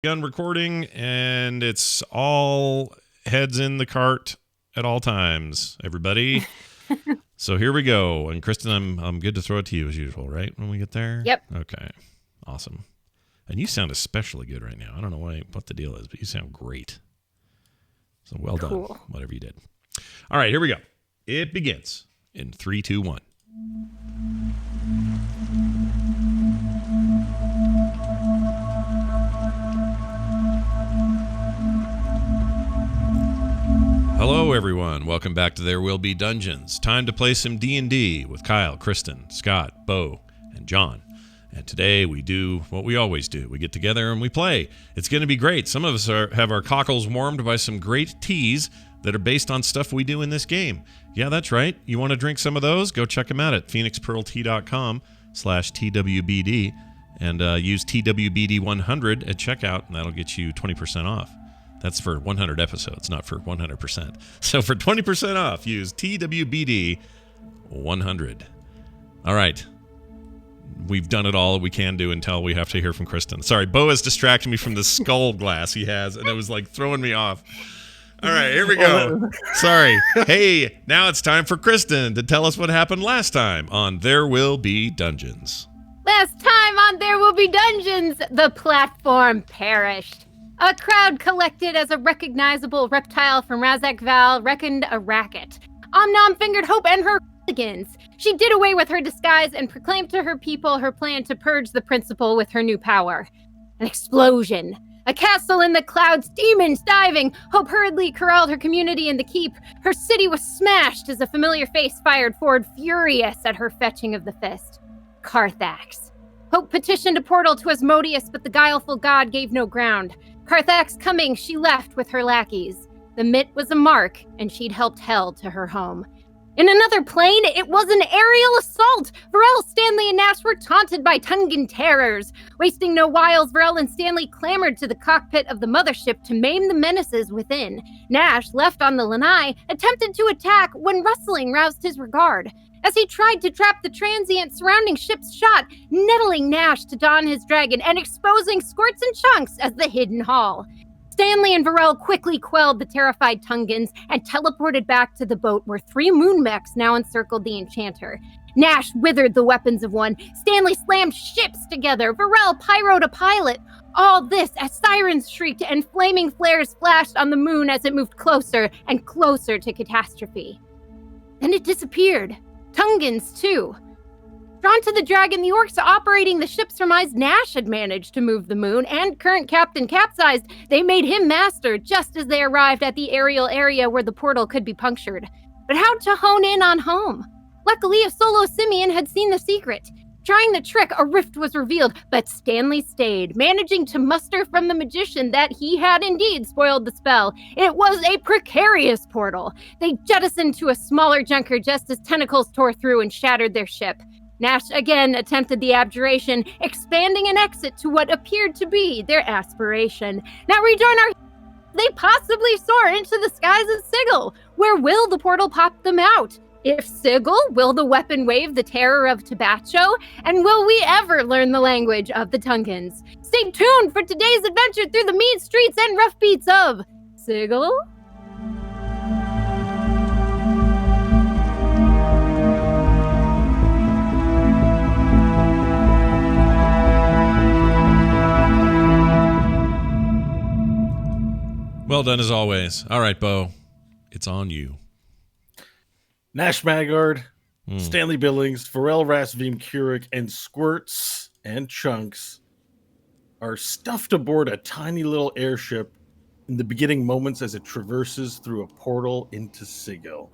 Gun recording, and it's all heads in the cart at all times, everybody. So here we go. And Kristen, I'm good to throw it to you as usual, right? When we get there? Yep. Okay. Awesome. And you sound especially good right now. I don't know what the deal is, but you sound great. So well Cool. done, whatever you did. All right, here we go. It begins in 3, 2, 1. Hello, everyone. Welcome back to There Will Be Dungeons. Time to play some D&D with Kyle, Kristen, Scott, Bo, and John. And today we do what we always do. We get together and we play. It's going to be great. Some of us have our cockles warmed by some great teas that are based on stuff we do in this game. Yeah, that's right. You want to drink some of those? Go check them out at phoenixpearltea.com/TWBD and use TWBD100 at checkout, and that'll get you 20% off. That's for 100 episodes, not for 100%. So for 20% off, use TWBD100. All right. We've done it all we can do until we have to hear from Kristen. Sorry, Bo has distracted me from the skull glass he has, and it was like throwing me off. All right, here we go. Sorry. Hey, now it's time for Kristen to tell us what happened last time on There Will Be Dungeons. Last time on There Will Be Dungeons, the platform perished. A crowd collected as a recognizable reptile from Razak Val reckoned a racket. Omnom fingered Hope and her hooligans. She did away with her disguise and proclaimed to her people her plan to purge the principal with her new power. An explosion. A castle in the clouds, demons diving. Hope hurriedly corralled her community in the keep. Her city was smashed as a familiar face fired forward, furious at her fetching of the fist. Carthax. Hope petitioned a portal to Asmodeus, but the guileful god gave no ground. Carthax coming, she left with her lackeys. The mitt was a mark, and she'd helped Hell to her home. In another plane, it was an aerial assault. Varel, Stanley, and Nash were taunted by Tungan terrors. Wasting no whiles, Varel and Stanley clambered to the cockpit of the mothership to maim the menaces within. Nash, left on the lanai, attempted to attack when rustling roused his regard. As he tried to trap the transient surrounding ship's shot, nettling Nash to don his dragon and exposing Squirts and Chunks as the hidden hall. Stanley and Varel quickly quelled the terrified Tungans and teleported back to the boat where 3 moon mechs now encircled the enchanter. Nash withered the weapons of one. Stanley slammed ships together. Varel pyroed a pilot. All this as sirens shrieked and flaming flares flashed on the moon as it moved closer and closer to catastrophe. Then it disappeared. Tungans, too. Drawn to the dragon, the orcs operating the ship surmised Nash had managed to move the moon, and current captain capsized. They made him master just as they arrived at the aerial area where the portal could be punctured. But how to hone in on home? Luckily, a solo Simeon had seen the secret. Trying the trick, a rift was revealed, but Stanley stayed, managing to muster from the magician that he had indeed spoiled the spell. It was a precarious portal. They jettisoned to a smaller junker just as tentacles tore through and shattered their ship. Nash again attempted the abjuration, expanding an exit to what appeared to be their aspiration. Now rejoin our... They possibly soar into the skies of Sigil. Where will the portal pop them out? If Sigil, will the weapon wave the terror of Tabacho? And will we ever learn the language of the Tungans? Stay tuned for today's adventure through the mean streets and rough beats of Sigil. Well done as always. All right, Bo, it's on you. Nash Magard, Stanley Billings, Varel Rasvim Kurik, and Squirts and Chunks are stuffed aboard a tiny little airship in the beginning moments as it traverses through a portal into Sigil.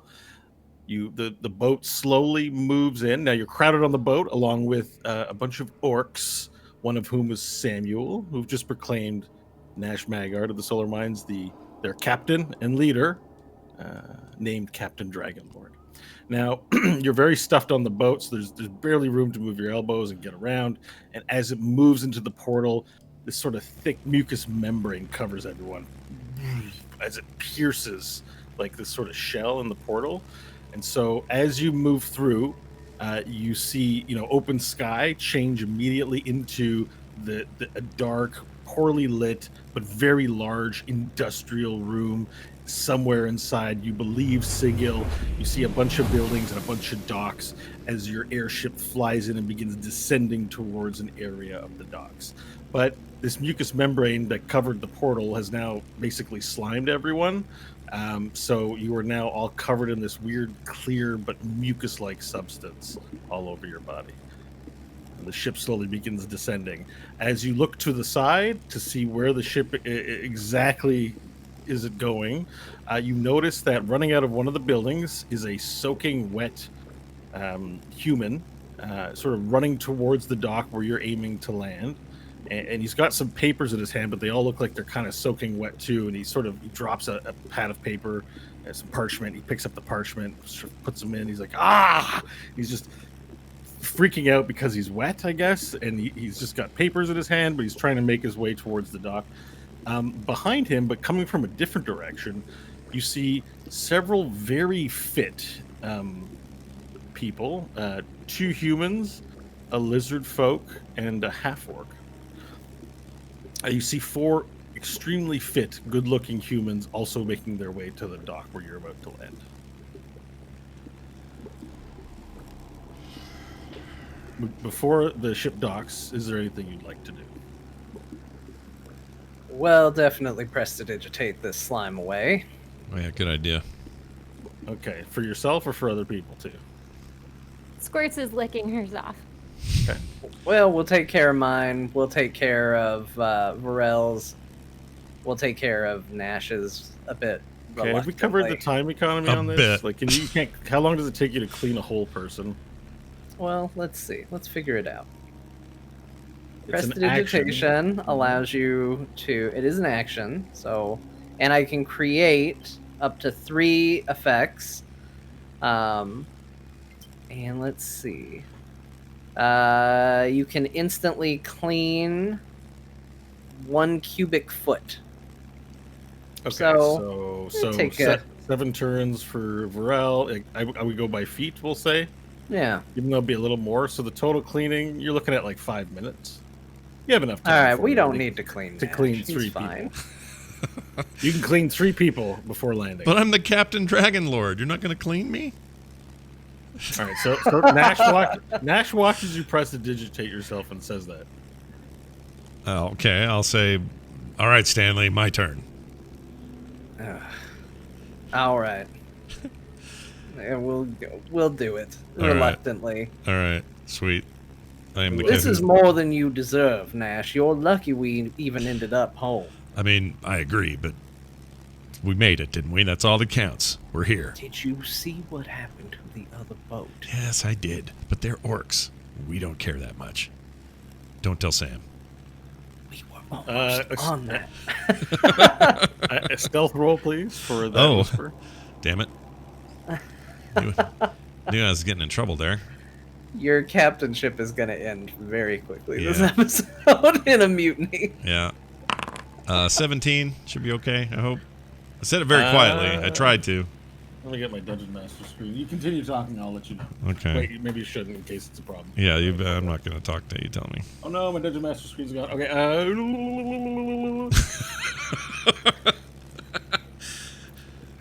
The boat slowly moves in. Now you're crowded on the boat along with a bunch of orcs, one of whom is Samuel, who've just proclaimed Nash Magard of the Solar Mines their captain and leader, named Captain Dragonlord. Now, you're very stuffed on the boat, so there's barely room to move your elbows and get around. And as it moves into the portal, this sort of thick mucus membrane covers everyone as it pierces like this sort of shell in the portal. And so as you move through, you see, open sky change immediately into a dark poorly lit but very large industrial room. Somewhere inside, you believe Sigil, you see a bunch of buildings and a bunch of docks as your airship flies in and begins descending towards an area of the docks. But this mucus membrane that covered the portal has now basically slimed everyone. So you are now all covered in this weird, clear, but mucus-like substance all over your body. And the ship slowly begins descending. As you look to the side to see where the ship exactly is it going, you notice that running out of one of the buildings is a soaking wet human, sort of running towards the dock where you're aiming to land. And he's got some papers in his hand, but they all look like they're kind of soaking wet too. And he drops a pad of paper and some parchment. He picks up the parchment, sort of puts them in. He's like, ah! He's just freaking out because he's wet, I guess. And he's just got papers in his hand, but he's trying to make his way towards the dock. Behind him, but coming from a different direction, you see several very fit people, 2 humans, a lizard folk, and a half-orc. You see 4 extremely fit, good-looking humans also making their way to the dock where you're about to land. Before the ship docks, is there anything you'd like to do? Well, definitely prestidigitate this slime away. Oh, yeah, good idea. Okay, for yourself or for other people too? Squirts is licking hers off. Okay. Well, we'll take care of mine. We'll take care of Varel's. We'll take care of Nash's a bit. Okay, have we covered the time economy on this? Bit. Like, you can't. How long does it take you to clean a whole person? Well, let's see. Let's figure it out. It's an action. Prestidigitation allows you to. It is an action, so, and I can create up to 3 effects. And let's see. You can instantly clean 1 cubic foot. Okay, So, so take 7 turns for Varel. I would go by feet, we'll say. Yeah. Even though it'd be a little more. So the total cleaning, you're looking at like 5 minutes. You have enough time. All right, before we don't landing need to clean. to Nash. clean He's 3 fine. people. You can clean 3 people before landing. But I'm the Captain Dragon Lord. You're not going to clean me? All right, so Nash watches you prestidigitate yourself and says that. Oh, okay. I'll say, all right, Stanley, my turn. All right. Yeah, we'll do it All right. reluctantly. All right, sweet. I am the This kid is who- more than you deserve, Nash. You're lucky we even ended up home. I mean, I agree, but we made it, didn't we? That's all that counts. We're here. Did you see what happened to the other boat? Yes, I did. But they're orcs. We don't care that much. Don't tell Sam. We were almost on that. A stealth roll, please, for that Oh. whisper. Damn it. Knew I was getting in trouble there. Your captainship is going to end very quickly this Yeah. episode in a mutiny. Yeah. 17 should be okay, I hope. I said it very quietly. I tried to. Let me get my Dungeon Master screen. You continue talking, I'll let you know. Okay. Wait, maybe you shouldn't in case it's a problem. Yeah, I'm not going to talk to you. Tell me. Oh no, my Dungeon Master screen's gone. Okay.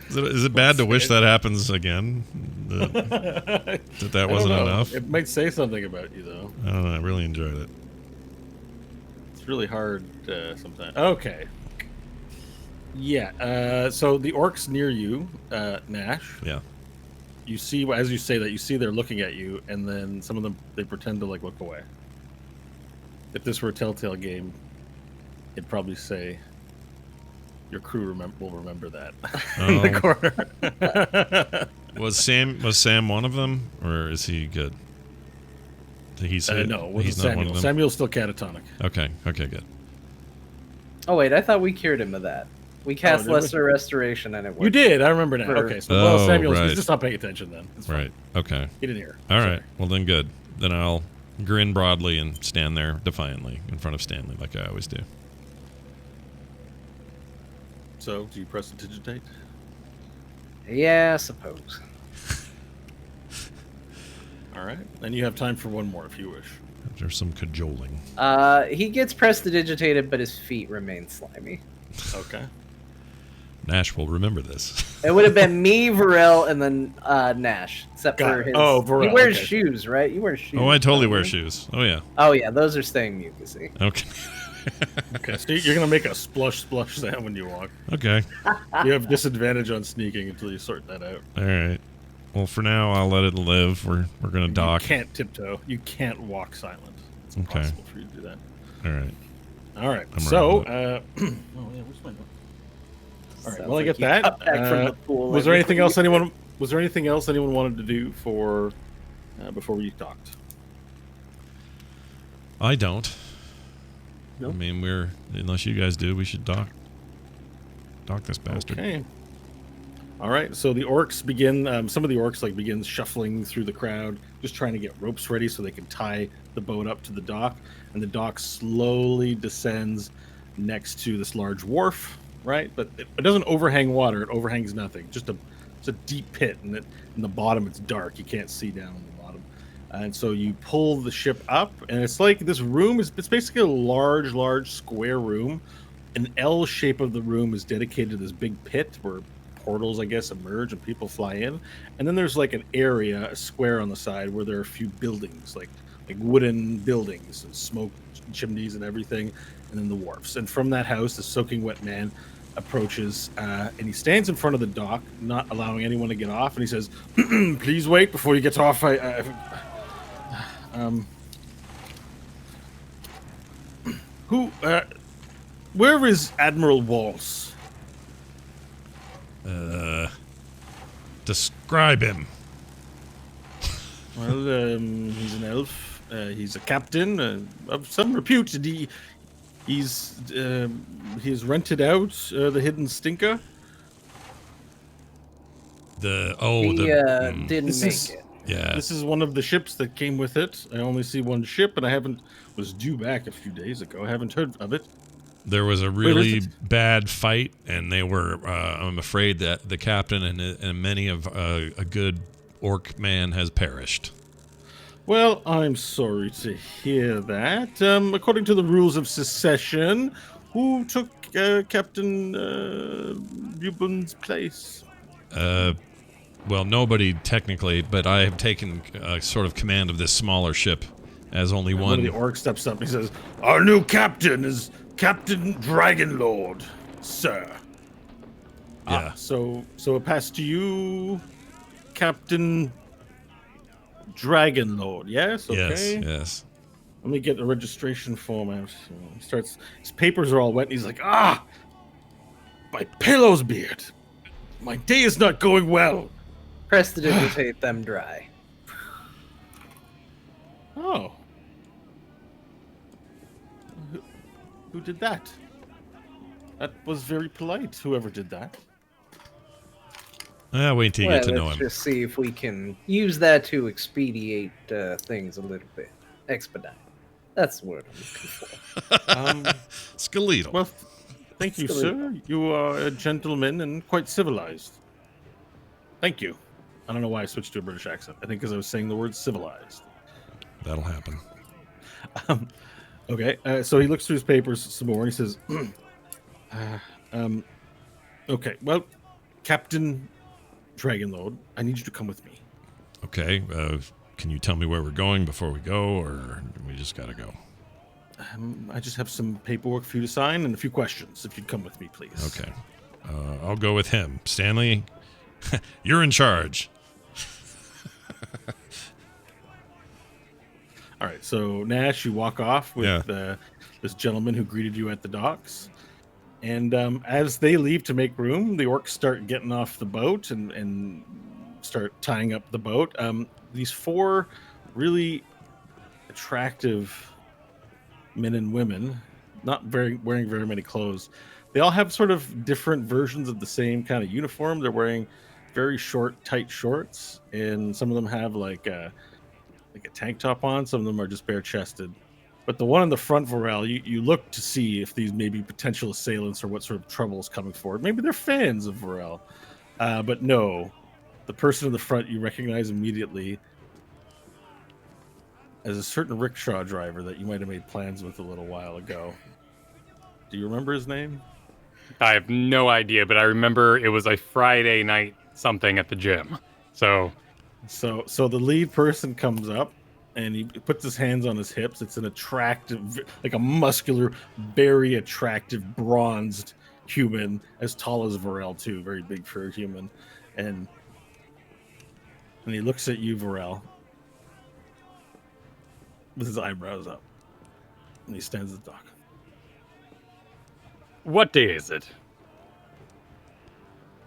Is it bad to wish that happens again? That wasn't enough? It might say something about you, though. I don't know. I really enjoyed it. It's really hard sometimes. Okay. Yeah. So the orcs near you, Nash. Yeah. You see, as you say that, you see they're looking at you, and then some of them they pretend to like look away. If this were a Telltale game, it'd probably say, "Your crew will remember that." In the corner. Was Sam one of them, or is he good? He's no, it he's wasn't not one Samuel. of them. Samuel's still catatonic. Okay, good. Oh, wait, I thought we cured him of that. We cast did we? Lesser Restoration and it worked. You did. I remember now. For- Okay, so well, Oh, Samuel's right. he's just not paying attention then. It's fine. Right. Okay. He didn't hear. All right. Well, then good. Then I'll grin broadly and stand there defiantly in front of Stanley like I always do. So, do you press the digitate? Yeah, I suppose. All right. Then you have time for one more if you wish. There's some cajoling. He gets prestidigitated, but his feet remain slimy. Okay. Nash will remember this. It would have been me, Varel, and then Nash, except Got for it. his. Oh, Varel, He wears okay. shoes, right? You wear shoes. Oh, I totally don't wear you? shoes. Oh, yeah. Oh yeah, those are staying mucusy. Okay. Okay. So you're gonna make a splush sound when you walk. Okay. You have disadvantage on sneaking until you sort that out. All right. Well, for now, I'll let it live. We're going to dock. You can't tiptoe. You can't walk silent. It's Okay. impossible for you to do that. All right. All right. I'm So, around oh yeah, where's my note? All right. Sounds Well, I like get you that. cut back from the pool Was there every anything week. else anyone? Was there anything else anyone wanted to do for before we docked? I don't. No. I mean, unless you guys do, we should dock this bastard. Okay. All right. So the orcs begin. Some of the orcs begin shuffling through the crowd, just trying to get ropes ready so they can tie the boat up to the dock. And the dock slowly descends next to this large wharf. Right, but it doesn't overhang water. It overhangs nothing. It's a deep pit, and in the bottom it's dark. You can't see down in the bottom. And so you pull the ship up, and it's like this room it's basically a large square room. An L shape of the room is dedicated to this big pit where portals, I guess, emerge and people fly in. And then there's like an area, a square on the side where there are a few buildings, like wooden buildings and smoke chimneys and everything, and then the wharfs. And from that house, the soaking wet man approaches, and he stands in front of the dock, not allowing anyone to get off. And he says, "Please wait before you get off. Where is Admiral Walsh?" Describe him. Well, he's an elf. He's a captain of some repute. And he's rented out the Hidden Stinker. He didn't This make is- it. Yeah. This is one of the ships that came with it. I only see one ship, and I was due back a few days ago. I haven't heard of it. There was a is really it? bad fight, and they were. I'm afraid that the captain and many of a good orc man has perished. Well, I'm sorry to hear that. According to the rules of secession, who took Captain Bubin's place? Well, nobody technically, but I have taken sort of command of this smaller ship, as only One one. of the orcs steps up. He says, "Our new captain is Captain Dragonlord, sir." Yeah. So it passed to you, Captain Dragonlord. Yes. Okay. Yes. Let me get the registration form out. So he starts. His papers are all wet. And he's like, "Ah, my pillow's beard. My day is not going well." Prestidigitate them dry. Oh. Who did that? That was very polite. Whoever did that. Wait until you Well, get to know let's him. just see if we can use that to expedite things a little bit. Expedite. That's the word I'm looking for. Skeletal. Well, thank you, sir. You are a gentleman and quite civilized. Thank you. I don't know why I switched to a British accent. I think because I was saying the word civilized. That'll happen. Okay, so he looks through his papers some more and he says, okay, well, Captain Dragonlord, I need you to come with me. Okay. Can you tell me where we're going before we go, or we just gotta go? I just have some paperwork for you to sign and a few questions. If you'd come with me, please. Okay. I'll go with him. Stanley, you're in charge. All right, so Nash, you walk off with Yeah. this gentleman who greeted you at the docks. And as they leave to make room, the orcs start getting off the boat and start tying up the boat. These four really attractive men and women, not wearing very many clothes. They all have sort of different versions of the same kind of uniform. They're wearing very short, tight shorts, and some of them have like a tank top on. Some of them are just bare chested. But the one in the front, Varel, you look to see if these may be potential assailants or what sort of trouble is coming forward. Maybe they're fans of Varel. But no, the person in the front you recognize immediately. as a certain rickshaw driver that you might have made plans with a little while ago. Do you remember his name? I have no idea, but I remember it was a Friday night something at the gym. So So the lead person comes up and he puts his hands on his hips. It's an attractive, like a muscular, very attractive, bronzed human, as tall as Varel too, very big for a human. And he looks at you, Varel, with his eyebrows up. And he stands at the dock. what day is it?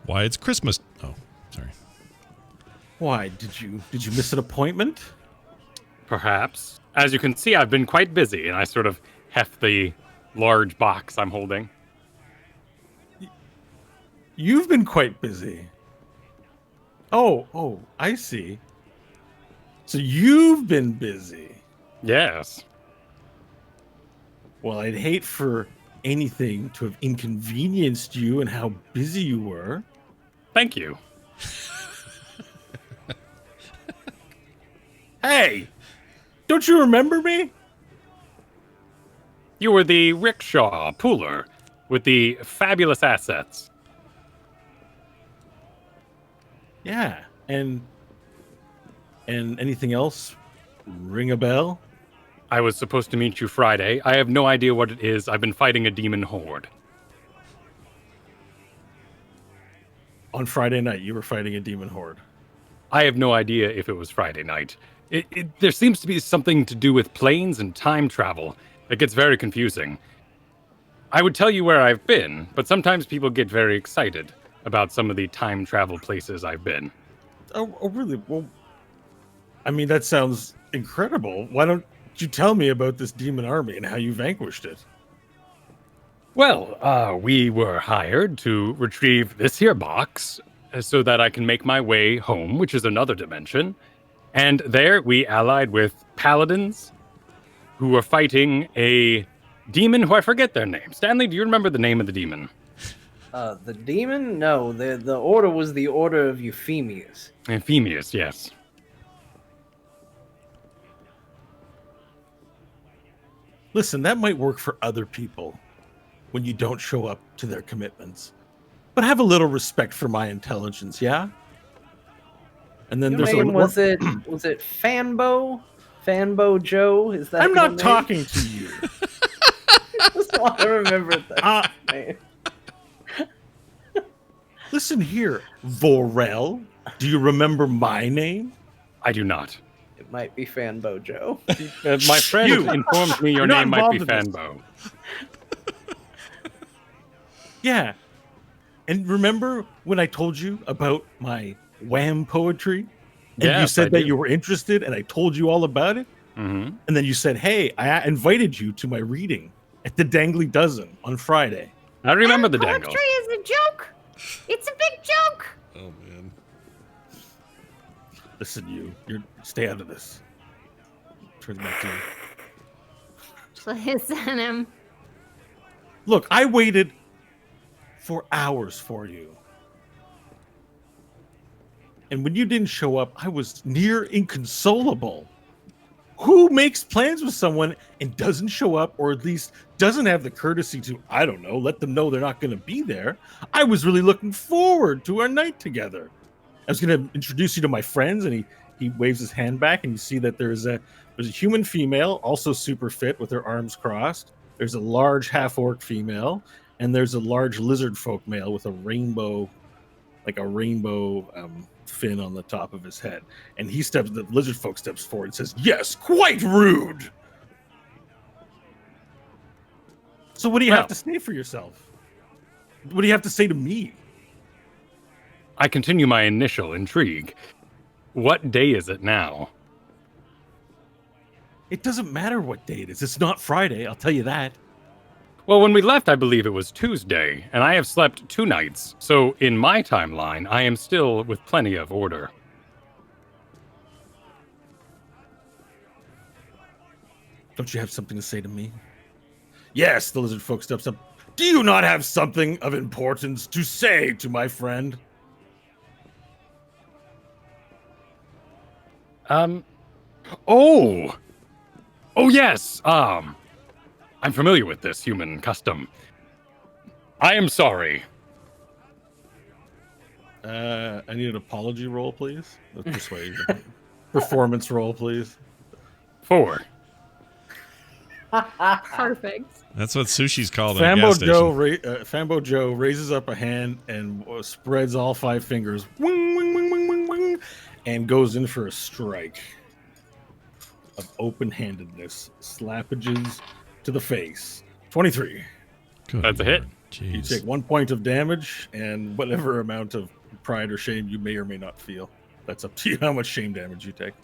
Why, it's Christmas. Oh, sorry. Why, did you miss an appointment? Perhaps. As you can see, I've been quite busy, and I sort of heft the large box I'm holding. You've been quite busy. Oh, I see. So you've been busy. Yes. Well, I'd hate for anything to have inconvenienced you and how busy you were. Thank you. Hey, don't you remember me? You were the rickshaw pooler with the fabulous assets. Yeah, and anything else ring a bell? I was supposed to meet you Friday. I have no idea what it is. I've been fighting a demon horde. On Friday night, you were fighting a demon horde. I have no idea if it was Friday night. There seems to be something to do with planes and time travel. It gets very confusing. I would tell you where I've been, but sometimes people get very excited about some of the time travel places I've been. Oh, really? Well, I mean, that sounds incredible. Why don't you tell me about this demon army and how you vanquished it? Well, we were hired to retrieve this here box so that I can make my way home, which is another dimension. And there we allied with paladins who were fighting a demon who I forget their name. Stanley, do you remember the name of the demon? The demon? No, the order was the Order of Euphemius. Euphemius, yes. Listen, that might work for other people when you don't show up to their commitments. But have a little respect for my intelligence, yeah? And then there's Was it Fanbo? Fanbo Joe? Is that? I'm your not name? talking to you. I just want to remember that name. Listen here, Vorel. Do you remember my name? I do not. It might be Fanbo Joe. My friend You. informed me your You're not name might be involved in Fanbo. Yeah. And remember when I told you about my wham poetry? And you Yes, said I that do. you were interested and I told you all about it? Mm-hmm. And then you said, hey, I invited you to my reading at the Dangly Dozen on Friday. I remember the dangle. Poetry is a joke. It's a big joke. Oh, man. Listen, you're stay out of this. Turn back to you. Listen him. Look, I waited for hours for you. And when you didn't show up, I was near inconsolable. Who makes plans with someone and doesn't show up, or at least doesn't have the courtesy to, I don't know, let them know they're not going to be there? I was really looking forward to our night together. I was going to introduce you to my friends, and he waves his hand back, and you see that there's a human female, also super fit with her arms crossed. There's a large half-orc female, and there's a large lizard folk male with a rainbow, fin on the top of his head. And the lizard folk steps forward and says, "Yes, quite rude." So what do you have to say for yourself? What do you have to say to me? I continue my initial intrigue. What day is it now? It doesn't matter what day it is. It's not Friday, I'll tell you that. Well, when we left, I believe it was Tuesday, and I have slept 2 nights, so in my timeline, I am still with plenty of order. Don't you have something to say to me? Yes, the lizard folk steps up. Do you not have something of importance to say to my friend? Oh! Oh, yes. I'm familiar with this human custom. I am sorry. I need an apology roll, please. Persuasion. Performance roll, please. 4. Perfect. That's what sushi's called at a gas station. Fambo Joe raises up a hand and spreads all 5 fingers, wing, wing, wing, wing, wing, wing, and goes in for a strike of open-handedness, slappages to the face. 23. Good That's a hit. Lord. You Jeez. take 1 point of damage and whatever amount of pride or shame you may or may not feel. That's up to you how much shame damage you take.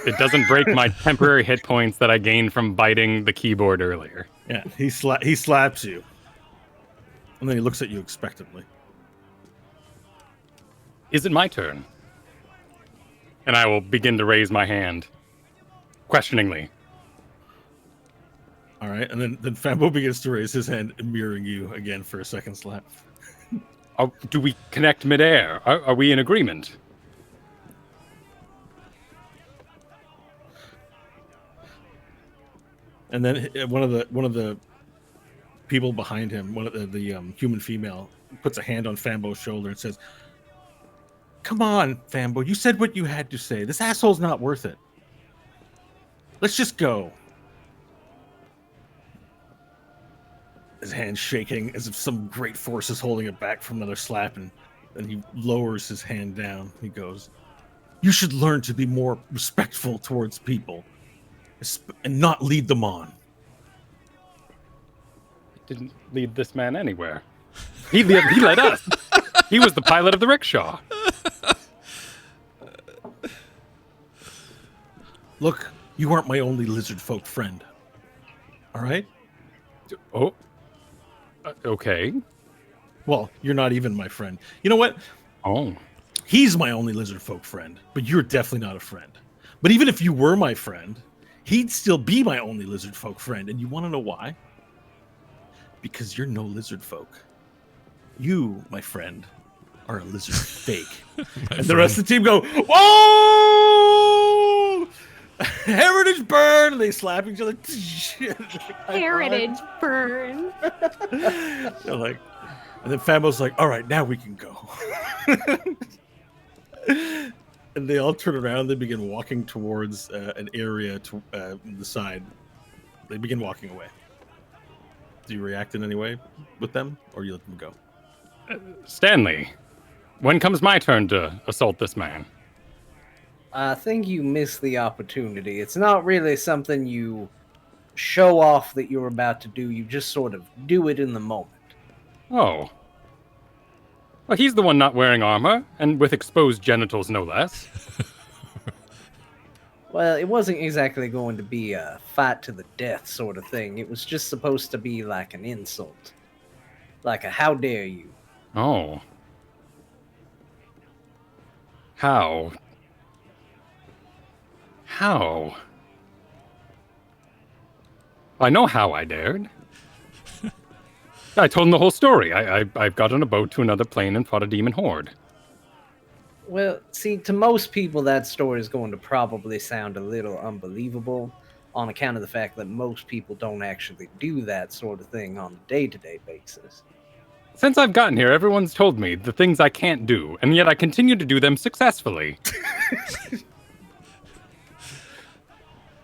It doesn't break my temporary hit points that I gained from biting the keyboard earlier. Yeah, he slaps you. And then he looks at you expectantly. Is it my turn? And I will begin to raise my hand, questioningly. All right, and then Fambo begins to raise his hand, mirroring you again for a second slap. Do we connect midair? Are we in agreement? And then one of the people behind him, one of the human female, puts a hand on Fambo's shoulder and says, "Come on, Fambo, you said what you had to say. This asshole's not worth it. Let's just go." His hand's shaking as if some great force is holding it back from another slap, and then he lowers his hand down. He goes, "You should learn to be more respectful towards people and not lead them on." Didn't lead this man anywhere. He led us. He was the pilot of the rickshaw. Look, you aren't my only lizard folk friend. All right? Oh. Okay. Well, you're not even my friend. You know what? Oh. He's my only lizard folk friend, but you're definitely not a friend. But even if you were my friend, he'd still be my only lizard folk friend. And you want to know why? Because you're no lizard folk. You, my friend, are a lizard fake. And the rest of the team go, "Whoa! Heritage burn!" And they slap each other. Heritage burn. They're like, and then Fambo's like, "All right, now we can go." And they all turn around. They begin walking towards an area to the side. They begin walking away. Do you react in any way with them, or you let them go? Stanley, when comes my turn to assault this man? I think you missed the opportunity. It's not really something you show off that you're about to do. You just sort of do it in the moment. Oh. Well, he's the one not wearing armor, and with exposed genitals no less. Well, it wasn't exactly going to be a fight to the death sort of thing. It was just supposed to be like an insult. Like a "how dare you." Oh. How? How? I know how I dared. I told him the whole story. I've got on a boat to another plane and fought a demon horde. Well, see, to most people, that story is going to probably sound a little unbelievable on account of the fact that most people don't actually do that sort of thing on a day-to-day basis. Since I've gotten here, everyone's told me the things I can't do, and yet I continue to do them successfully.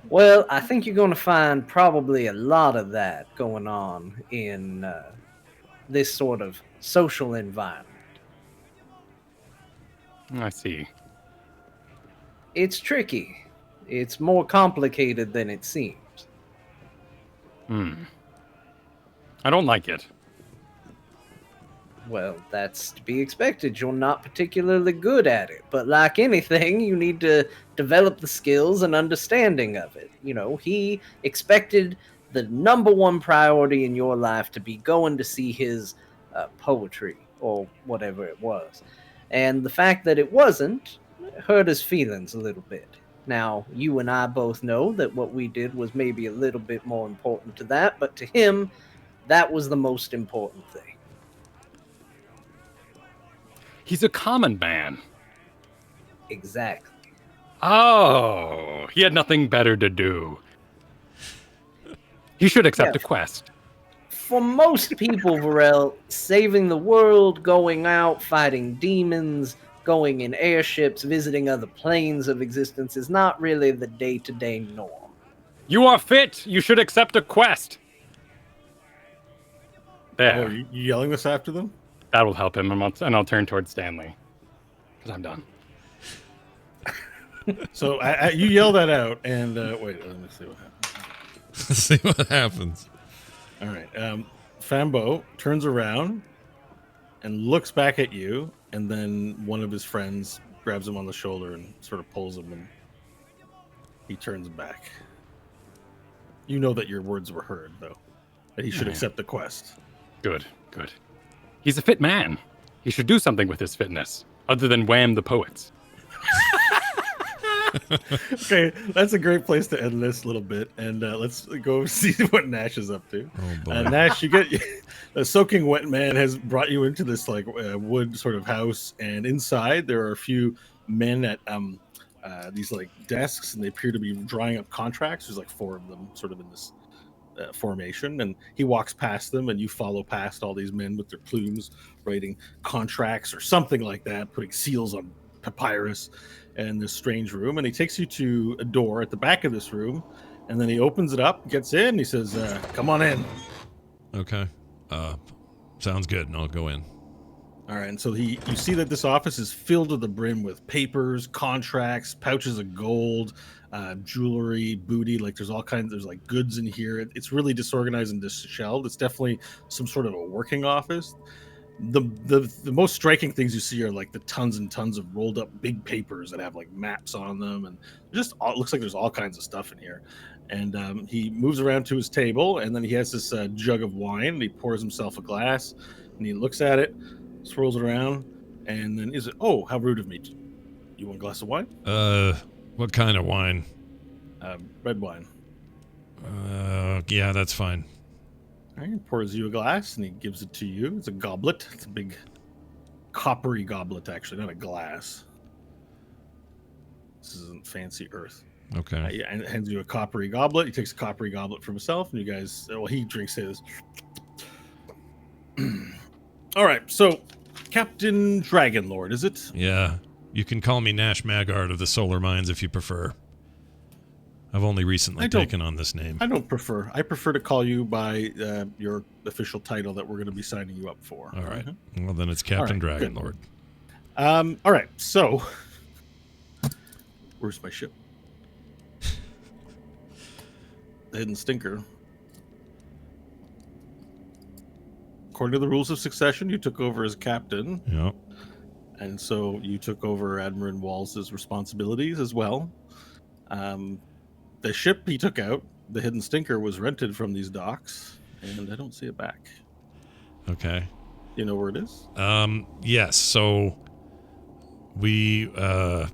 Well, I think you're going to find probably a lot of that going on in this sort of social environment. I see. It's tricky. It's more complicated than it seems. I don't like it. Well, that's to be expected. You're not particularly good at it. But like anything, you need to develop the skills and understanding of it. You know, he expected the number one priority in your life to be going to see his poetry or whatever it was. And the fact that it wasn't hurt his feelings a little bit. Now, you and I both know that what we did was maybe a little bit more important to that, but to him, that was the most important thing. He's a common man. Exactly. Oh, he had nothing better to do. He should accept Yeah. a quest. For most people, Varel, saving the world, going out, fighting demons, going in airships, visiting other planes of existence is not really the day-to-day norm. You are fit. You should accept a quest. There. Oh, you yelling this after them? That will help him, and I'll turn towards Stanley. Because I'm done. So you yell that out, and wait, let me see what happens. See what happens. All right. Fambo turns around and looks back at you, and then one of his friends grabs him on the shoulder and sort of pulls him, and he turns back. You know that your words were heard, though, that he should accept the quest. Good, good. He's a fit man. He should do something with his fitness, other than wham the poets. Okay, that's a great place to end this little bit, and let's go see what Nash is up to. Oh boy. Nash, you get the soaking wet man has brought you into this like wood sort of house, and inside there are a few men at these like desks, and they appear to be drawing up contracts. There's like 4 of them, sort of in this formation, and he walks past them, and you follow past all these men with their plumes, writing contracts or something like that, putting seals on papyrus in this strange room. And he takes you to a door at the back of this room, and then he opens it up, gets in, and he says, come on in. Okay. Sounds good, and I'll go in. All right, and so you see that this office is filled to the brim with papers, contracts, pouches of gold, jewelry, booty. Like there's all kinds. There's like goods in here. It's really disorganized and disheveled. It's definitely some sort of a working office. The most striking things you see are like the tons and tons of rolled up big papers that have like maps on them, and just it looks like there's all kinds of stuff in here. And he moves around to his table, and then he has this jug of wine, and he pours himself a glass, and he looks at it, swirls it around, and then oh, how rude of me. You want a glass of wine? What kind of wine? Red wine. Yeah, that's fine. All right, he pours you a glass, and he gives it to you. It's a goblet. It's a big coppery goblet, actually, not a glass. This isn't fancy earth. Okay. And hands you a coppery goblet. He takes a coppery goblet for himself, and you guys, well, he drinks his. All right, so Captain Dragonlord, is it? Yeah. You can call me Nash Magard of the Solar Mines if you prefer. I've only recently taken on this name. I don't prefer. I prefer to call you by your official title that we're going to be signing you up for. All right. Well, then it's Captain Dragonlord. All right, so where's my ship? The Hidden Stinker. According to the rules of succession, you took over as captain. Yep. And so you took over Admiral Walls' responsibilities as well. The ship he took out, the Hidden Stinker, was rented from these docks, and I don't see it back. Okay. You know where it is? Yes. So we, oh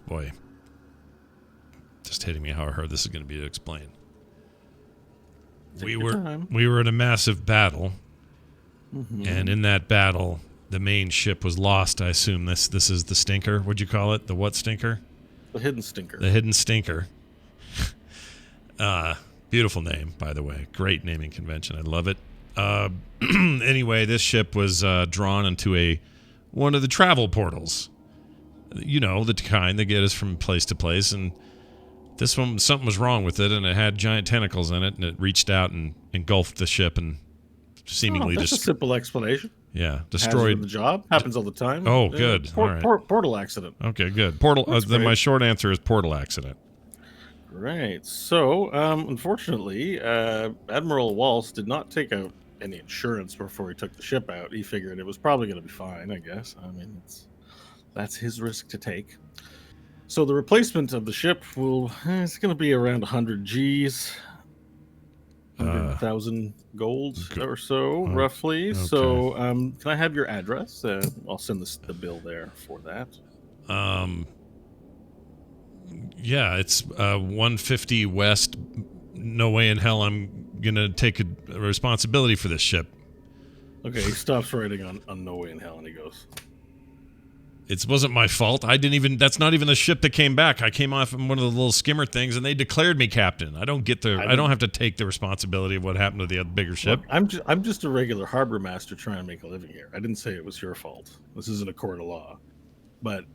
boy. Just hitting me how hard this is going to be to explain. We were in a massive battle, and in that battle, the main ship was lost. I assume this is the Stinker. What'd you call it? The what Stinker? The Hidden Stinker. The Hidden Stinker. Beautiful name, by the way. Great naming convention. I love it. Anyway, this ship was drawn into one of the travel portals. You know, the kind that get us from place to place, and this one, something was wrong with it, and it had giant tentacles in it, and it reached out and engulfed the ship and seemingly that's a simple explanation. Yeah, Destroyed destroyed the job. Happens all the time. Oh, good. All right. Portal accident. Okay, good. Portal. Then my short answer is portal accident. Right. So, unfortunately, Admiral Walsh did not take out any insurance before he took the ship out. He figured it was probably going to be fine, I guess. I mean, that's his risk to take. So the replacement of the ship it's going to be around 100 Gs, 100,000 gold or so, roughly. Okay. So, can I have your address? I'll send the bill there for that. Yeah, it's 150 West. No way in hell I'm gonna take a responsibility for this ship. Okay, he stops writing on No Way in Hell, and he goes, It wasn't my fault. That's not even the ship that came back. I came off in one of the little skimmer things and they declared me captain. I don't have to take the responsibility of what happened to the bigger ship. Look, I'm just a regular harbor master trying to make a living here. I didn't say it was your fault. This isn't a court of law. But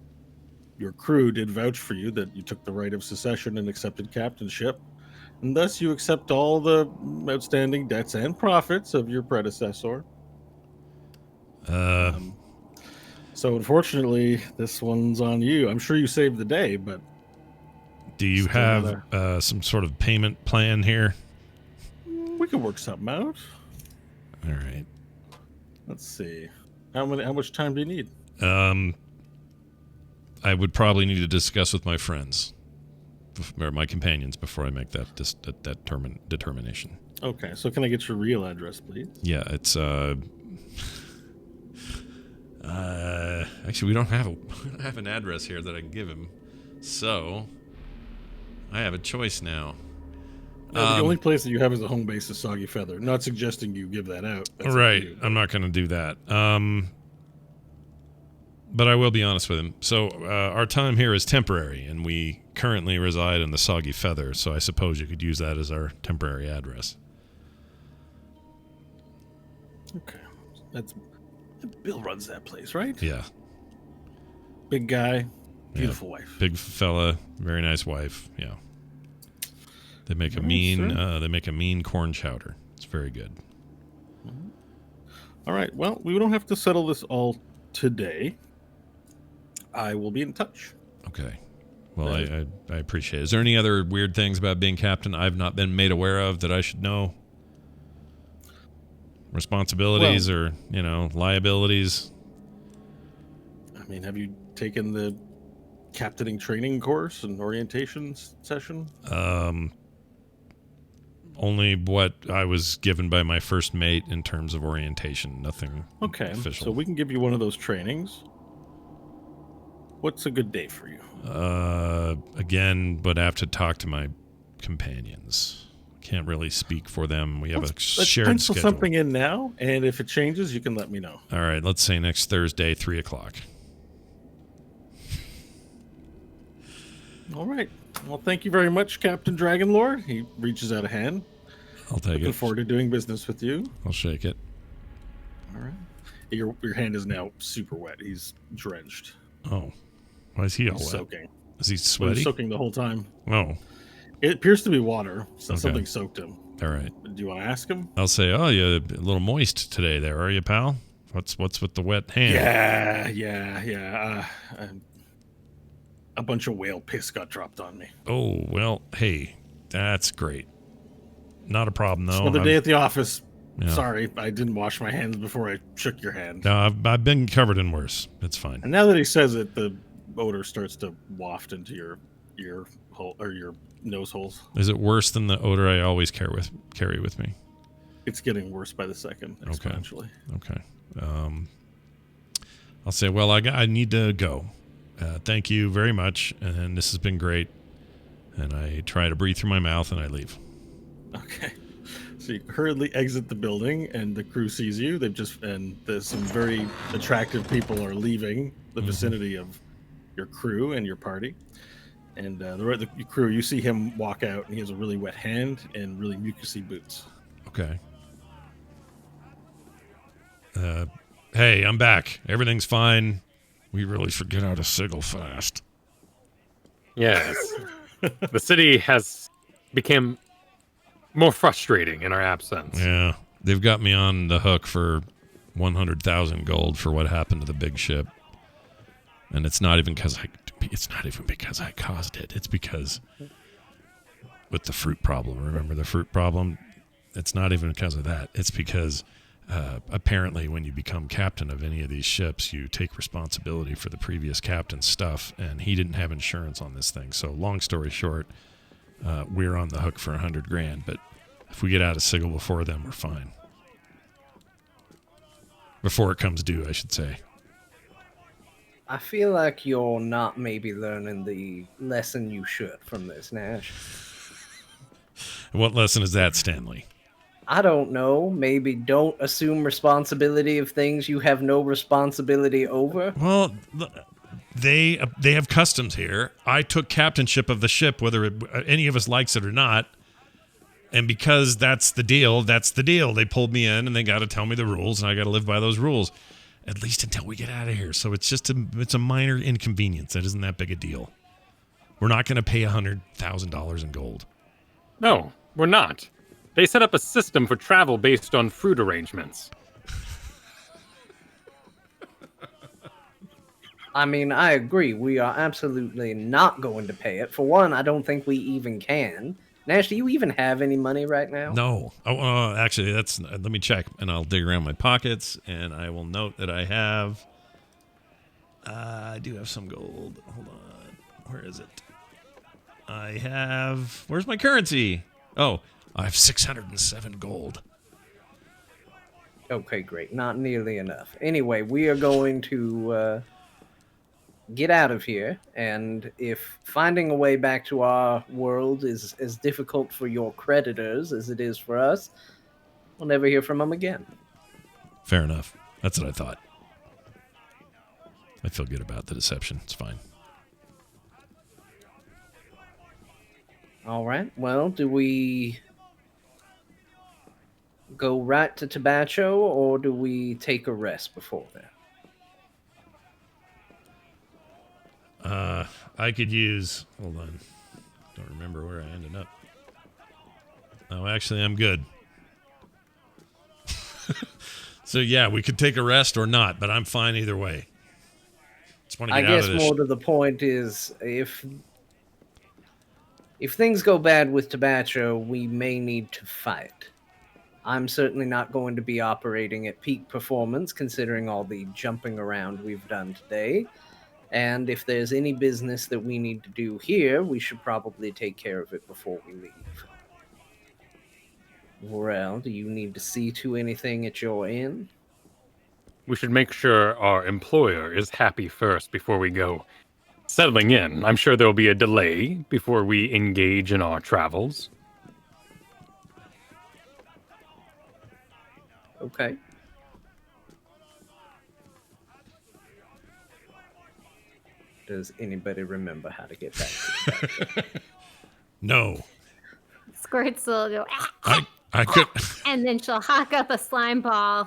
your crew did vouch for you that you took the right of secession and accepted captainship. And thus you accept all the outstanding debts and profits of your predecessor. So unfortunately, this one's on you. I'm sure you saved the day, but do you have some sort of payment plan here? We could work something out. All right. Let's see. How much time do you need? I would probably need to discuss with my friends or my companions before I make that determination. Okay. So can I get your real address, please? Yeah, it's actually, we don't have an address here that I can give him, so I have a choice now. No, the only place that you have as a home base is Soggy Feather. Not suggesting you give that out. That's right, I'm not going to do that. But I will be honest with him. So our time here is temporary, and we currently reside in the Soggy Feather. So I suppose you could use that as our temporary address. Okay, Bill runs that place, right? Yeah. Big guy, beautiful wife. Big fella, very nice wife. Yeah. They make a mean corn chowder. It's very good. All right. Well, we don't have to settle this all today. I will be in touch. Okay. Well, I appreciate it. Is there any other weird things about being captain I've not been made aware of that I should know? Responsibilities or, liabilities? I mean, have you taken the captaining training course and orientation session? Only what I was given by my first mate in terms of orientation. Nothing official. So we can give you one of those trainings. What's a good day for you? Again, but I have to talk to my companions. Can't really speak for them. We have a shared pencil schedule. Something in now, and if it changes, you can let me know. All right, let's say next Thursday, 3:00. All right. Well, thank you very much, Captain Dragonlord. He reaches out a hand. I'll take Looking it. forward to doing business with you. I'll shake it. All right. Your hand is now super wet. He's drenched. Oh, why is he all He's wet? soaking. Is he He's sweaty? soaking the whole time. Oh, It appears to be water. So Okay. something soaked him. all right. Do you want to ask him? I'll say, oh, you're a little moist today there, are you, pal? What's with the wet hand? Yeah. A bunch of whale piss got dropped on me. Oh, well, hey, that's great. Not a problem, though. Another day at the office. Yeah. Sorry, I didn't wash my hands before I shook your hand. No, I've been covered in worse. It's fine. And now that he says it, the odor starts to waft into your ear hole or your nose holes. Is it worse than the odor I always carry with me? It's getting worse by the second, exponentially. Okay. I'll say, well, I need to go. Thank you very much, and this has been great. And I try to breathe through my mouth, and I leave. Okay. So you hurriedly exit the building, and the crew sees you. There's some very attractive people are leaving the vicinity of your crew and your party. And the crew, you see him walk out, and he has a really wet hand and really mucusy boots. Okay. Hey, I'm back. Everything's fine. We really should get out of Sigil fast. Yes. The city has become more frustrating in our absence. Yeah, they've got me on the hook for 100,000 gold for what happened to the big ship, and it's not even because I caused it. It's because with the fruit problem. Remember the fruit problem? It's not even because of that. It's because apparently when you become captain of any of these ships, you take responsibility for the previous captain's stuff, and he didn't have insurance on this thing. So long story short, we're on the hook for 100 grand, but if we get out of Sigil before then, we're fine. Before it comes due, I should say. I feel like you're not maybe learning the lesson you should from this, Nash. What lesson is that, Stanley? I don't know. Maybe don't assume responsibility of things you have no responsibility over. Well, they have customs here. I took captainship of the ship, whether any of us likes it or not. And because that's the deal, that's the deal. They pulled me in, and they got to tell me the rules, and I got to live by those rules, at least until we get out of here. So it's just it's a minor inconvenience. That isn't that big a deal. We're not going to pay $100,000 in gold. No, we're not. They set up a system for travel based on fruit arrangements. I mean, I agree. We are absolutely not going to pay it. For one, I don't think we even can. Nash, do you even have any money right now? No. Oh, actually, let me check, and I'll dig around my pockets, and I will note that I have. I do have some gold. Hold on. Where is it? I have. Where's my currency? Oh, I have 607 gold. Okay, great. Not nearly enough. Anyway, we are going to get out of here, and if finding a way back to our world is as difficult for your creditors as it is for us, we'll never hear from them again. Fair enough. That's what I thought. I feel good about the deception. It's fine. All right. Well, do we go right to Tabacho, or do we take a rest before that? I could use. Hold on. Don't remember where I ended up. Oh, actually, I'm good. So yeah, we could take a rest or not, but I'm fine either way. Just want to I get out guess of this. more to the point is if things go bad with Tabacho, we may need to fight. I'm certainly not going to be operating at peak performance, considering all the jumping around we've done today. And if there's any business that we need to do here, we should probably take care of it before we leave. Vorel, do you need to see to anything at your end? We should make sure our employer is happy first before we go settling in. I'm sure there will be a delay before we engage in our travels. Okay. Does anybody remember how to get back to Tabacho? No. Squirts will go, "Ah," I could. and then she'll hawk up a slime ball.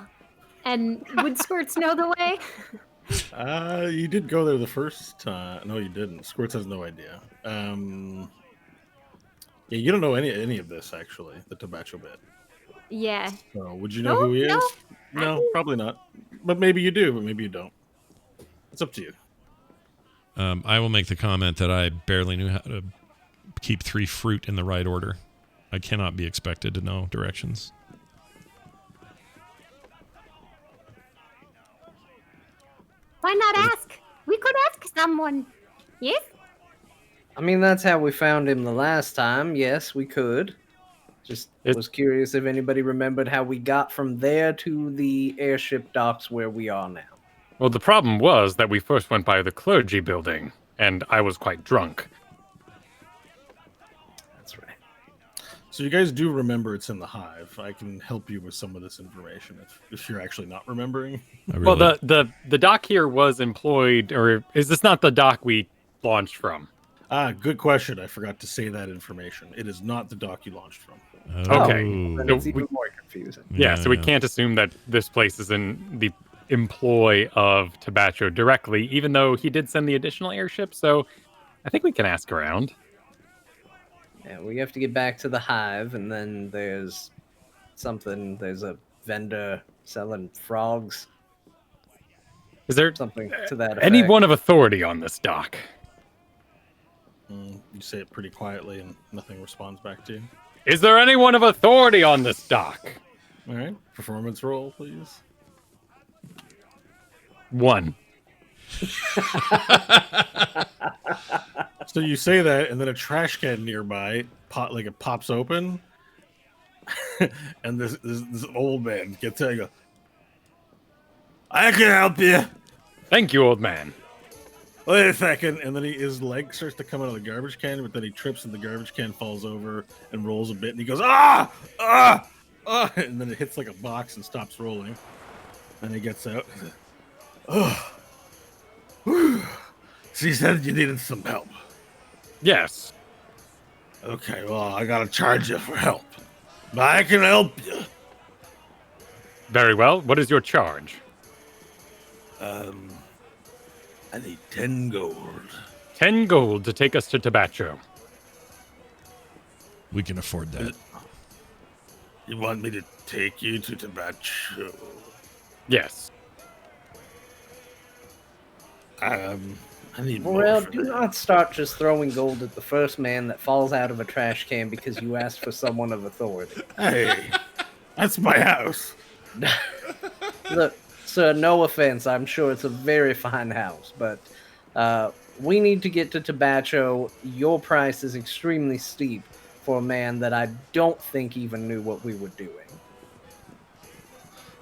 And would Squirts know the way? You did go there the first time. No, you didn't. Squirts has no idea. Yeah, you don't know any of this actually. The Tabacho bit. Yeah. So, would you know No, who he is? no. No, probably not. But maybe you do. But maybe you don't. It's up to you. I will make the comment that I barely knew how to keep 3 fruit in the right order. I cannot be expected to know directions. Why not ask? We could ask someone. Yes? I mean, that's how we found him the last time. Yes, we could. Just was curious if anybody remembered how we got from there to the airship docks where we are now. Well, the problem was that we first went by the clergy building, and I was quite drunk. That's right. So you guys do remember it's in the hive. I can help you with some of this information if you're actually not remembering. Well, the dock here was employed, or is this not the dock we launched from? Good question. I forgot to say that information. It is not the dock you launched from. Okay. Then So it's even more confusing. Yeah, so we can't assume that this place is in the employ of Tabacho directly, even though he did send the additional airship. So I think we can ask around. Yeah, we have to get back to the hive, and then there's a vendor selling frogs. Is there Something to that effect. anyone of authority on this dock? You say it pretty quietly and nothing responds back to you. Is there anyone of authority on this dock? All right. Performance roll, please. 1. So you say that, and then a trash can nearby it pops open, and this old man gets out and goes, "I can help you. Thank you, old man. Wait a second." And then his leg starts to come out of the garbage can, but then he trips and the garbage can falls over and rolls a bit, and he goes, "Ah! Ah! Ah!" And then it hits like a box and stops rolling. And he gets out. "Oh, So you said you needed some help. Yes. Okay, well, I gotta charge you for help. But I can help you. Very well. What is your charge? I need 10 gold. 10 gold to take us to Tabacho. We can afford that. You want me to take you to Tabacho? Yes. I need more Well, for do that. not start just throwing gold at the first man that falls out of a trash can because you asked for someone of authority. Hey, that's my house. Look, sir, no offense. I'm sure it's a very fine house, but we need to get to Tabacho. Your price is extremely steep for a man that I don't think even knew what we were doing.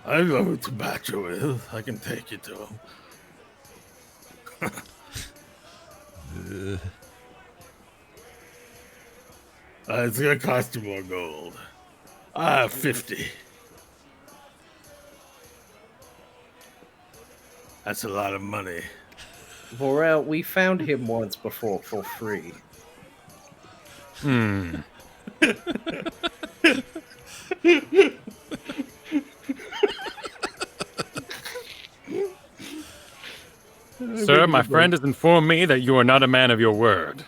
I know who Tabacho is. I can take you to him. It's gonna cost you more gold. 50. That's a lot of money. Vorel, we found him once before for free. Sir, my friend has informed me that you are not a man of your word.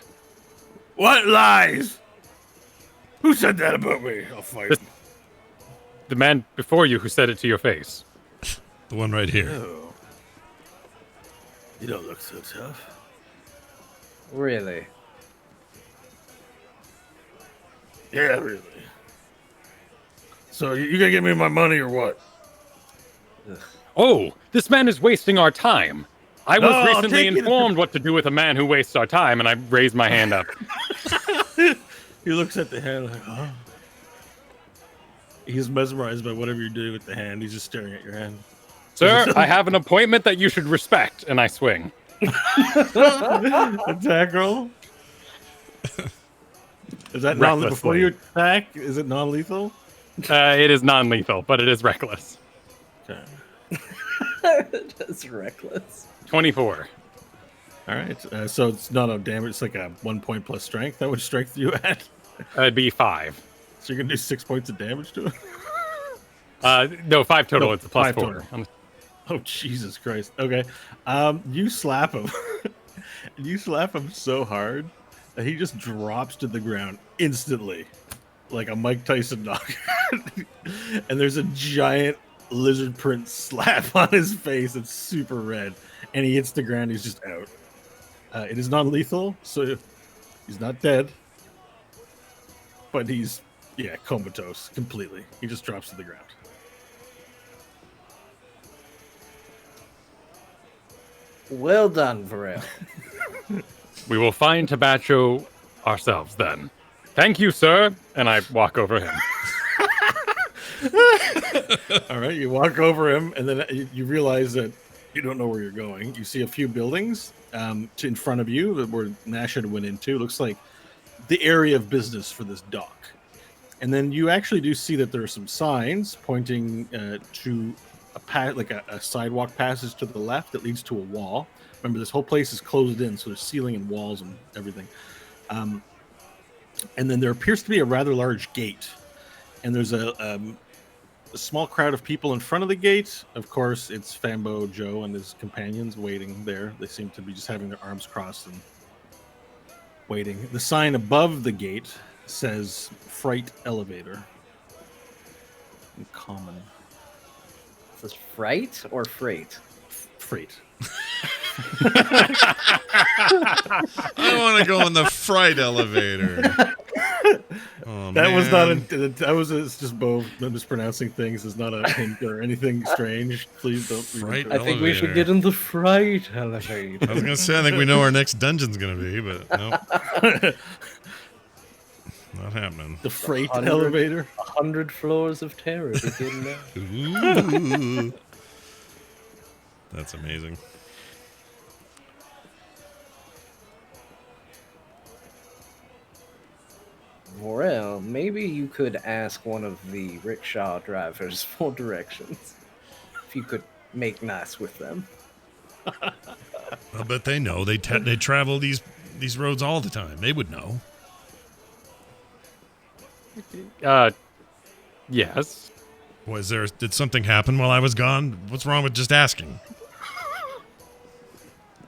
What lies? Who said that about me? I'll fight him. The man before you who said it to your face. The one right here. Oh. You don't look so tough. Really? Yeah, really. So you gonna give me my money or what? Oh, this man is wasting our time. I was No, I'll recently take you to- informed what to do with a man who wastes our time, and I raised my hand up. He looks at the hand like, oh. He's mesmerized by whatever you're doing with the hand. He's just staring at your hand. Sir, I have an appointment that you should respect, and I swing. Attack roll. Is that non Recklessly. before you attack? Is it non-lethal? It is non-lethal, but it is reckless. Okay. That's reckless. 24. All right. So it's not a damage. It's like a 1 point plus strength. How much strength do you add? It'd be 5. So you're gonna do 6 points of damage to it? No, 5 total. No, It's a plus 5 4. total. Oh Jesus Christ! Okay, you slap him. You slap him so hard that he just drops to the ground instantly, like a Mike Tyson knockout. And there's a giant lizard print slap on his face. It's super red, and he hits the ground. He's just out. It is non-lethal, so he's not dead, but he's comatose completely. He just drops to the ground. Well done, Vorel. We will find Tabacho ourselves then. Thank you, sir. And I walk over him. All right, you walk over him, and then you realize that you don't know where you're going. You see a few buildings in front of you where Nash had went into. It looks like the area of business for this dock. And then you actually do see that there are some signs pointing to a sidewalk passage to the left that leads to a wall. Remember, this whole place is closed in, so there's ceiling and walls and everything. And then there appears to be a rather large gate, and there's a small crowd of people in front of the gate. Of course, it's Fambo Joe and his companions waiting there. They seem to be just having their arms crossed and waiting. The sign above the gate says Freight Elevator in common. Is this fright or freight? Freight. I want to go in the fright elevator. Oh, That was not man. it's just Bo mispronouncing things. It's not a hint or anything strange. Please don't. Fright I think we should elevator. get in the fright elevator. I was gonna say I think we know where our next dungeon's gonna be, but no, not happening. The freight 100. elevator. 100 floors of terror begin now. Ooh. That's amazing. Vorel, maybe you could ask one of the rickshaw drivers for directions. If you could make nice with them. I bet they know. They travel these roads all the time. They would know. Yes. Did something happen while I was gone? What's wrong with just asking?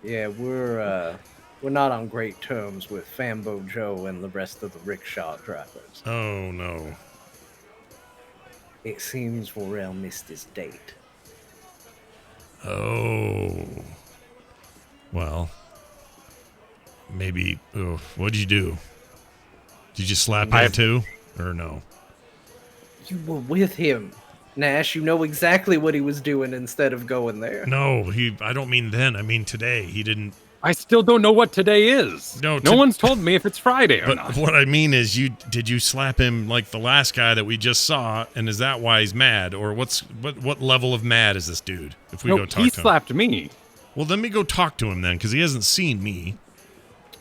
Yeah, we're not on great terms with Fambo Joe and the rest of the rickshaw drivers. Oh no. It seems Vorel missed his date. Oh. Well. Maybe. Oh, what'd you do? Did you slap him too, or no? You were with him, Nash. You know exactly what he was doing instead of going there. No, I don't mean then. I mean today. He didn't. I still don't know what today is. No, no one's told me if it's Friday or But not. what I mean is, did you slap him like the last guy that we just saw, and is that why he's mad, or what level of mad is this dude? If we go talk he to him, slapped me. well, let me go talk to him then, because he hasn't seen me.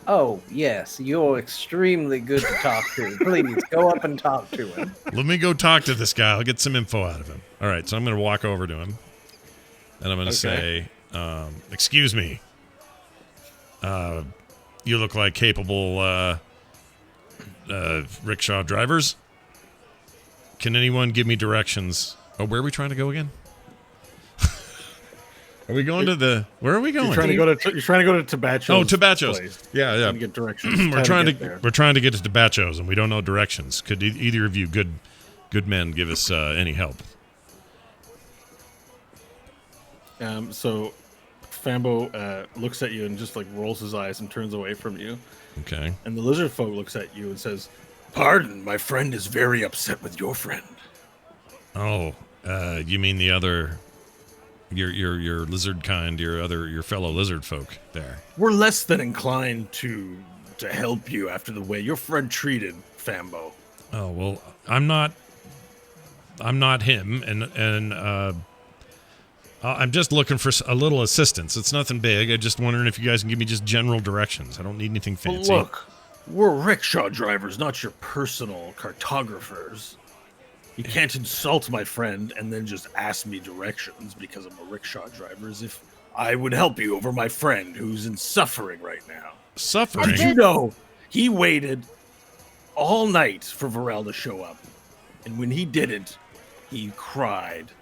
Oh, yes, you're extremely good to talk to. Please, go up and talk to him. Let me go talk to this guy. I'll get some info out of him. All right, so I'm going to walk over to him, and I'm going to say, "Excuse me. You look like capable rickshaw drivers. Can anyone give me directions? Oh, where are we trying to go again? Are we going to the? Where are we going? You're trying to go to Tabacho's. Oh, Tabacho's. Place. Yeah. And get directions. we're trying to get to Tabacho's, and we don't know directions. Could either of you good men give us any help? So Fambo looks at you and just like rolls his eyes and turns away from you. Okay. And the lizard folk looks at you and says, "Pardon, my friend is very upset with your friend." Oh, you mean the other, your lizard kind, your fellow lizard folk there? We're less than inclined to help you after the way your friend treated Fambo. Oh well, I'm not him, and I'm just looking for a little assistance. It's nothing big. I'm just wondering if you guys can give me just general directions. I don't need anything fancy. Well, look, we're rickshaw drivers, not your personal cartographers. You can't insult my friend and then just ask me directions because I'm a rickshaw driver, as if I would help you over my friend who's in suffering right now. Suffering? Did you know he waited all night for Vorel to show up? And when he didn't, he cried.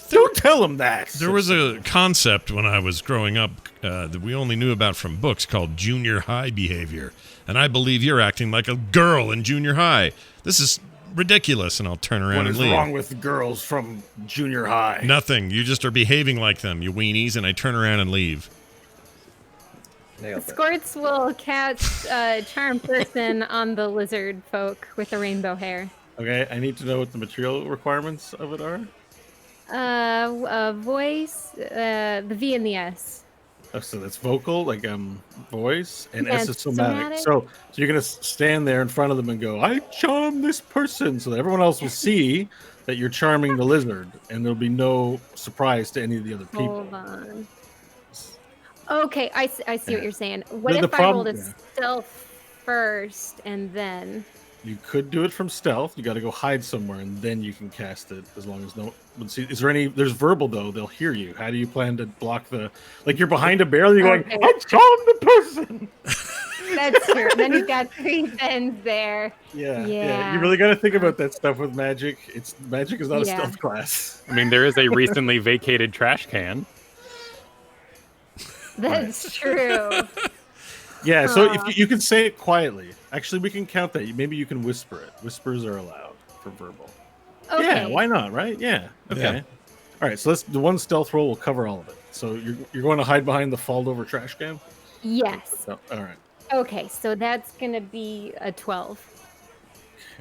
Don't tell him that. There was a concept when I was growing up that we only knew about from books called junior high behavior. And I believe you're acting like a girl in junior high. This is ridiculous, and I'll turn around and leave. What is wrong with girls from junior high? Nothing. You just are behaving like them, you weenies, and I turn around and leave. Squirts will cast Charm Person on the lizard folk with the rainbow hair. Okay, I need to know what the material requirements of it are. Voice, the V and the S. Oh, so that's vocal, like voice, and Yeah, S is somatic. somatic. So you're gonna stand there in front of them and go, "I charm this person," so that everyone else will see that you're charming the lizard, and there'll be no surprise to any of the other people. Hold on. Okay, I see what you're saying. What The if I rolled a problem- stealth first and then? You could do it from stealth. You got to go hide somewhere, and then you can cast it. As long as no one see. Is there any? There's verbal though. They'll hear you. How do you plan to block the? Like you're behind a barrel. You're Okay. going. I charmed the person. That's true. Then you've got 3 pens there. Yeah. Yeah. You really got to think about that stuff with magic. Magic is not a Yeah. stealth class. I mean, there is a recently vacated trash can. That's true. Yeah. So Aw. if you can say it quietly, actually, we can count that. Maybe you can whisper it. Whispers are allowed for verbal. Okay. Yeah. Why not? Right? Yeah. Okay. Yeah. All right. So the one stealth roll will cover all of it. So you're going to hide behind the falled over trash can. Yes. Oh, all right. Okay, so that's gonna be a 12.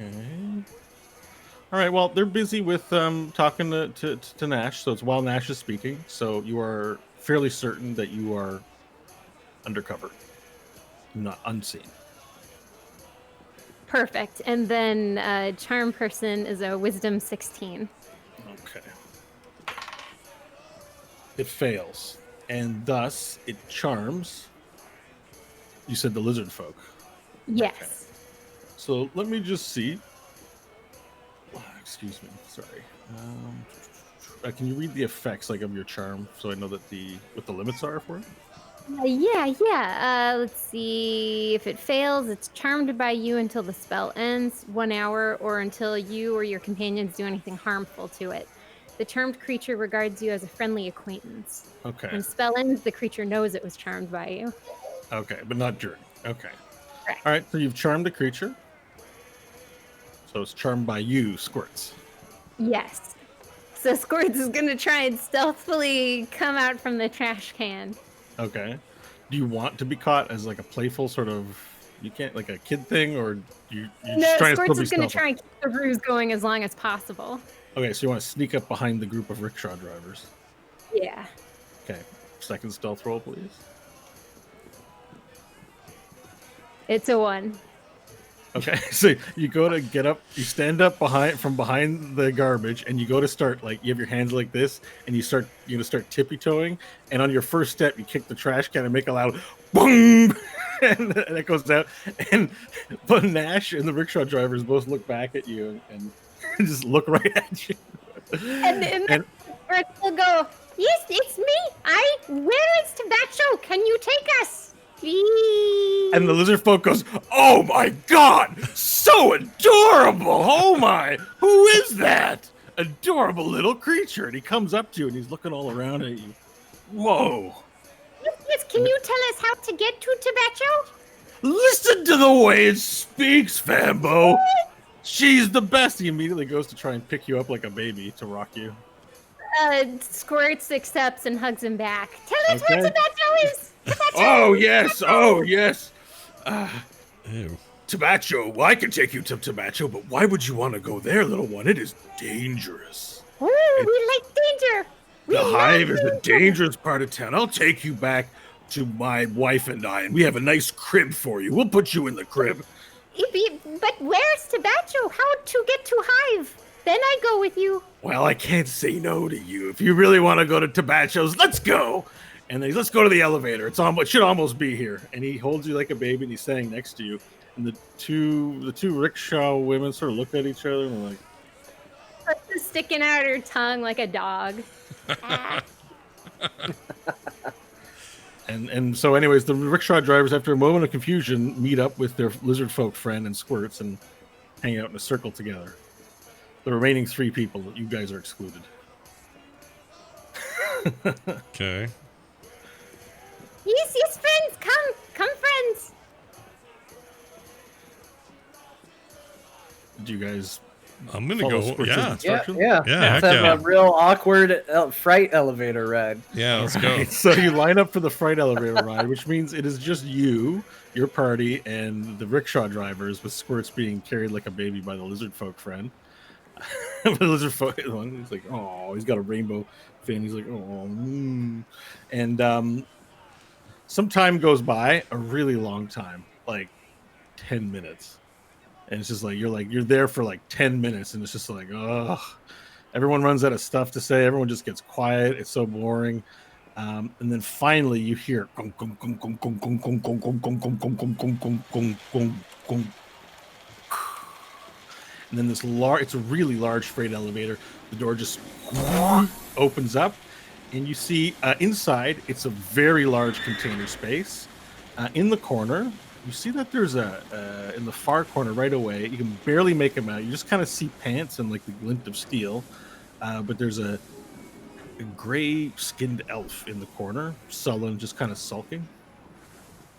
Okay. All right. Well, they're busy with talking to Nash, so it's while Nash is speaking. So you are fairly certain that you are undercover, not unseen. Perfect. And then Charm Person is a Wisdom 16. Okay. It fails, and thus it charms. You said the lizard folk. Yes. So let me just see. Excuse me. Sorry. can you read the effects like of your charm so I know that what the limits are for it? Yeah. Let's see. If it fails, it's charmed by you until the spell ends, 1 hour, or until you or your companions do anything harmful to it. The charmed creature regards you as a friendly acquaintance. Okay. When the spell ends, the creature knows it was charmed by you. Okay, but not during. Okay. Correct. All right, so you've charmed a creature. So it's charmed by you, Squirts. Yes. So Squirts is gonna try and stealthily come out from the trash can. Okay. Do you want to be caught as like a playful sort of, you can't, like a kid thing, or you No, just trying to Squirts still be is gonna stealthy? try and keep the ruse going as long as possible. Okay, so you want to sneak up behind the group of rickshaw drivers. Yeah. Okay. Second stealth roll, please. It's a 1. Okay, so you go to get up, you stand up behind the garbage, and you go to start, like, you have your hands like this, and you start tippy-toeing, and on your first step, you kick the trash can and make a loud boom, and it goes out, and but Nash and the rickshaw drivers both look back at you and just look right at you. And Squirts will go, yes, it's me. Where is Tabacho? Can you take us? Please. And the lizard folk goes, "Oh my god, so adorable! Oh my, who is that? Adorable little creature!" And he comes up to you and he's looking all around at you. Whoa! Yes, can you tell us how to get to Tabacho? Listen to the way it speaks, Fambo. She's the best. He immediately goes to try and pick you up like a baby to rock you. Squirts accepts and hugs him back. Tell us Okay. where Tabacho is. Oh yes, oh yes. Ew. Tabacho. Well, I can take you to Tabacho, but why would you want to go there, little one? It is dangerous. Ooh, we like danger. We The love Hive is a danger. dangerous part of town. I'll take you back to my wife and I, and we have a nice crib for you. We'll put you in the crib. But where's Tabacho? How to get to Hive? Then I go with you. Well, I can't say no to you. If you really want to go to Tabacho's, let's go. And then let's go to the elevator. It should almost be here. And he holds you like a baby, and he's standing next to you. And the two rickshaw women sort of look at each other and are like, Squirts is sticking out her tongue like a dog. And so anyways, the rickshaw drivers, after a moment of confusion, meet up with their lizard folk friend and Squirts and hang out in a circle together. The remaining 3 people, you guys are excluded. Okay. Yes, friends, come, friends. Do you guys I'm gonna follow go. Squirts' Yeah. instructions? Yeah, Let's heck have yeah. a real awkward fright elevator ride. Yeah, let's go. Right, so you line up for the fright elevator ride, which means it is just you, your party, and the rickshaw drivers, with Squirts being carried like a baby by the lizard folk friend. The lizard folk one, he's like, oh, he's got a rainbow fin. He's like, oh, and some time goes by, a really long time, like 10 minutes, and it's just like you're there for like 10 minutes, and it's just like, ugh. Everyone runs out of stuff to say. Everyone just gets quiet. It's so boring. And then finally you hear gong, gong, gong, gong, gong, gong, gong, gong, gong, gong, gong, gong, gong, gong, gong, gong, gong. And then it's a really large freight elevator. The door just opens up, and you see inside, it's a very large container space. In the corner, you see that there's in the far corner right away, you can barely make him out. You just kind of see pants and like the glint of steel. But there's a gray-skinned elf in the corner, sullen, just kind of sulking.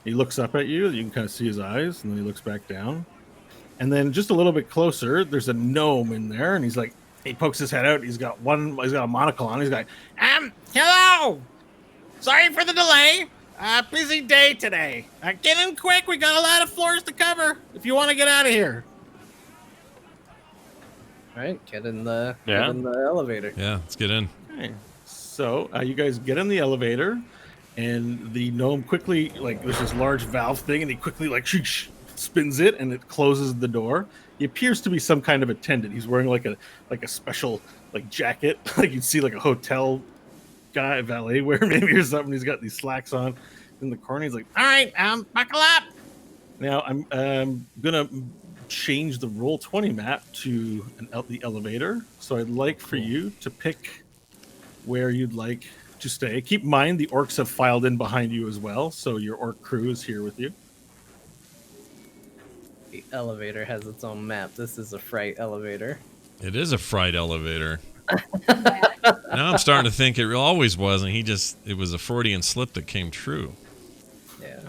He looks up at you. You can kind of see his eyes, and then he looks back down. And then just a little bit closer, there's a gnome in there, and he's like, he pokes his head out. He's got a monocle on. He's like, hello. Sorry for the delay. Busy day today. Get in quick. We got a lot of floors to cover. If you want to get out of here. All right, get in the Yeah. elevator. Yeah, let's get in. Okay. So you guys get in the elevator, and the gnome quickly, like, there's this large valve thing, and he quickly, like, spins it, and it closes the door. He appears to be some kind of attendant. He's wearing like a special like jacket, like you'd see like a hotel guy, valet wear maybe or something. He's got these slacks on in the corner. He's like, all right, buckle up. Now I'm gonna change the Roll20 map to the elevator. So I'd like for you to pick where you'd like to stay. Keep in mind the orcs have filed in behind you as well, so your orc crew is here with you. The elevator has its own map. This is a fright elevator. It is a fright elevator. Now I'm starting to think it always wasn't. It was a Freudian slip that came true. Yeah.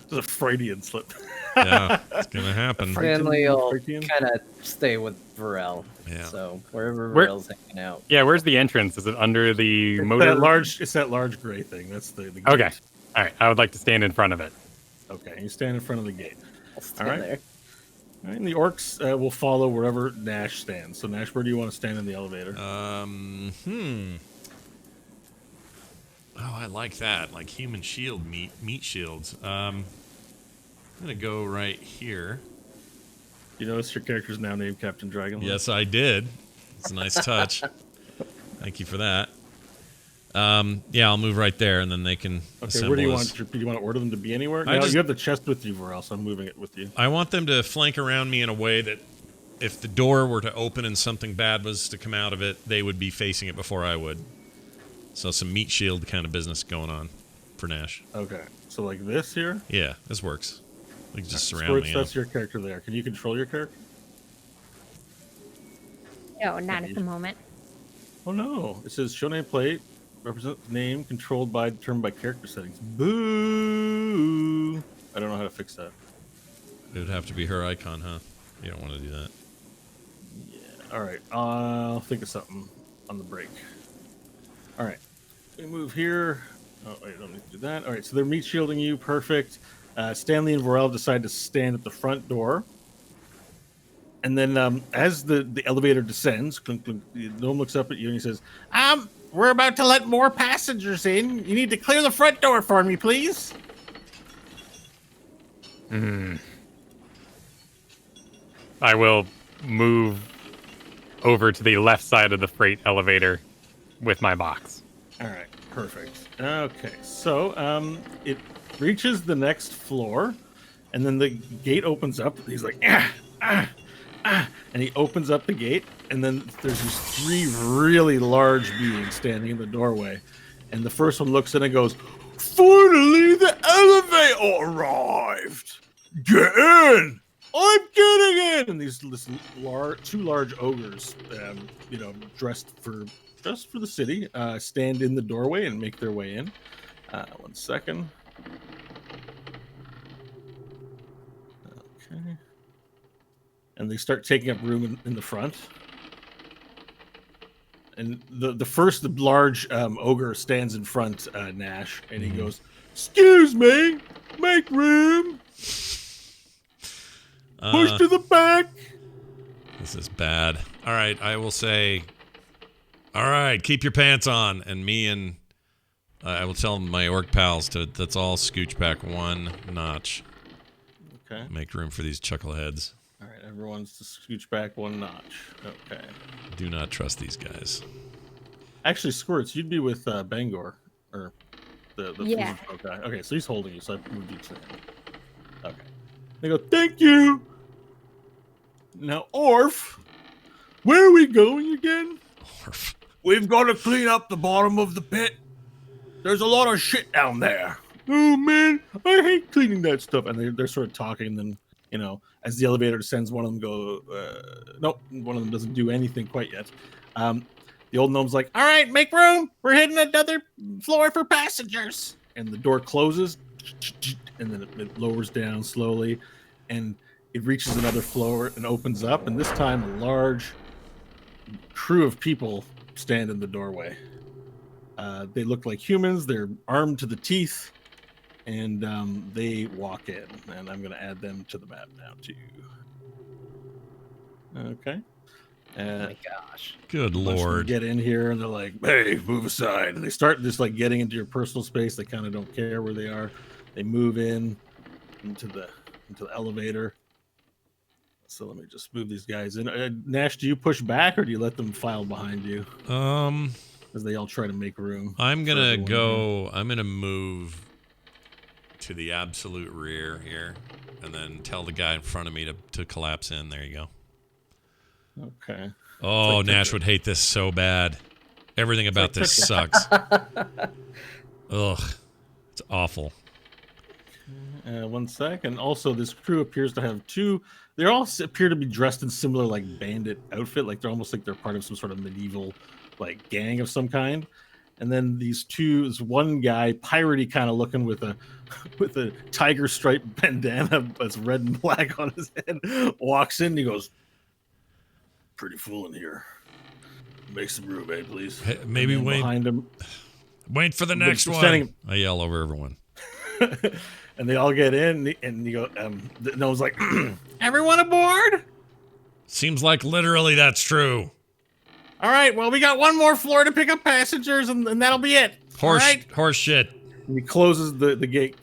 It's a Freudian slip. Yeah, it's gonna happen. Stanley will Frightian? kind of stay with Varel. Yeah. So wherever Where- Varel's hanging out. Yeah, where's the entrance? Is it under the It's motor? that large gray thing. That's the gate. Okay. All right. I would like to stand in front of it. Okay, you stand in front of the gate. I'll stand right. there. All right, and the orcs will follow wherever Nash stands. So Nash, where do you want to stand in the elevator? Oh, I like that. Like human shield, meat shields. I'm gonna go right here. You notice your character's now named Captain Dragonlord? Yes, I did. It's a nice touch. Thank you for that. Yeah, I'll move right there, and then they can Okay, assemble where do you us. want? Do you want to order them to be anywhere? I No, just- you have the chest with you, Varel, so I'm moving it with you. I want them to flank around me in a way that if the door were to open and something bad was to come out of it, they would be facing it before I would. So some meat shield kind of business going on for Nash. Okay, so like this here. Yeah, this works. We can just surround Squirts, me. that's your character there. Can you control your character? No, not at the moment. Oh no! It says show nameplate, represent name controlled by determined by character settings. Boo! I don't know how to fix that. It would have to be her icon, huh? You don't want to do that. All right, I'll think of something on the break. All right, we move here. Oh, wait, I don't need to do that. All right, so they're meat shielding you. Perfect. Stanley and Varel decide to stand at the front door. And then as the elevator descends, clunk, clunk, the gnome looks up at you and he says, we're about to let more passengers in. You need to clear the front door for me, please. I will move over to the left side of the freight elevator with my box. All right, perfect. Okay, so it reaches the next floor, and then the gate opens up. He's like, and he opens up the gate, and then there's these three really large beings standing in the doorway, and the first one looks in and goes, "Finally, the elevator arrived. Get in." I'm getting in, and these two large ogres, dressed for the city, stand in the doorway and make their way in. 1 second. Okay. And they start taking up room in the front. And the first large ogre stands in front, Nash, and he goes, "Excuse me, make room. Push to the back." This is bad. All right, I will say, all right, keep your pants on. And me and I will tell my orc pals let's all scooch back one notch. Okay. Make room for these chuckleheads. All right, everyone's to scooch back one notch. Okay. Do not trust these guys. Actually, Squirts, you'd be with Bangor, or the Yeah. Okay. Okay, so he's holding you, so I moved you to him. Okay. They go, "Thank you." Now, Orf, where are we going again? Orf. We've got to clean up the bottom of the pit. There's a lot of shit down there. Oh man, I hate cleaning that stuff. And they're sort of talking. And then, as the elevator descends, one of them go, nope, one of them doesn't do anything quite yet. The old gnome's like, "All right, make room. We're hitting another floor for passengers." And the door closes, and then it lowers down slowly, and it reaches another floor and opens up. And this time, a large crew of people stand in the doorway. They look like humans. They're armed to the teeth, and they walk in. And I'm going to add them to the map now too. Okay. Oh my gosh. Good Bunch of them lord. get in here and they're like, "Hey, move aside." And they start just like getting into your personal space. They kind of don't care where they are. They move into the elevator. So let me just move these guys in. Nash, do you push back or do you let them file behind you as they all try to make room? I'm for gonna everyone I'm gonna move to the absolute rear here, and then tell the guy in front of me to collapse in. There you go. here? Okay. Oh, like Nash the- would hate this so bad. Everything about this sucks. Ugh. It's awful. 1 sec. And also, this crew appears to have two. They all appear to be dressed in similar, like, bandit outfit. Like, they're almost like they're part of some sort of medieval, like, gang of some kind. And then this one guy, piratey kind of looking with a tiger stripe bandana that's red and black on his head, walks in and he goes, "Pretty full in here. Make some room, please." Hey, maybe and wait behind him. Wait for the next one. Standing, I yell over everyone. and they all get in, and you go. No one's like, "Everyone aboard." Seems like literally that's true. All right, well, we got one more floor to pick up passengers, and that'll be it. Horse shit. And he closes the gate,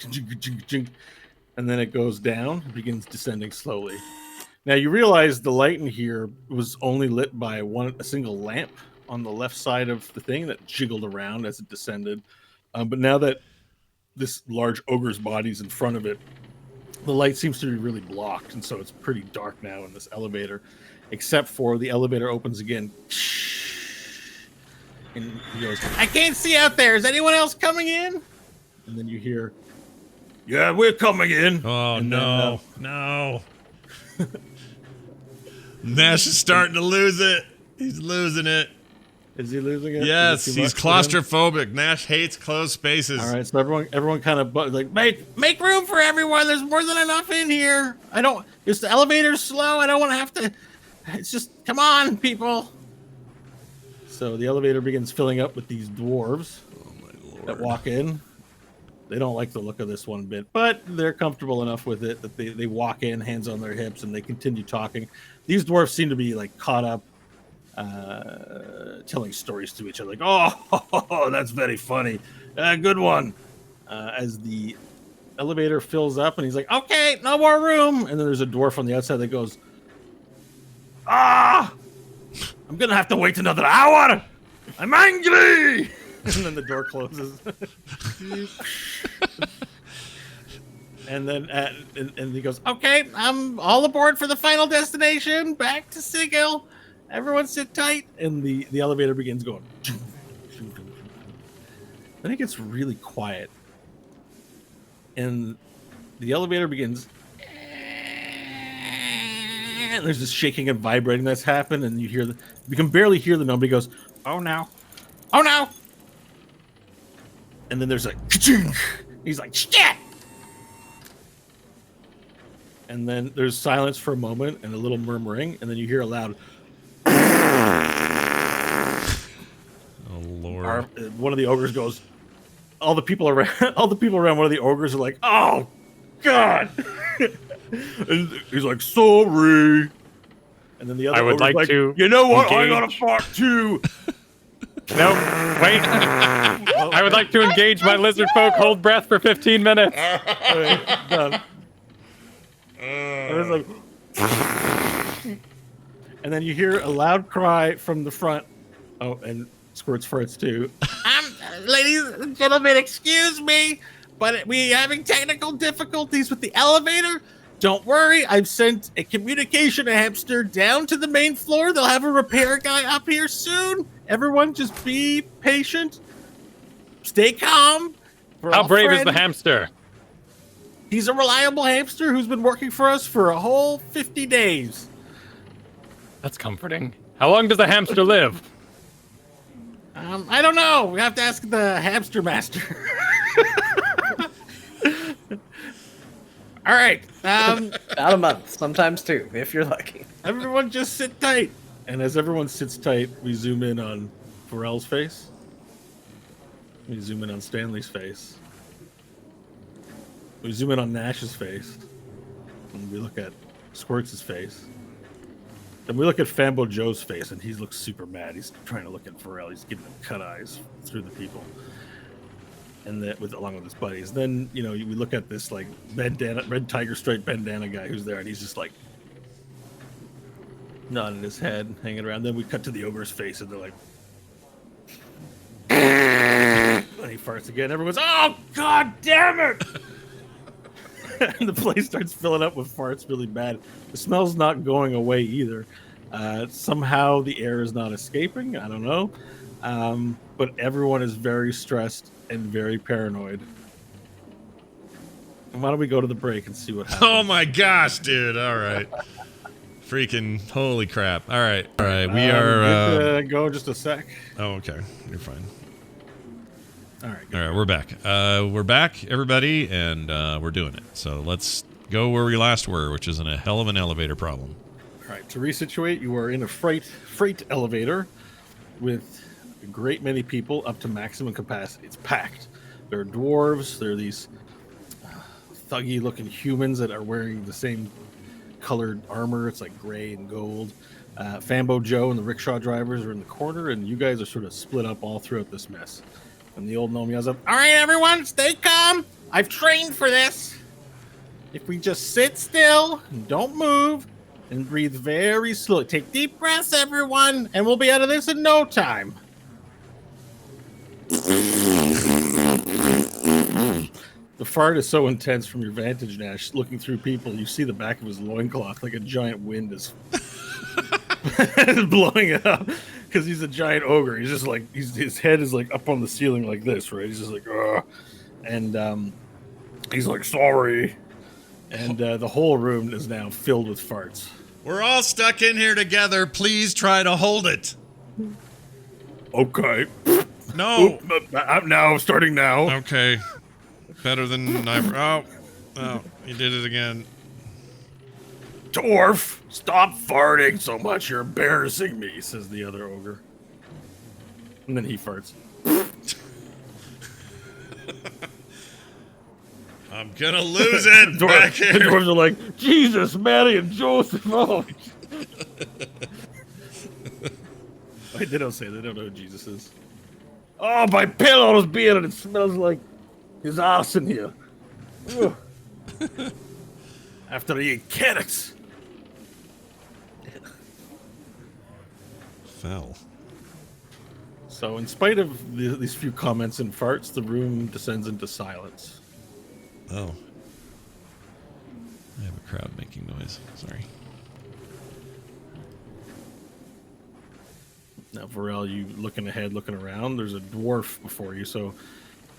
and then it goes down, begins descending slowly. Now, you realize the light in here was only lit by a single lamp on the left side of the thing that jiggled around as it descended. But now that this large ogre's body's in front of it, the light seems to be really blocked, and so it's pretty dark now in this elevator, except for the elevator opens again. And he goes, "I can't see out there. Is anyone else coming in?" And then you hear, "Yeah, we're coming in." Oh, and no. No. Nash is starting to lose it. He's losing it. Is he losing it? Yes, Is it too he's much for him? claustrophobic. Nash hates closed spaces. All right, so everyone kind of like make room for everyone. There's more than enough in here. Is the elevator slow? I don't want to have to. It's just, come on, people. So the elevator begins filling up with these dwarves that walk in. They don't like the look of this one bit, but they're comfortable enough with it that they walk in, hands on their hips, and they continue talking. These dwarves seem to be like caught up, telling stories to each other, like, "Oh, that's very funny. Good one." As the elevator fills up, and he's like, "Okay, no more room." And then there's a dwarf on the outside that goes, "I'm gonna have to wait another hour. I'm angry." And then the door closes. And then and he goes, "Okay, I'm all aboard for the final destination. Back to Sigil. Everyone sit tight." And the elevator begins going. Then it gets really quiet. And the elevator begins. And there's this shaking and vibrating that's happened, and you can barely hear the number. He goes, "Oh no. Oh no." And then there's a ka-ching. He's like, "Shit." And then there's silence for a moment and a little murmuring, and then you hear a loud. Oh Lord! One of the ogres goes. All the people around one of the ogres are like, "Oh God!" And he's like, "Sorry." And then the other I would ogre's like to "You know what? I engage- gotta fart too." No, wait. I would like to engage my lizard folk. Hold breath for 15 minutes. Okay, done. And it's like, and then you hear a loud cry from the front. Oh, and Squirts farts too. Ladies and gentlemen, excuse me, but we're having technical difficulties with the elevator. Don't worry, I've sent a communication hamster down to the main floor. They'll have a repair guy up here soon. Everyone just be patient. Stay calm. How brave is the hamster? He's a reliable hamster who's been working for us for a whole 50 days. That's comforting. How long does the hamster live? I don't know. We have to ask the hamster master. All right. About a month, sometimes two, if you're lucky. Everyone just sit tight. And as everyone sits tight, we zoom in on Pharrell's face. We zoom in on Stanley's face. We zoom in on Nash's face. And we look at Squirts' face. Then we look at Fambo Joe's face, and he looks super mad. He's trying to look at Pharrell. He's giving him cut eyes through the people. And that along with his buddies. Then, we look at this like bandana, red tiger stripe bandana guy who's there, and he's just like nodding his head, hanging around. Then we cut to the ogre's face, and they're like, and he farts again. Everyone's, "Oh God damn it!" And the place starts filling up with farts really bad. The smell's not going away either. Somehow the air is not escaping. I don't know. But everyone is very stressed and very paranoid. And why don't we go to the break and see what happens? Oh my gosh, dude. All right. Freaking holy crap. All right. All right. We are. Go just a sec. Oh, okay. You're fine. All right. All right. We're back. We're back, everybody, and we're doing it. So let's go where we last were, which is in a hell of an elevator problem. All right. To resituate, you are in a freight elevator with a great many people up to maximum capacity. It's packed. There are dwarves. There are these thuggy-looking humans that are wearing the same colored armor. It's like gray and gold. Fambo Joe and the rickshaw drivers are in the corner, and you guys are sort of split up all throughout this mess. And the old gnome yells up, "All right, everyone, stay calm. I've trained for this. If we just sit still and don't move and breathe very slowly. Take deep breaths, everyone, and we'll be out of this in no time." The fart is so intense from your vantage, Nash. Looking through people, you see the back of his loincloth like a giant wind is blowing it up because he's a giant ogre. He's just like his head is like up on the ceiling like this, right? He's just like, ugh. And he's like, sorry. And the whole room is now filled with farts. We're all stuck in here together. Please try to hold it. Okay. No. Now, starting now. Okay. Better than never. Oh, you did it again. Dwarf, stop farting so much. You're embarrassing me, says the other ogre. And then he farts. I'm gonna lose it back here. The dwarves are like, Jesus, Mary, and Joseph. Oh. Wait, they don't say. They don't know who Jesus is. Oh, my pillow's beard. It smells like his ass in here. After he ate carrots. Fell. So, in spite of these few comments and farts, the room descends into silence. Oh. I have a crowd making noise. Sorry. Now, Varel, you looking ahead, looking around. There's a dwarf before you, so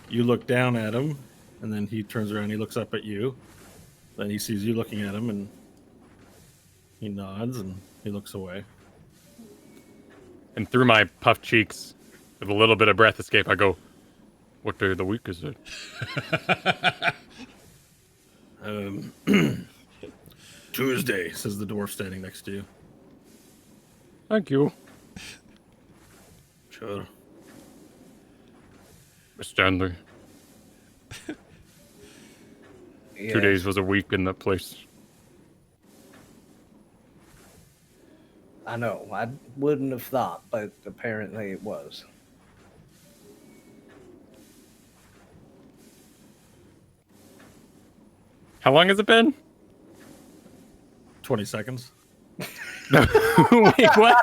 you look down at him, and then he turns around. He looks up at you. Then he sees you looking at him, and he nods, and he looks away. And through my puffed cheeks, with a little bit of breath escape, I go, "What day of the week is it?" Tuesday, says the dwarf standing next to you. Thank you, Sure. Miss Stanley. Yeah. 2 days was a week in that place. I know. I wouldn't have thought, but apparently it was. How long has it been? 20 seconds. Wait, what?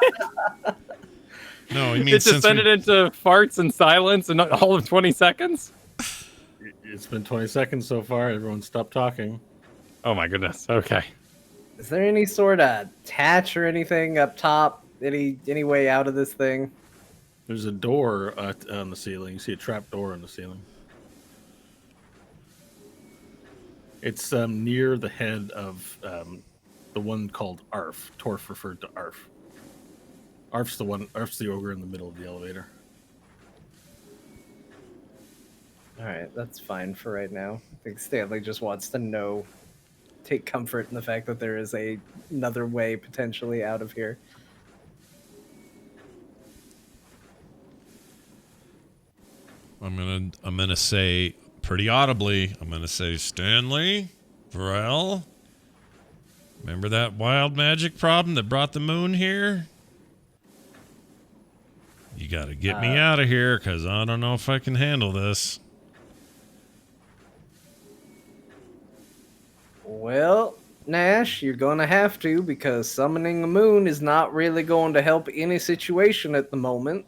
No, he means It since descended into farts and silence in all of 20 seconds? It's been 20 seconds so far. Everyone stopped talking. Oh my goodness. Okay. Is there any sort of attach or anything up top? Any way out of this thing? There's a door on the ceiling. You see a trap door on the ceiling. It's near the head of the one called Arf. Torf referred to Arf. Arf's the ogre in the middle of the elevator. All right, that's fine for right now. I think Stanley just wants to take comfort in the fact that there is another way potentially out of here. I'm gonna say pretty audibly. I'm gonna say, Stanley, Varel. Remember that wild magic problem that brought the moon here? You gotta get me out of here, because I don't know if I can handle this. Well, Nash, you're going to have to, because summoning the moon is not really going to help any situation at the moment.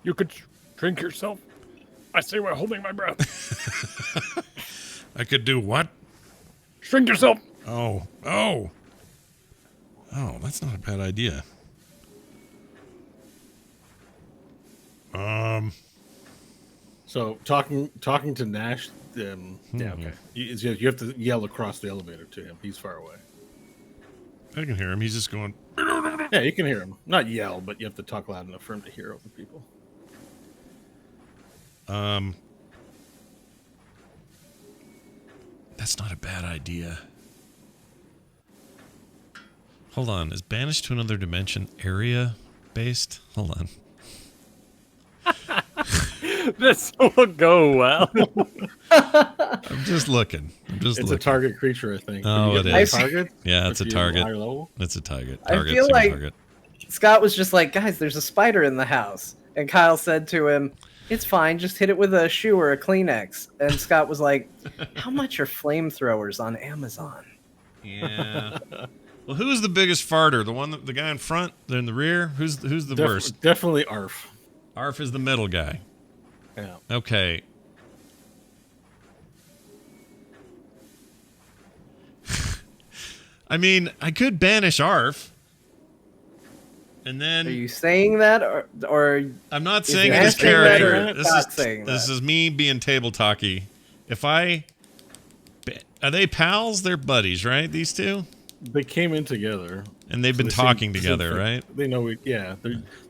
You could drink yourself. I say while holding my breath. I could do what? Shrink yourself. Oh, that's not a bad idea. So talking to Nash. Yeah, okay. You have to yell across the elevator to him. He's far away. I can hear him. He's just going. Yeah, you can hear him. Not yell, but you have to talk loud enough for him to hear other people. That's not a bad idea. Hold on. Is Banished to Another Dimension area based? Hold on. This will go well. I'm just looking. It's a target creature, I think. Oh, When you it get is. Target, Yeah, it's a if you target. higher level. It's a target. I Target. feel single like- target. Scott was just like, guys, there's a spider in the house. And Kyle said to him, it's fine, just hit it with a shoe or a Kleenex. And Scott was like, how much are flamethrowers on Amazon? Yeah. Well, who's the biggest farter? The guy in front? In the rear? Who's the worst? Definitely Arf. Arf is the middle guy. Yeah. Okay. I mean, I could banish Arf. And then Are you saying that, or I'm not Is saying he it as asking that or character. not saying This that? is me being table talky. If are they pals? They're buddies, right? These two, They came in together. and they've been They seem- talking seem together, fit. right? They know.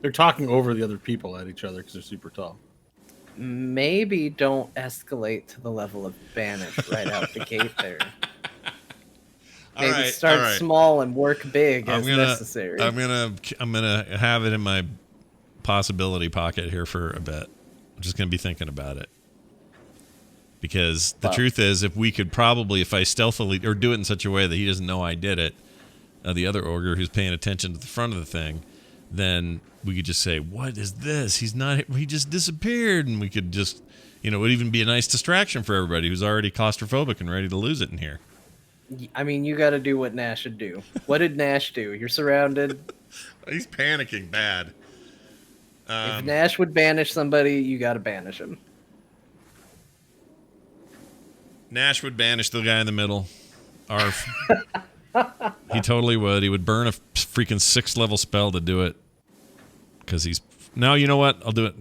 They're talking over the other people at each other because they're super tall. maybe don't escalate to the level of banish right out the gate there. Maybe start small and work big as necessary. I'm gonna have it in my possibility pocket here for a bit. I'm just gonna be thinking about it. Because the truth is, if I stealthily or do it in such a way that he doesn't know I did it, the other ogre who's paying attention to the front of the thing, then we could just say, "What is this? He just disappeared," and we could just, it would even be a nice distraction for everybody who's already claustrophobic and ready to lose it in here. I mean, you got to do what Nash should do. What did Nash do? You're surrounded. He's panicking bad. If Nash would banish somebody, you got to banish him. Nash would banish the guy in the middle. Arf. He totally would. He would burn a freaking 6th level spell to do it. Because he's... No, you know what? I'll do it.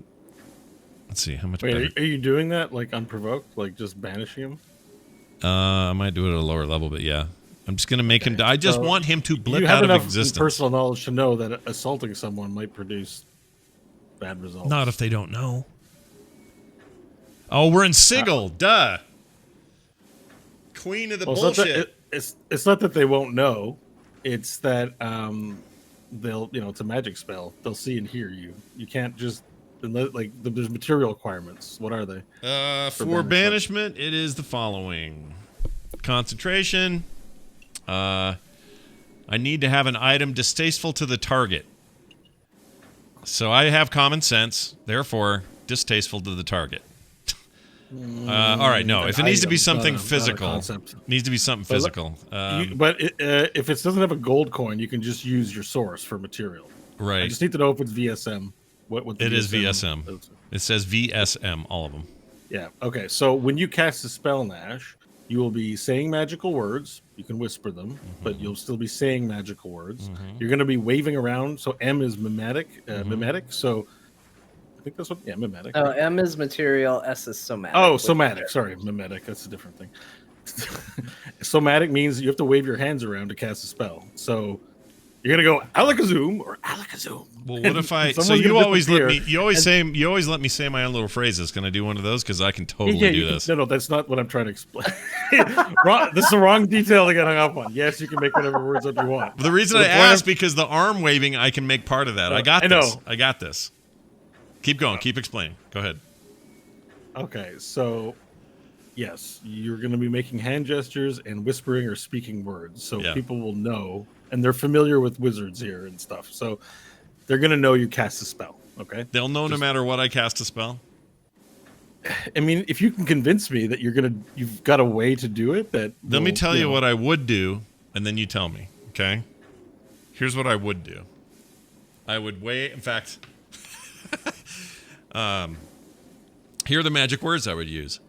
Let's see. How much better? Wait, are you doing that like unprovoked? Like just banishing him? I might do it at a lower level, but yeah. I'm just going to make him... I just want him to blip You have out of enough existence. personal knowledge to know that assaulting someone might produce bad results. Not if they don't know. Oh, we're in Sigil. Duh. Queen of the bullshit. It's not that they won't know. It's that they'll, it's a magic spell. They'll see and hear you. You can't just there's material requirements. What are they? For banishment, it is the following: concentration. I need to have an item distasteful to the target. So I have common sense, therefore distasteful to the target. All right, no. If it needs to be something physical, needs to be something physical. But if it doesn't have a gold coin, you can just use your source for material. Right. I just need to know if it's VSM. What it is VSM. It says VSM, all of them. Yeah. Okay. So when you cast a spell, Nash, you will be saying magical words. You can whisper them, but you'll still be saying magical words. You're going to be waving around. So M is mimetic. Mimetic. So I think that's what. Yeah, mimetic. Oh, right? M is material, S is somatic. Oh, somatic. Sorry, mimetic. That's a different thing. Somatic means you have to wave your hands around to cast a spell. So you're gonna go alakazam or alakazam. Well, what if I? So Someone's you gonna always let disappear, me. You always let me say my own little phrases. Can I do one of those? Because I can totally do you this. No, that's not what I'm trying to explain. This is the wrong detail to get hung up on. Yes, you can make whatever words up you want. The reason I asked because the arm waving, I can make part of that. I got I this. know. I got this. Keep going. Keep explaining. Go ahead. Okay, so yes, you're going to be making hand gestures and whispering or speaking words, so Yeah. people will know, and they're familiar with wizards here and stuff, so they're going to know you cast a spell. Okay, They'll know no matter what I cast a spell. I mean, if you can convince me that you've got a way to do it, that Let me tell you what I would do, and then you tell me. Okay. Here's what I would do. I would wait. In fact, here are the magic words I would use.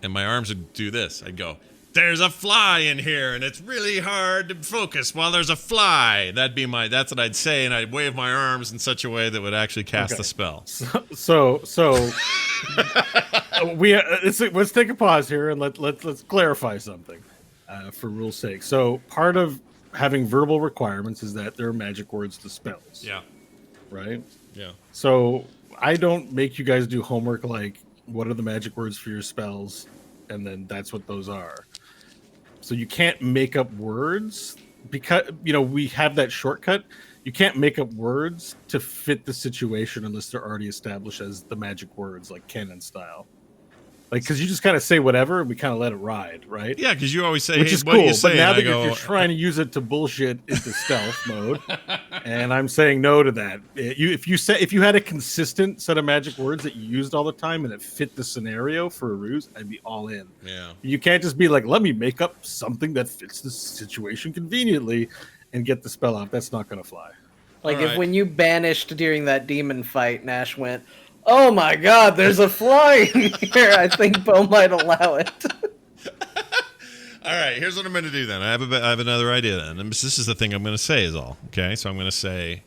And my arms would do this. I'd go, there's a fly in here, and it's really hard to focus while there's a fly. That's what I'd say, and I'd wave my arms in such a way that would actually cast the spell. So let's take a pause here and let's clarify something for rule's sake. So part of having verbal requirements is that there are magic words to spells. Yeah. Right? Yeah. So I don't make you guys do homework like what are the magic words for your spells, and then that's what those are. So you can't make up words because, we have that shortcut. You can't make up words to fit the situation unless they're already established as the magic words, like canon style. Like, because you just kind of say whatever and we kind of let it ride, right? Yeah, because you always say, which hey, is what do cool. you say? But now And that I you're go, trying to use it to bullshit into stealth mode, and I'm saying no to that. If you had a consistent set of magic words that you used all the time and it fit the scenario for a ruse, I'd be all in. yeah. You can't just be like, let me make up something that fits the situation conveniently and get the spell out. That's not going to fly. Like All if right. when you banished during that demon fight, Nash went, "Oh my God, there's a fly in here." I think Bo might allow it. All right, here's what I'm going to do then. I have another idea then. And this is the thing I'm going to say is all. Okay, so I'm going to say,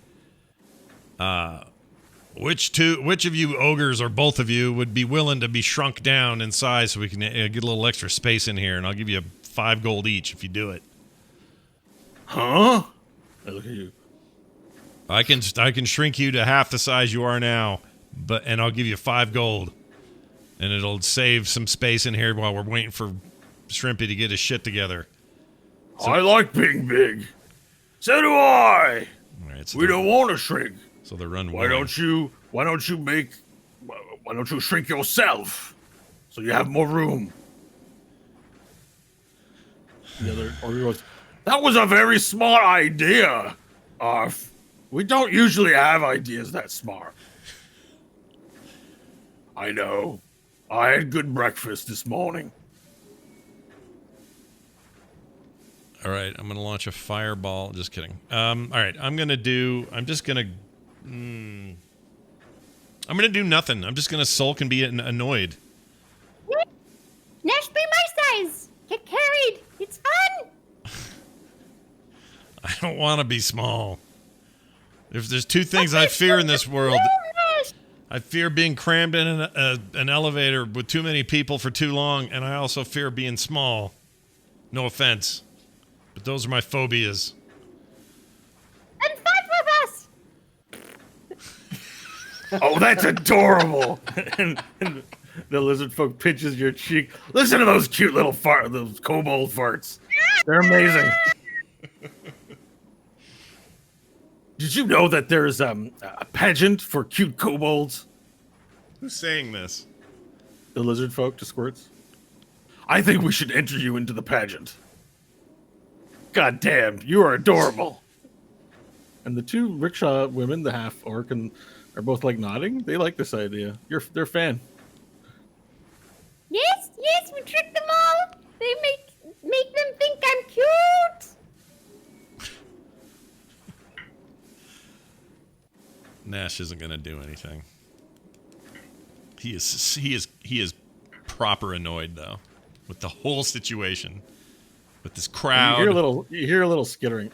which of you ogres or both of you would be willing to be shrunk down in size so we can get a little extra space in here, and I'll give you 5 gold each if you do it. Huh? I look at you. I can shrink you to half the size you are now, and I'll give you 5 gold, and it'll save some space in here while we're waiting for Shrimpy to get his shit together. I like being big. So do I. All right, so We don't want to shrink. So they're unwilling. Why don't you shrink yourself so you have more room? The other ogre goes, that was a very smart idea, Arf. We don't usually have ideas that smart. I know. I had good breakfast this morning. All right, I'm going to launch a fireball. Just kidding. All right, I'm going to do nothing. I'm just going to sulk and be annoyed. Nash, be my size. Get carried. It's fun. I don't want to be small. If there's 2 things I fear in this world, I fear being crammed in an elevator with too many people for too long, and I also fear being small. No offense, but those are my phobias. And fight with us. Oh, that's adorable. and the lizard folk pinches your cheek. Listen to those cute little those kobold farts. They're amazing. Did you know that there's a pageant for cute kobolds? Who's saying this? The lizard folk to Squirts. I think we should enter you into the pageant. God damn, you are adorable. And the 2 rickshaw women, the half orc, and are both like nodding. They like this idea. They're a fan. Yes, we trick them all. They make them think I'm cute. Nash isn't going to do anything. He is proper annoyed though with the whole situation, with this crowd. You hear a little skittering.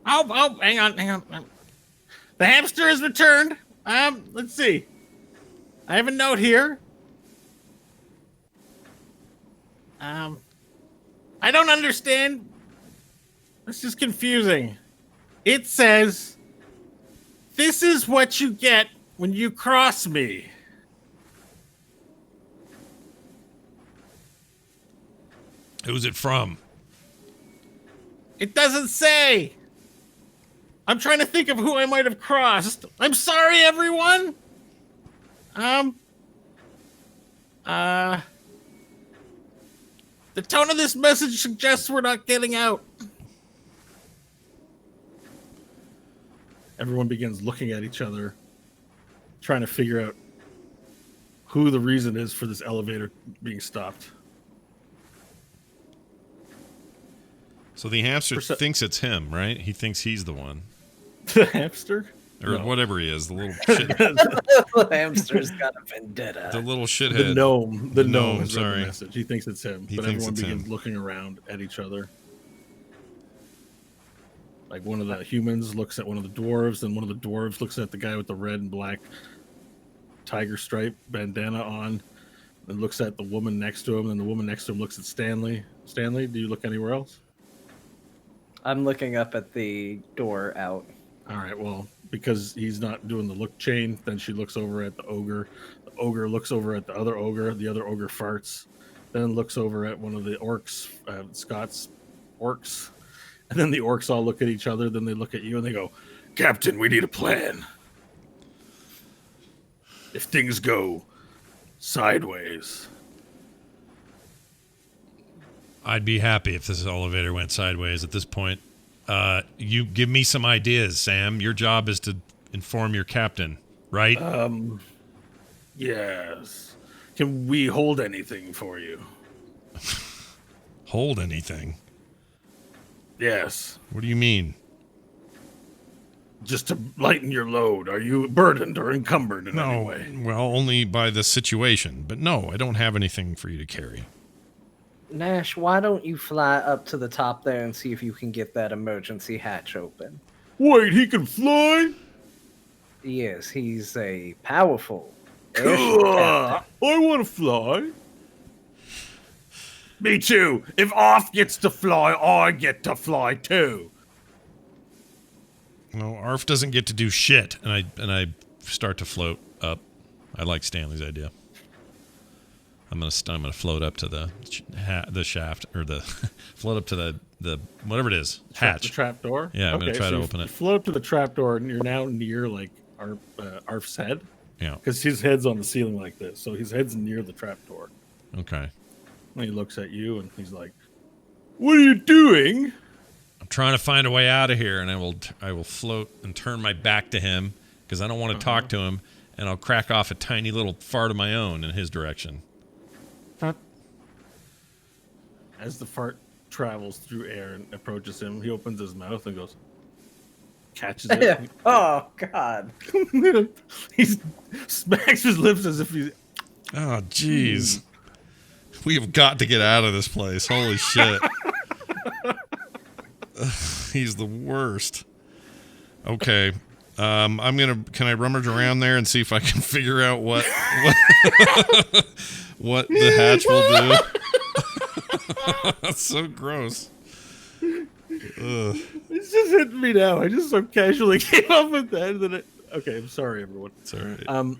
Oh, hang on. The hamster has returned. Let's see. I have a note here. I don't understand. This is confusing. It says, "This is what you get when you cross me." Who's it from? It doesn't say. I'm trying to think of who I might have crossed. I'm sorry, everyone. The tone of this message suggests we're not getting out. Everyone begins looking at each other, trying to figure out who the reason is for this elevator being stopped. So the hamster thinks it's him, right? He thinks he's the one. The hamster? or No. whatever he is, the little shit, The hamster's got a vendetta. the little shithead. The gnome. The gnome has read sorry. the message. He thinks it's him. He But thinks everyone it's begins him. looking around at each other. Like one of the humans looks at one of the dwarves, and one of the dwarves looks at the guy with the red and black tiger stripe bandana on, and looks at the woman next to him, and the woman next to him looks at Stanley. Stanley, do you look anywhere else? I'm looking up at the door out. All right, well, because he's not doing the look chain, then she looks over at the ogre. The ogre looks over at the other ogre. The other ogre farts, then looks over at one of the orcs, Scott's orcs. And then the orcs all look at each other. Then they look at you and they go, Captain, we need a plan. If things go sideways. I'd be happy if this elevator went sideways at this point. You give me some ideas, Sam. Your job is to inform your captain, right? Yes. Can we hold anything for you? Hold anything? Yes. What do you mean? Just to lighten your load. Are you burdened or encumbered in any No, way? well, only by the situation. But no, I don't have anything for you to carry. Nash, why don't you fly up to the top there and see if you can get that emergency hatch open? Wait, he can fly? Yes, he's a powerful airship Cool. captain. I want to fly. Me too. If Arf gets to fly, I get to fly too. No, Arf doesn't get to do shit, and I start to float up. I like Stanley's idea. I'm gonna float up to the shaft, or the float up to the whatever it is, hatch. The trap door? Yeah, I'm gonna try to you open it. Float up to the trap door, and you're now near like Arf's head. Yeah. Because his head's on the ceiling like this. So his head's near the trap door. Okay. And he looks at you and he's like, What are you doing? I'm trying to find a way out of here, and I will float and turn my back to him because I don't want to talk to him, and I'll crack off a tiny little fart of my own in his direction. As the fart travels through air and approaches him, he opens his mouth and goes, catches it. Oh, God. He smacks his lips as if he's. Oh, jeez. We have got to get out of this place. Holy shit. He's the worst. Okay. Can I rummage around there and see if I can figure out what what the hatch will do? That's so gross. Ugh. It's just hitting me now. I just so casually came up with that. And then okay, I'm sorry, everyone. It's all right.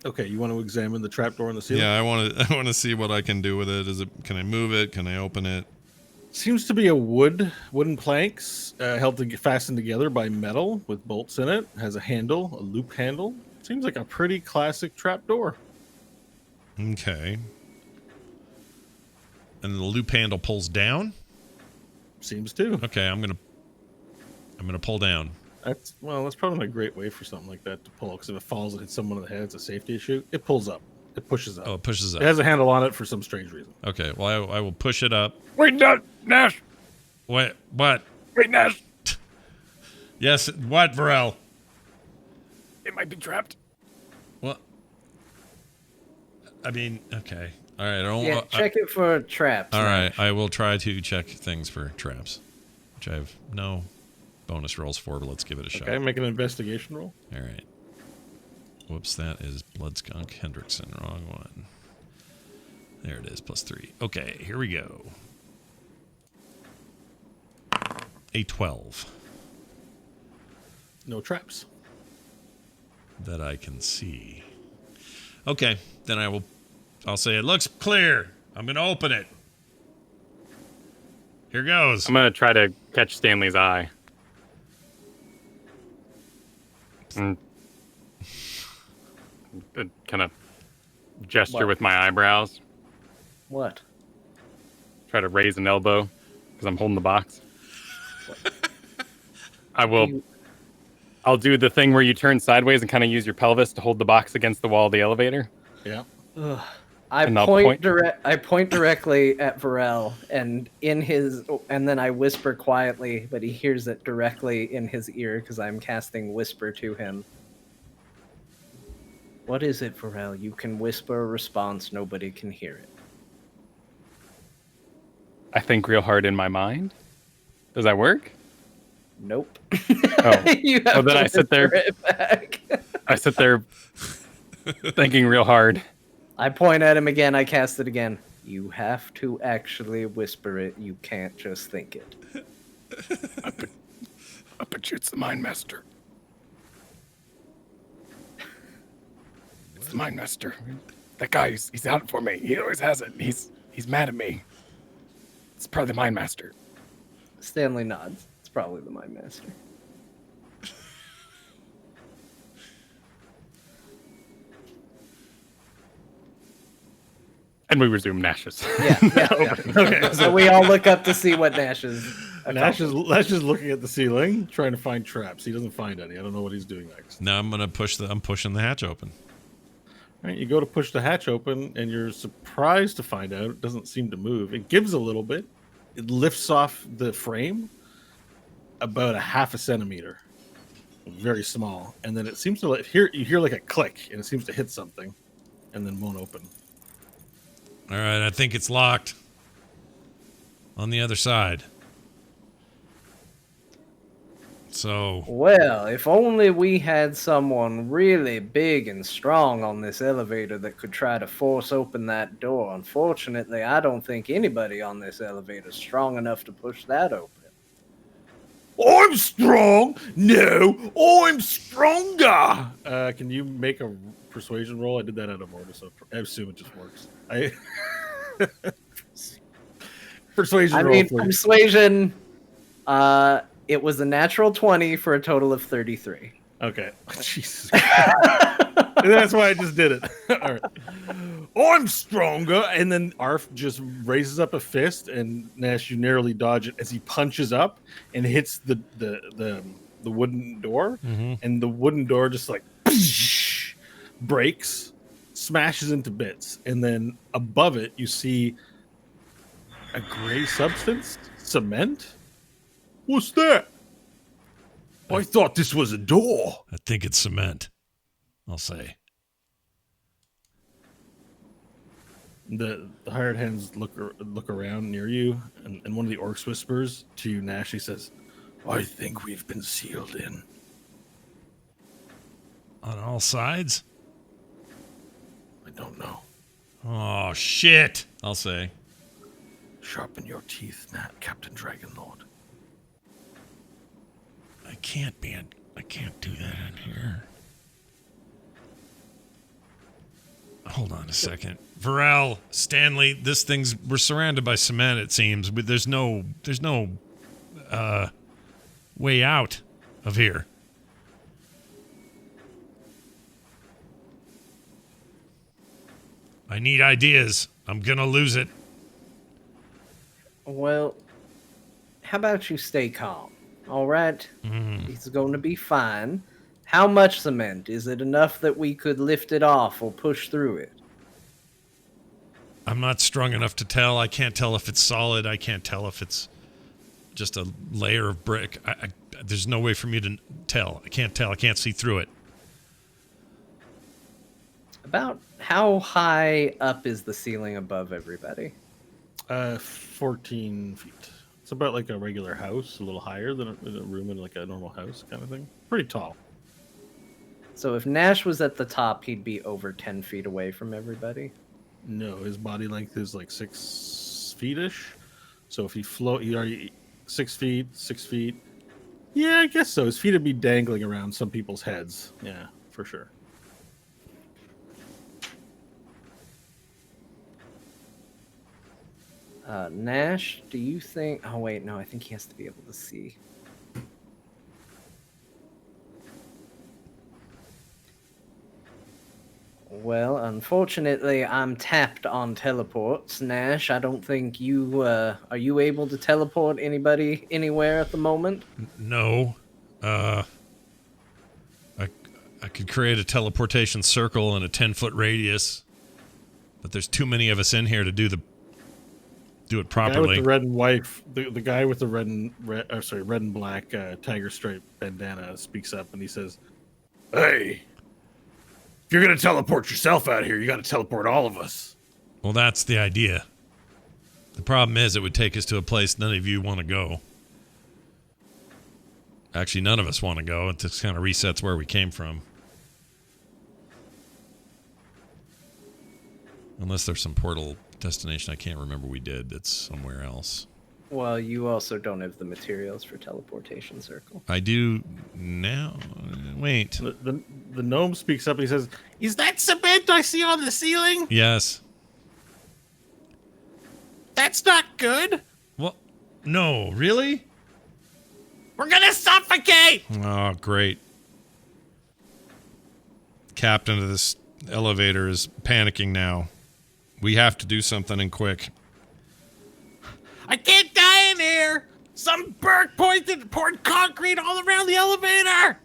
Okay, you want to examine the trapdoor in the ceiling? Yeah, I want to see what I can do with it. Can I move it? Can I open it? Seems to be a wooden planks fastened together by metal with bolts in it. Has a handle, a loop handle. Seems like a pretty classic trapdoor. Okay. And the loop handle pulls down? Seems to. Okay, I'm gonna pull down. That's probably not a great way for something like that to pull, because if it falls and hits someone in the head, it's a safety issue. It pulls up. It pushes up. Oh, it pushes up. It has a handle on it for some strange reason. Okay, well, I will push it up. Wait, no, Nash. What? Wait, Nash. Yes, what, Varel? It might be trapped. What? I mean, okay. All right. I don't, Yeah, check it for traps. all right, Nash. I will try to check things for traps, which I have no bonus rolls for, but let's give it a shot. Okay, make an investigation roll. All right. Whoops, that is Bloodskunk Hendrickson. Wrong one. There it is, +3. Okay, here we go. A 12 No traps. that I can see. Okay, then I'll say it looks clear. I'm going to open it. Here goes. I'm gonna try to catch Stanley's eye. And kind of gesture What? with my eyebrows. What? Try to raise an elbow because I'm holding the box. I'll do the thing where you turn sideways and kind of use your pelvis to hold the box against the wall of the elevator. Yeah. Ugh. I And I'll point directly at Varel, and then I whisper quietly, but he hears it directly in his ear because I'm casting whisper to him. What is it, Varel? You can whisper a response, nobody can hear it. I think real hard in my mind. Does that work? Nope. Oh, You have then to I sit there. whisper it back. I sit there thinking real hard. I point at him again. I cast it again. You have to actually whisper it. You can't just think it. I bet you it's the Mind Master. It's the Mind Master. That guy, he's out for me. He always has it. He's mad at me. It's probably the Mind Master. Stanley nods. It's probably the Mind Master. And we resume Nash's. Yeah. Okay. So we all look up to see what Nash is. Nash is looking at the ceiling, trying to find traps. He doesn't find any. I don't know what he's doing next. Now I'm pushing the hatch open. All right, you go to push the hatch open, and you're surprised to find out it doesn't seem to move. It gives a little bit. It lifts off the frame about a half a centimeter, very small, and then it seems to you hear like a click, and it seems to hit something, and then won't open. All right, I think it's locked on the other side. So, Well, if only we had someone really big and strong on this elevator that could try to force open that door. Unfortunately, I don't think anybody on this elevator is strong enough to push that open. I'm strong. No, I'm stronger. Can you make a persuasion roll? I did that out of order, so I assume it just works. Persuasion I roll. mean, Please. persuasion. It was a natural 20 for a total of 33. Okay. Jesus. That's why I just did it. All right. I'm stronger. And then Arf just raises up a fist, and Nash, you narrowly dodge it as he punches up and hits the wooden door. mm-hmm. And the wooden door just like breaks, smashes into bits. And then above it, you see a gray substance, cement. What's that? I thought this was a door. I think it's cement, I'll say. The hired hands look around near you, and one of the orcs whispers to Nash. He says, I think we've been sealed in. On all sides? I don't know. Oh, shit, I'll say. Sharpen your teeth, Nat, Captain Dragonlord. I can't do that in here. Hold on a second. Varel, Stanley, we're surrounded by cement, it seems, but there's no way out of here. I need ideas. I'm gonna lose it. Well, how about you stay calm? All right? It's going to be fine. How much cement? Is it enough that we could lift it off or push through it? I'm not strong enough to tell. I can't tell if it's solid. I can't tell if it's just a layer of brick. There's no way for me to tell. I can't tell. I can't see through it. About how high up is the ceiling above everybody? 14 feet. It's about like a regular house, a little higher than a room in like a normal house kind of thing. Pretty tall. So if Nash was at the top, he'd be over 10 feet away from everybody. No, his body length is like 6 feet-ish. So if he he already 6 feet, 6 feet. Yeah, I guess so. His feet would be dangling around some people's heads. Yeah, for sure. Nash, do you think... Oh, wait, no, I think he has to be able to see. Well, unfortunately, I'm tapped on teleports. Nash, I don't think you... are you able to teleport anybody anywhere at the moment? No. I could create a teleportation circle in a 10-foot radius but there's too many of us in here to do it The guy with properly. the red and white, the guy with the red and black tiger stripe bandana speaks up and he says, "Hey, if you're gonna teleport yourself out here, you got to teleport all of us." Well, that's the idea. The problem is it would take us to a place none of you want to go. Actually, none of us want to go. It just kind of resets where we came from. Unless there's some portal destination I can't remember we did that's somewhere else. Well, you also don't have the materials for teleportation circle. I do now. Wait. The gnome speaks up and he says, "Is that cement I see on the ceiling? Yes. That's not good. Well, no, really? We're gonna suffocate." Oh, great. Captain of this elevator is panicking now. We have to do something and quick. "I can't die in here. Some bird poured concrete all around the elevator.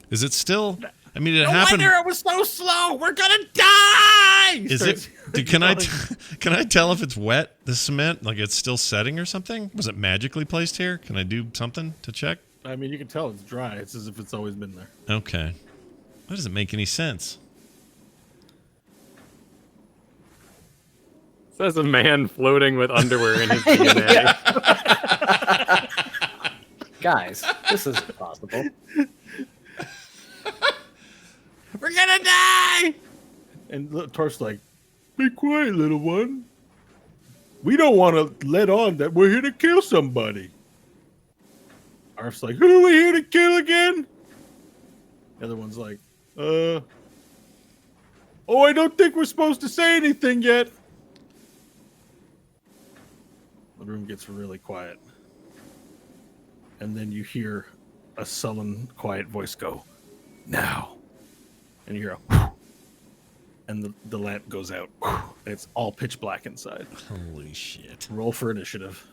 Is it still? I mean, it No happened. wonder it was so slow. We're gonna die." Is it? Can I tell if it's wet? The cement, like it's still setting or something? Was it magically placed here? Can I do something to check? I mean, you can tell it's dry. It's as if it's always been there. Okay. That doesn't make any sense. Says a man floating with underwear in his DNA. Guys, this isn't possible. We're gonna die. And Torf's like, "Be quiet, little one. We don't want to let on that we're here to kill somebody." Arf's like, "Who are we here to kill again?" The other one's like, "Oh, I don't think we're supposed to say anything yet." The room gets really quiet. And then you hear a sullen, quiet voice go, "Now." And you hear a whew, and the lamp goes out. Whew, and it's all pitch black inside. Holy shit. Roll for initiative.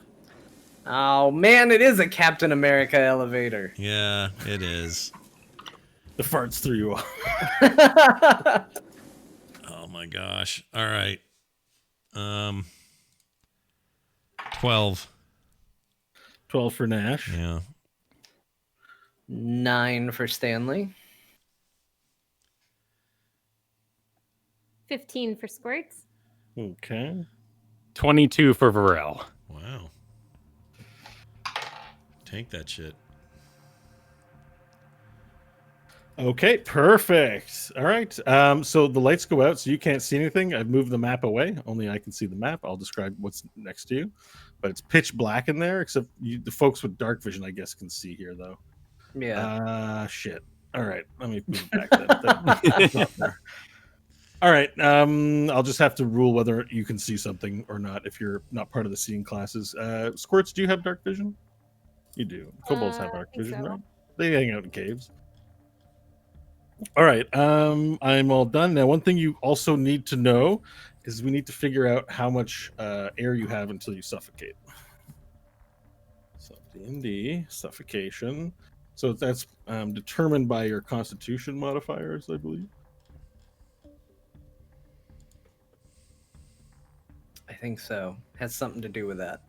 Oh man, it is a Captain America elevator. Yeah, it is. The farts threw you off. Oh my gosh. All right. 12. 12 for Nash. Yeah. 9 for Stanley. 15 for Squirts. Okay. 22 for Varel. Wow. Take that shit. Okay, perfect. All right. So the lights go out, so you can't see anything. I've moved the map away. Only I can see the map. I'll describe what's next to you. But it's pitch black in there, except the folks with dark vision, I guess, can see here, though. Yeah. Shit. All right. Let me move back. That's not there. All right. I'll just have to rule whether you can see something or not if you're not part of the seeing classes. Squirts, do you have dark vision? You do. Kobolds have dark I think vision, so. right? They hang out in caves. All right. I'm all done. Now, one thing you also need to know is we need to figure out how much air you have until you suffocate. So D&D, suffocation. So that's determined by your constitution modifiers, I believe. I think so. Has something to do with that.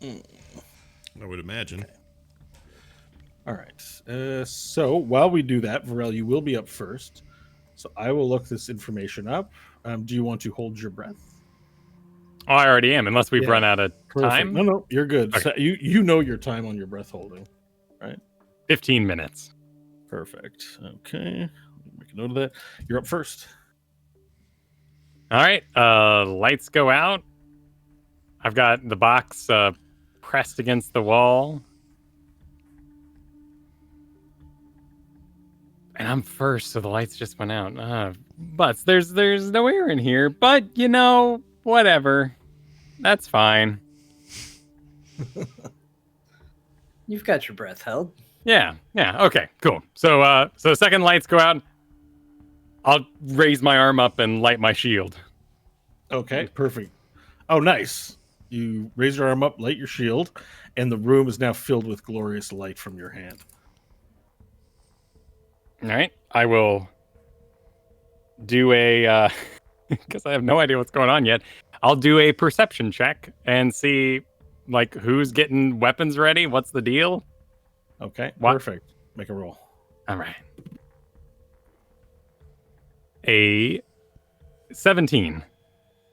I would imagine. All right. So while we do that, Varel, you will be up first. So I will look this information up. Do you want to hold your breath? Oh, I already am, unless we've Yeah. run out of Perfect. time. No, you're good. Okay. So you know your time on your breath holding. 15 minutes. Perfect. Okay. Make a note of that. You're up first. All right. Lights go out. I've got the box pressed against the wall. And I'm first, so the lights just went out. But there's no air in here. But, whatever. That's fine. You've got your breath held. Yeah. Okay, cool. So second lights go out. I'll raise my arm up and light my shield. Okay, perfect. Oh, nice. You raise your arm up, light your shield, and the room is now filled with glorious light from your hand. All right. I will do a because I have no idea what's going on yet, I'll do a perception check and see like who's getting weapons ready. What's the deal? Okay, What? perfect. Make a roll. All right. A 17.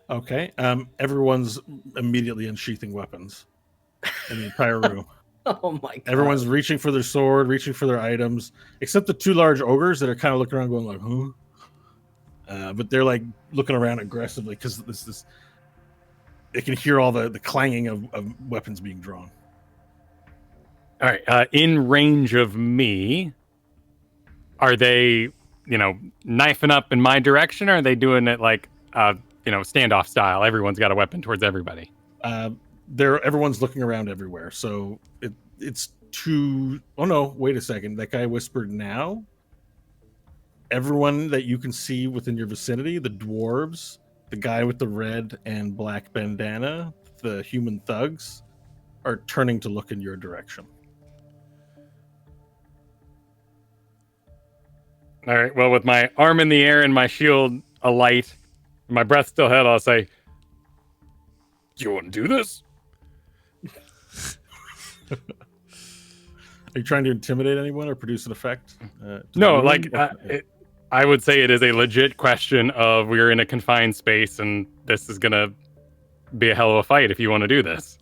Okay. Everyone's immediately unsheathing weapons in the entire room. Oh my god. Everyone's reaching for their sword, reaching for their items, except the 2 large ogres that are kind of looking around, going like, "Huh?" But they're like looking around aggressively because this they can hear all the clanging of weapons being drawn. All right. In range of me, are they, knifing up in my direction, or are they doing it like, standoff style? Everyone's got a weapon towards everybody. Everyone's looking around everywhere, so it's too. Oh no! Wait a second. That guy whispered now. Everyone that you can see within your vicinity, the dwarves, the guy with the red and black bandana, the human thugs, are turning to look in your direction. All right. Well, with my arm in the air and my shield alight, and my breath still held, I'll say, "Do you want to do this?" Are you trying to intimidate anyone or produce an effect? No, I would say it is a legit question of we're in a confined space and this is going to be a hell of a fight if you want to do this.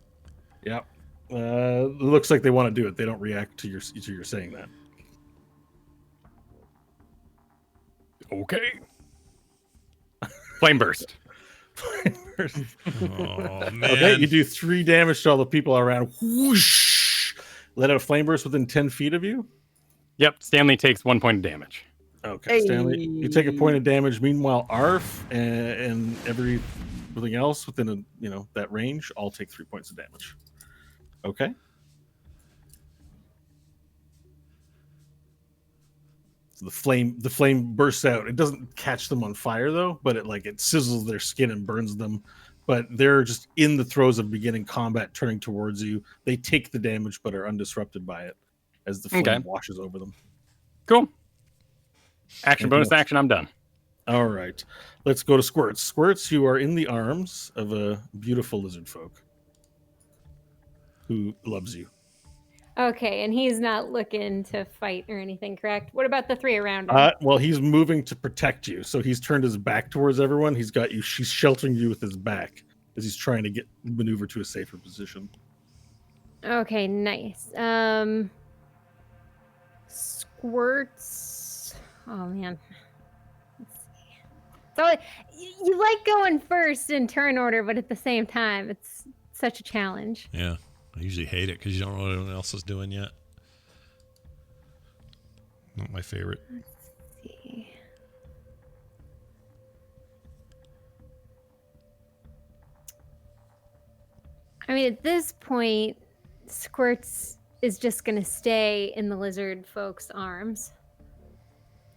Yeah. It looks like they want to do it. They don't react to your saying that. Okay. Flame burst. Oh man. Okay, you do 3 damage to all the people around. Whoosh! Let out a flame burst within 10 feet of you. Yep. Stanley takes 1 point of damage. Okay, Stanley, you take a point of damage. Meanwhile, Arf and everything else within that range all take 3 points of damage. Okay. So the flame bursts out. It doesn't catch them on fire though, but it sizzles their skin and burns them. But they're just in the throes of beginning combat, turning towards you. They take the damage, but are undisrupted by it as the flame washes over them. Cool. Action, bonus action, I'm done. All right. Let's go to Squirts. Squirts, you are in the arms of a beautiful lizard folk who loves you. Okay, and he's not looking to fight or anything, correct? What about the 3 around him? Well, he's moving to protect you. So he's turned his back towards everyone. He's got you. She's sheltering you with his back as he's trying to maneuver to a safer position. Okay, nice. Squirts. Oh man. Let's see. So you like going first in turn order, but at the same time, it's such a challenge. Yeah. I usually hate it because you don't know what anyone else is doing yet. Not my favorite. Let's see. I mean, at this point, Squirts is just going to stay in the lizard folks' arms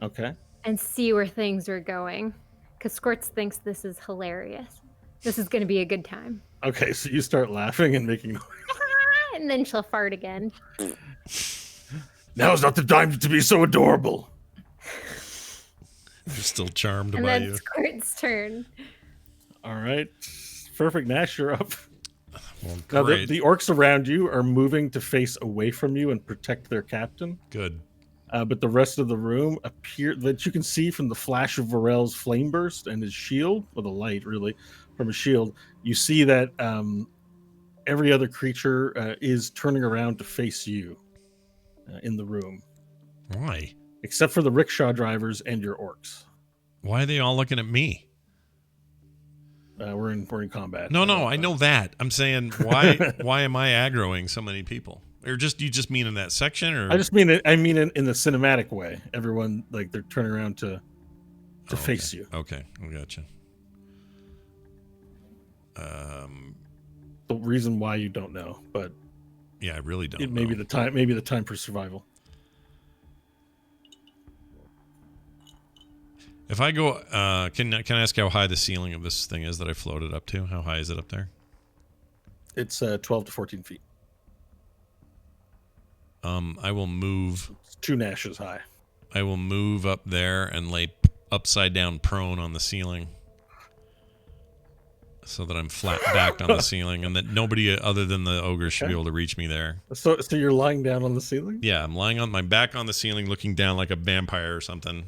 Okay. and see where things are going. Because Squirts thinks this is hilarious. This is going to be a good time. Okay, so you start laughing and making noise. And then she'll fart again. Now's not the time to be so adorable. They're still charmed And by then you. Squirt's turn. All right. Perfect. Nash, you're up. Well, Now, great. the orcs around you are moving to face away from you and protect their captain. Good. But the rest of the room appear that you can see from the flash of Varel's flame burst and his shield, or the light really from his shield. You see that every other creature is turning around to face you in the room, Why? except for the rickshaw drivers and your orcs. Why are they all looking at me? We're in combat. No, I know that. I'm saying why am I aggroing so many people? Or you just mean in that section, or I just mean in the cinematic way. Everyone they're turning around to face you. Okay, I gotcha. The reason why you don't know, but Yeah, I really don't. it may be know. the time for survival. If I go, can I ask how high the ceiling of this thing is that I floated up to? How high is it up there? It's 12 to 14 feet. I will move. It's 2 Nashes high. I will move up there and lay upside down prone on the ceiling so that I'm flat backed on the ceiling, and that nobody other than the ogre should be able to reach me there. So you're lying down on the ceiling? Yeah, I'm lying on my back on the ceiling, looking down like a vampire or something.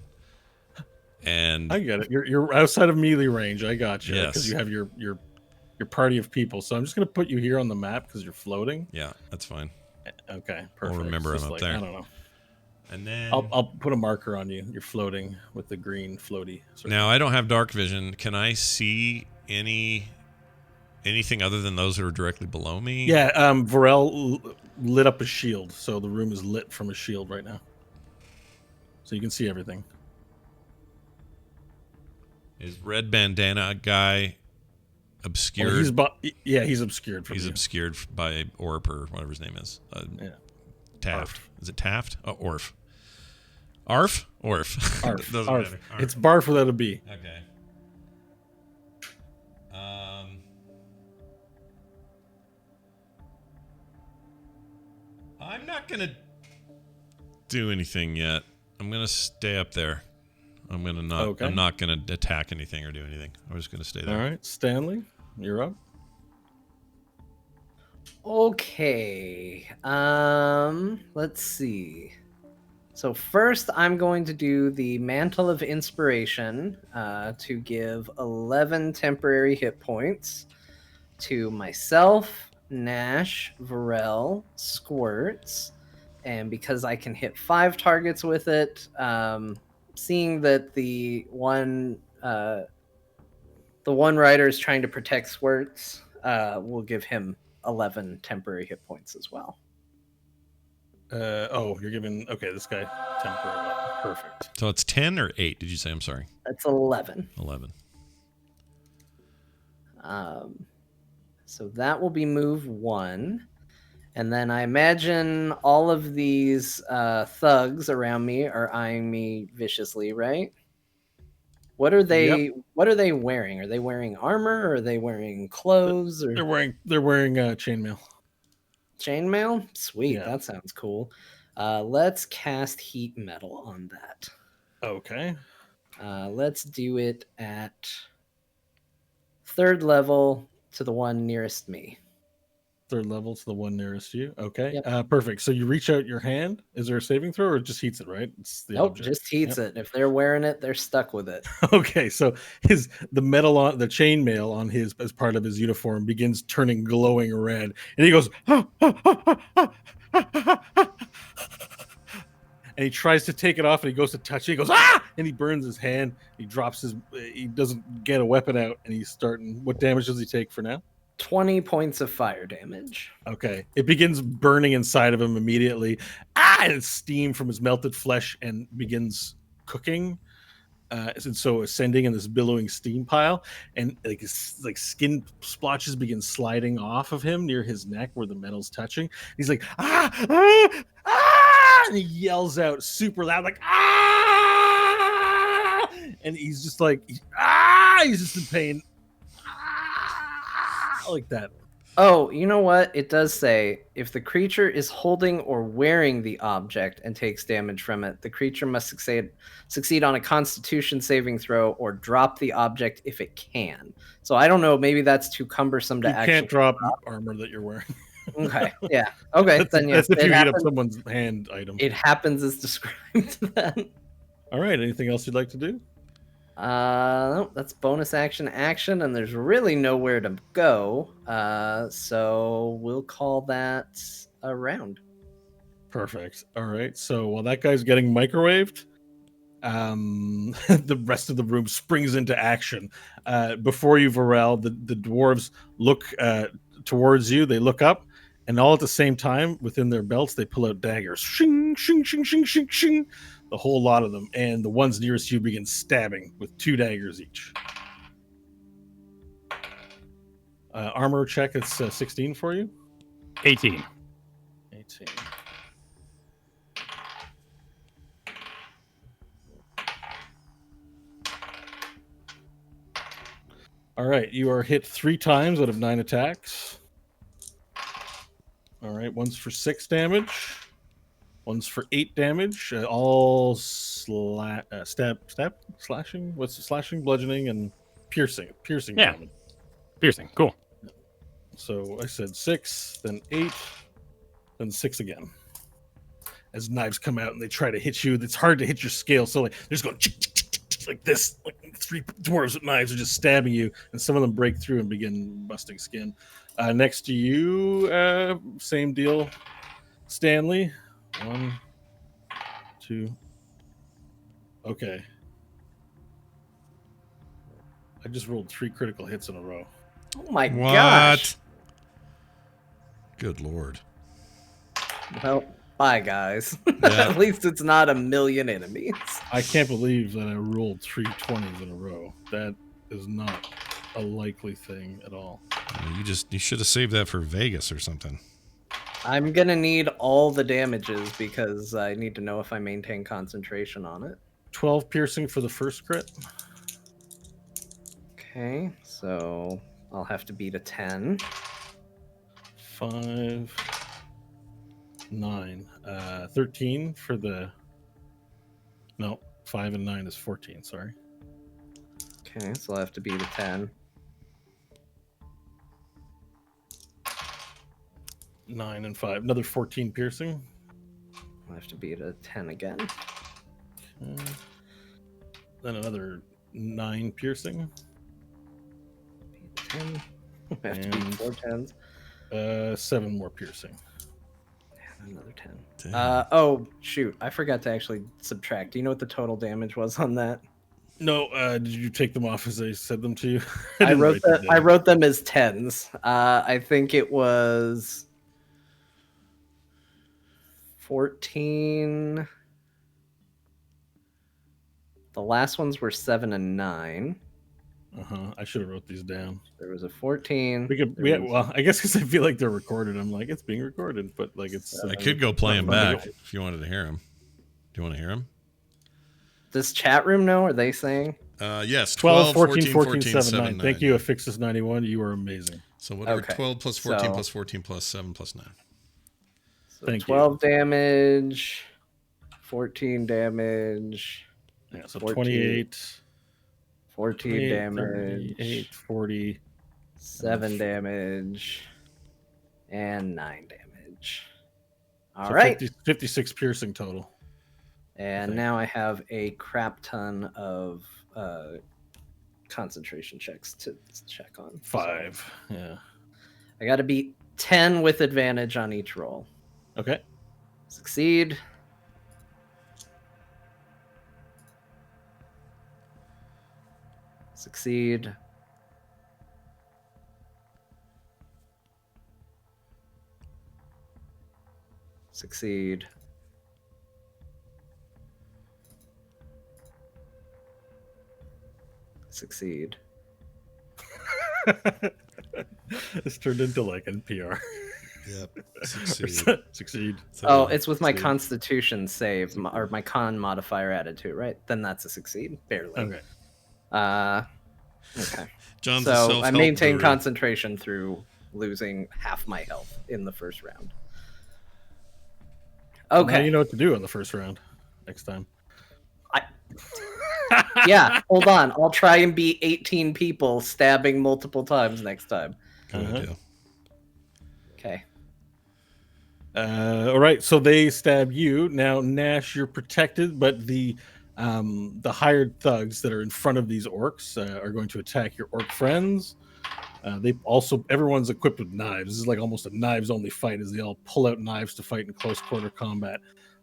And I get it. You're outside of melee range. I got you. Yes. Because you have your party of people. So I'm just gonna put you here on the map because you're floating. yeah, that's fine. Okay, perfect. remember Just I'm up there. I don't know. And then I'll put a marker on you. You're floating with the green floaty. now I don't have dark vision. Can I see anything other than those that are directly below me? Yeah, Varel lit up a shield, so the room is lit from a shield right now. So you can see everything. Is red bandana guy obscured? Well, he's obscured from He's you. obscured by Orp or whatever his name is. Yeah. Taft. Arf. Is it Taft? Oh, Orf. Arf? Orf. Arf. Doesn't Arf. matter. Arf. It's barf without a B. Okay. I'm not gonna do anything yet. I'm gonna stay up there. I'm gonna not. Okay. I'm not gonna attack anything or do anything. I'm just gonna stay there. All right, Stanley, you're up. Okay. Let's see. So first, I'm going to do the Mantle of Inspiration to give 11 temporary hit points to myself, Nash, Varel, Squirts, and because I can hit 5 targets with it, seeing that the one rider is trying to protect Squirts, we'll give him 11 temporary hit points as well. You're giving this guy temporary level. Perfect. So it's 10 or 8? Did you say? I'm sorry. That's 11. 11. So that will be move 1. And then I imagine all of these thugs around me are eyeing me viciously, right? What are they? Yep. What are they wearing? Are they wearing armor? Or are they wearing clothes? Or They're wearing chainmail. chainmail? Sweet, Yeah. that sounds cool. Let's cast heat metal on that. Okay. Let's do it at 3rd level to the one nearest me. 3rd level to the one nearest you. Okay. Yep. Perfect. So you reach out your hand. Is there a saving throw or it just heats it, right? It's the Nope, object. just heats it. If they're wearing it, they're stuck with it. Okay, so the metal on the chainmail on his as part of his uniform begins turning glowing red, and he goes, "Ah, ah, ah, ah, ah, ah, ah, ah." And he tries to take it off, and he goes to touch it. He goes, ah, and he burns his hand. He drops he doesn't get a weapon out, and he's starting. What damage does he take for now? 20 points of fire damage. Okay, it begins burning inside of him immediately. And it's steam from his melted flesh and begins cooking. And so ascending in this billowing steam pile, and his skin splotches begin sliding off of him near his neck where the metal's touching. He's like, ah, ah, ah, and he yells out super loud, like, ah, and he's just like, he's just in pain, like that. Oh, you know what? It does say if the creature is holding or wearing the object and takes damage from it, the creature must succeed on a Constitution saving throw or drop the object if it can. So I don't know. Maybe that's too cumbersome to You actually can't drop armor that you're wearing. Okay. Yeah. Okay. That's, then yes, that's if it you heat up happens, someone's hand item. it happens as described. Then. All right. Anything else you'd like to do? No, that's bonus action, and there's really nowhere to go. So we'll call that a round. Perfect. All right. So while that guy's getting microwaved, the rest of the room springs into action. Before you, Varel, the dwarves look towards you. They look up, and all at the same time, within their belts, they pull out daggers. Shing, shing, shing, shing, shing, shing. The whole lot of them, and the ones nearest you begin stabbing with 2 daggers each. Armor check, it's 16 for you. 18. 18. All right, you are hit 3 times out of 9 attacks. All right, one's for 6 damage. One's for 8 damage. All slashing. What's the slashing? Bludgeoning and piercing. Piercing Yeah. damage. Piercing. Cool. So I said 6, then 8, then 6 again. As knives come out and they try to hit you, it's hard to hit your scale. So like they're just going like this. Like 3 dwarves with knives are just stabbing you, and some of them break through and begin busting skin. Next to you, same deal, Stanley. 1, 2. Okay. I just rolled 3 critical hits in a row. Oh my What? gosh. Good lord. Well, bye, guys. Yeah. At least it's not a million enemies. I can't believe that I rolled 3 20s in a row. That is not a likely thing at all. You should have saved that for Vegas or something. I'm gonna need all the damages because I need to know if I maintain concentration on it. 12 piercing for the first crit. Okay, so I'll have to beat a 10. 5, 9, 13 for the. No, 5 and 9 is 14. Sorry. Okay, so I'll have to beat a 10. 9 and 5, another 14 piercing. I'll have to beat a 10 again. Okay. Then another 9 piercing. Beat a 10. I have to beat And- 4 10s. 7 more piercing. And another 10. Damn. Oh, shoot. I forgot to actually subtract. Do you know what the total damage was on that? No, did you take them off as I said them to you? I didn't wrote write them I down. wrote them as 10s. I think it was 14. The last ones were 7 and 9. I should have wrote these down. There was a 14. We could, there was- well, I guess because I feel like they're recorded. I'm like, it's being recorded, but like it's. I could go play him not back if you wanted to hear him. Do you want to hear him? Does chat room know? Are they saying? Yes. 12, 14, 14, 7, 9. Thank you, Affixus91. You are amazing. So whatever, Okay, 12 plus 14 so- plus 14 plus 7 plus 9. So Thank you. 12 damage, 14 damage, Yeah, so 14, 28, 14 28, damage, 38, 40. 7 damage, and 9 damage. All So right. 56 piercing total. And Okay. now I have a crap ton of concentration checks to check on. So 5. Yeah. I got to beat 10 with advantage on each roll. Okay. Succeed. Succeed. Succeed. Succeed. This turned into like NPR. Yep. Succeed. Succeed. Oh, it's with my Succeed. constitution save or my con modifier added to it, right? Then that's a succeed. Barely. Okay. Okay. John's a So I self-help maintain guru. concentration through losing half my health in the first round. Now Okay. you know what to do in the first round next time. Yeah, hold on. I'll try and beat 18 people stabbing multiple times next time. Good Uh-huh. idea. Okay. All right, so they stab you. Now, Nash, you're protected, but the hired thugs that are in front of these orcs are going to attack your orc friends. They also, everyone's equipped with knives. This is like almost a knives-only fight, as they all pull out knives to fight in close quarter combat.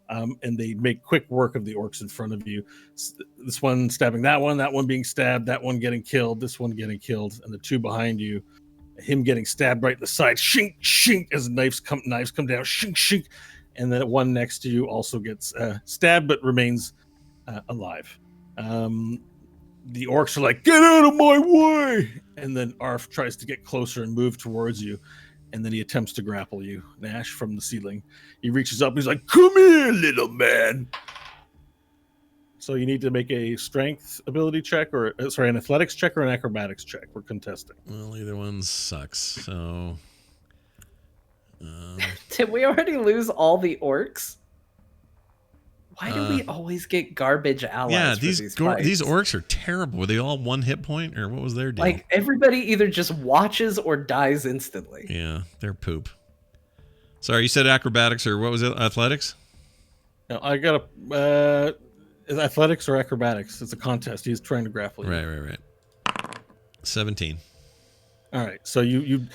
And they make quick work of the orcs in front of you. This one stabbing that one being stabbed, that one getting killed, this one getting killed, and the two behind you, him getting stabbed right in the side, shink, shink, as knives come down, shink, shink, and then one next to you also gets stabbed but remains alive. The orcs are like, "Get out of my way!" And then Arf tries to get closer and move towards you, and then he attempts to grapple you, Nash, from the ceiling. He reaches up, he's like, "Come here, little man!" So you need to make a strength ability check, or an athletics check or an acrobatics check. We're contesting. Well, either one sucks. So, Did we already lose all the orcs? Why do we always get garbage allies? Yeah, for these these orcs are terrible. Were they all 1 hit point, or what was their deal? Like everybody either just watches or dies instantly. Yeah, they're poop. Sorry, you said acrobatics, or what was it? Athletics? No, I got a athletics or acrobatics. It's a contest. He's trying to grapple you. Right. 17. All right, so you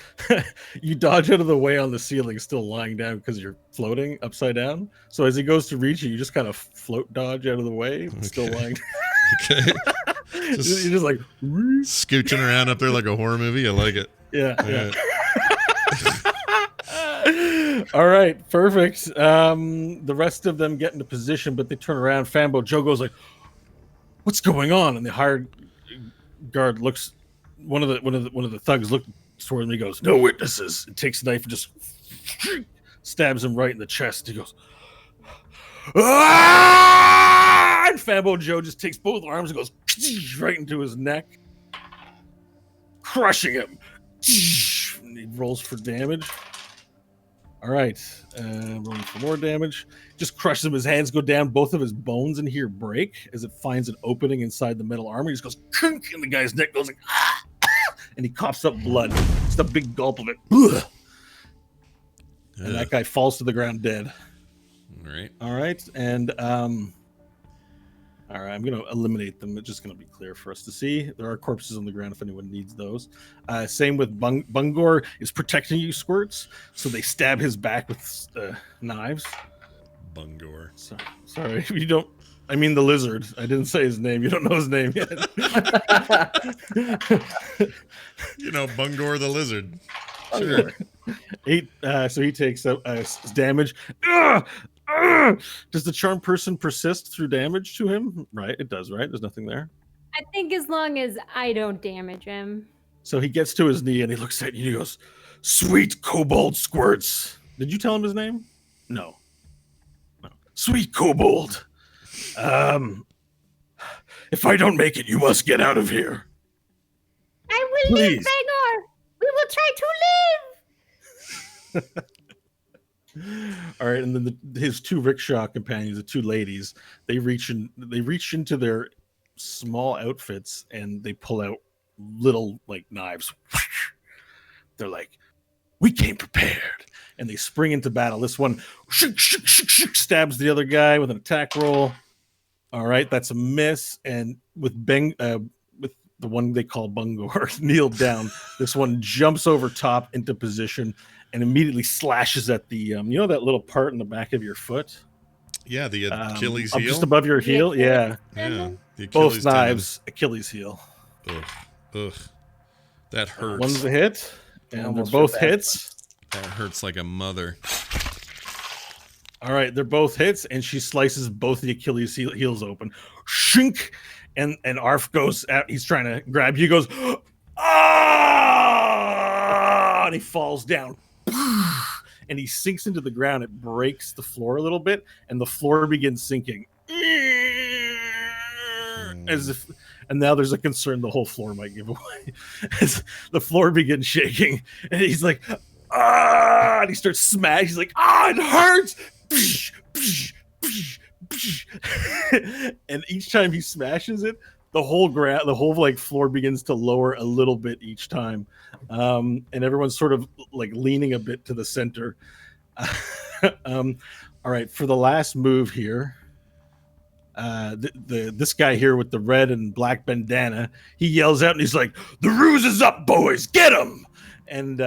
you dodge out of the way on the ceiling, still lying down because you're floating upside down. So as he goes to reach you, just kind of float dodge out of the way, still lying down. Okay. You're just like scooching around up there like a horror movie. I like it. Yeah. All right, perfect. The rest of them get into position, but they turn around. Fambo Joe goes like, "What's going on?" And the hired guard looks. One of the thugs looks toward him. He goes, "No witnesses." And takes a knife and just stabs him right in the chest. He goes, "Ah!" And Fambo Joe just takes both arms and goes right into his neck, crushing him. And he rolls for damage. All right, rolling for more damage. Just crushes him. His hands go down. Both of his bones in here break as it finds an opening inside the metal armor. He just goes, kunk, and the guy's neck goes like, ah, and he coughs up blood. Just a big gulp of it. And that guy falls to the ground dead. All right, and all right, I'm going to eliminate them. It's just going to be clear for us to see. There are corpses on the ground if anyone needs those. Same with Bungor is protecting you, Squirts. So they stab his back with knives. Bungor. Sorry, you don't. I mean the lizard. I didn't say his name. You don't know his name yet. Bungor the lizard. Sure. So he takes damage. Does the charm person persist through damage to him? Right, it does, right? There's nothing there. I think as long as I don't damage him. So he gets to his knee and he looks at you and he goes, "Sweet Kobold Squirts." Did you tell him his name? No. Sweet Kobold. If I don't make it, you must get out of here. I will live, Bangor. We will try to live. All right, and then his two rickshaw companions, the two ladies, they reach into their small outfits and they pull out little like knives. They're like, "We came prepared," and they spring into battle. This one stabs the other guy with an attack roll. All right, that's a miss, and with the one they call Bungor kneeled down, this one jumps over top into position and immediately slashes at the that little part in the back of your foot. Yeah, the Achilles heel. Just above your heel. Yeah. The Both knives, Achilles heel. Ugh. That hurts. One's a hit, and they're both hits. That hurts like a mother. All right, they're both hits, and she slices both the Achilles heels open. Shink! And Arf goes out. He's trying to grab you. He goes, "Ah!" And he falls down. And he sinks into the ground. It breaks the floor a little bit, and the floor begins sinking. And now there's a concern the whole floor might give away. As the floor begins shaking, and he's like, "Ah!" And he starts smashing. He's like, "Ah, it hurts!" And each time he smashes it, the whole floor begins to lower a little bit each time, and everyone's sort of like leaning a bit to the center. All right, for the last move here, this guy here with the red and black bandana, he yells out and he's like, "The ruse is up, boys! Get him!" And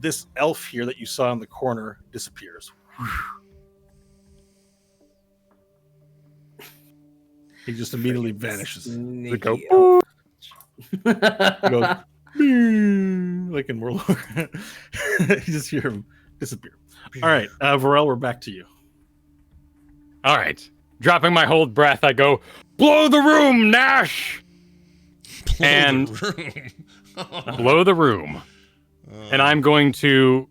this elf here that you saw in the corner disappears. He just immediately vanishes. Sneaky Goes, like in World War. You just hear him disappear. All right, Varel, we're back to you. All right. Dropping my hold breath, I go, "Blow the room, Nash!" Blow the room. And I'm going to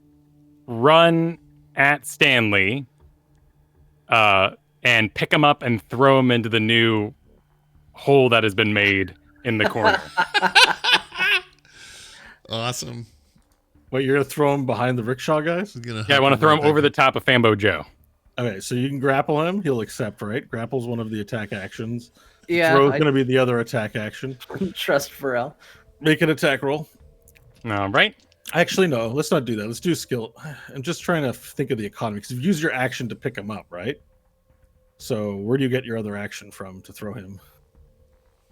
run at Stanley and pick him up and throw him into the new hole that has been made in the corner. Awesome. Wait, you're going to throw him behind the rickshaw guys? Yeah, I want to throw him over the top of Fambo Joe. Okay, so you can grapple him. He'll accept, right? Grapple's one of the attack actions. Yeah, Throw's I going to be the other attack action. trust Pharrell. Make an attack roll. All right. Actually, no. Let's not do that. Let's do skill. I'm just trying to think of the economy because you've used your action to pick him up, right? So where do you get your other action from to throw him?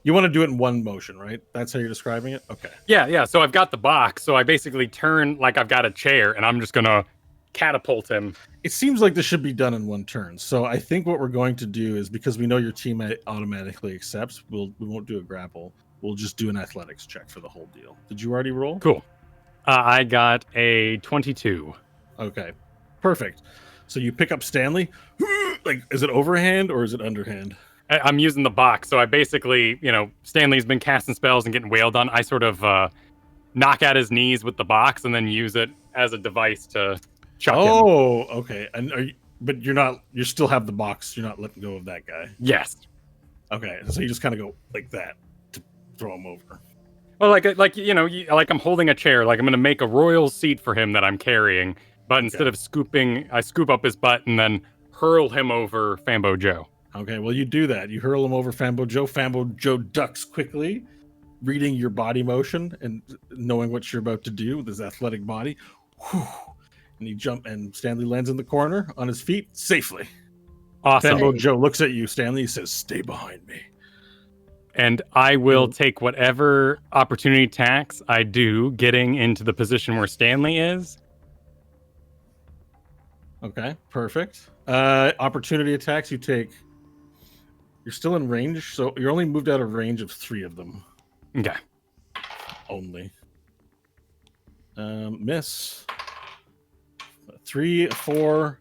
You want to do it in one motion, right? That's how you're describing it? Okay. Yeah. So I've got the box. So I basically turn like I've got a chair, and I'm just gonna catapult him. It seems like this should be done in one turn. So I think what we're going to do is, because we know your teammate automatically accepts, we won't do a grapple. We'll just do an athletics check for the whole deal. Did you already roll? Cool. I got a 22. Okay. Perfect. So you pick up Stanley. Like, is it overhand or is it underhand? I'm using the box, so I basically, Stanley's been casting spells and getting wailed on. I sort of knock at his knees with the box and then use it as a device to chuck him. Oh, okay. And but you still have the box. You're not letting go of that guy. Yes. Okay. So you just kind of go like that to throw him over. Well, like I'm holding a chair. Like I'm going to make a royal seat for him that I'm carrying. But instead of scooping, I scoop up his butt and then hurl him over Fambo Joe. Okay, well, you do that. You hurl him over Fambo Joe. Fambo Joe ducks quickly, reading your body motion and knowing what you're about to do with his athletic body. Whew. And and Stanley lands in the corner on his feet safely. Awesome. Fambo Joe looks at you, Stanley. He says, "Stay behind me." And I will take whatever opportunity attacks I do getting into the position where Stanley is. Okay, perfect. Opportunity attacks you take. You're still in range, so you're only moved out of range of 3 of them. Okay. Only. Miss. 3, 4.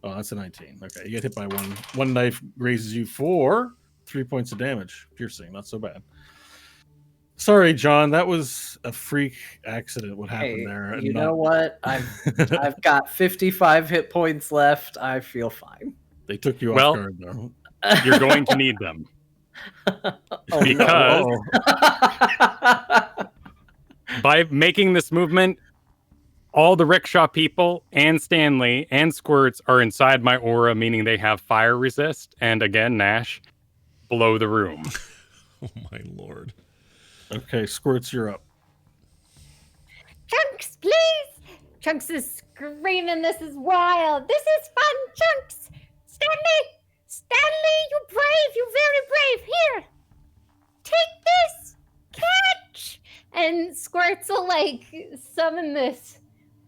Oh, that's a 19. Okay, you get hit by one. One knife grazes you for 3 points of damage. Piercing, not so bad. Sorry, John, that was a freak accident. What happened there? You know what? I've got 55 hit points left. I feel fine. They took you off guard, though. You're going to need them. Because by making this movement, all the rickshaw people and Stanley and Squirts are inside my aura, meaning they have fire resist. And again, Nash, blow the room. Oh, my Lord. Okay, Squirts, you're up. Chunks, please! Chunks is screaming, this is wild. This is fun, Chunks! Stanley, you brave, you very brave. Here, take this, catch! And Squirts will, summon this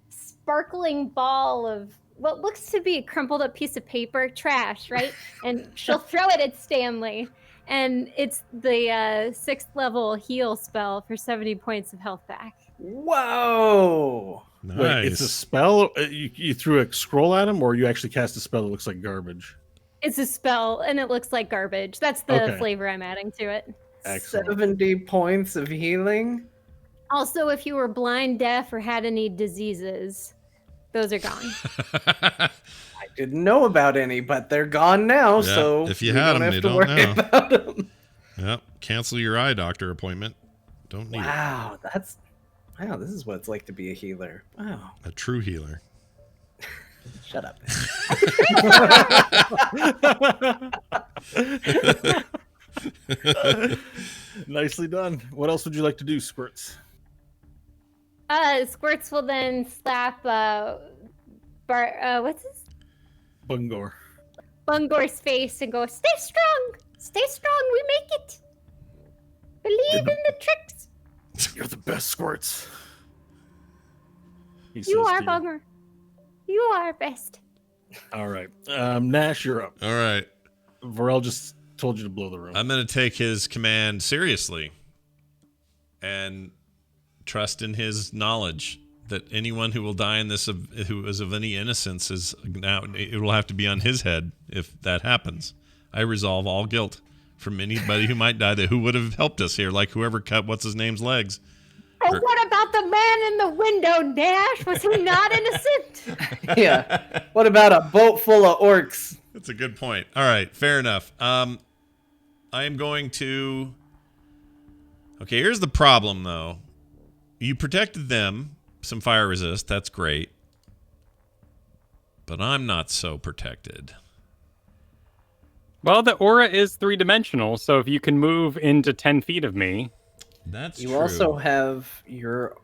sparkling ball of what looks to be a crumpled up piece of paper, trash, right? And she'll throw it at Stanley. And it's the 6th level heal spell for 70 points of health back. Whoa! Nice. Wait, it's a spell? You threw a scroll at him, or you actually cast a spell that looks like garbage? It's a spell, and it looks like garbage. That's the flavor I'm adding to it. Excellent. 70 points of healing? Also, if you were blind, deaf, or had any diseases, those are gone. I didn't know about any, but they're gone now, Yeah, so if you had them, you don't worry know. about them. Yep. Cancel your eye doctor appointment. Don't need it. Wow, this is what it's like to be a healer. Wow. A true healer. Shut up. Nicely done. What else would you like to do, Squirts? Squirts will then slap what's his? Bungor. Bungor's face and go, stay strong, we make it. Believe in the tricks. You're the best, Squirts. You are, Bungor. You are best. All right. Nash, you're up. All right. Varel just told you to blow the room. I'm going to take his command seriously and trust in his knowledge that anyone who will die in this who is of any innocence is now, it will have to be on his head if that happens. I resolve all guilt from anybody who might die who would have helped us here, like whoever cut what's his name's legs. Oh, what about the man in the window, Nash? Was he not innocent? Yeah. What about a boat full of orcs? That's a good point. All right, fair enough. I am going to... Okay, here's the problem, though. You protected them, some fire resist. That's great. but I'm not so protected. Well, the aura is 3-dimensional, so if you can move into 10 feet of me, That's You true. also have your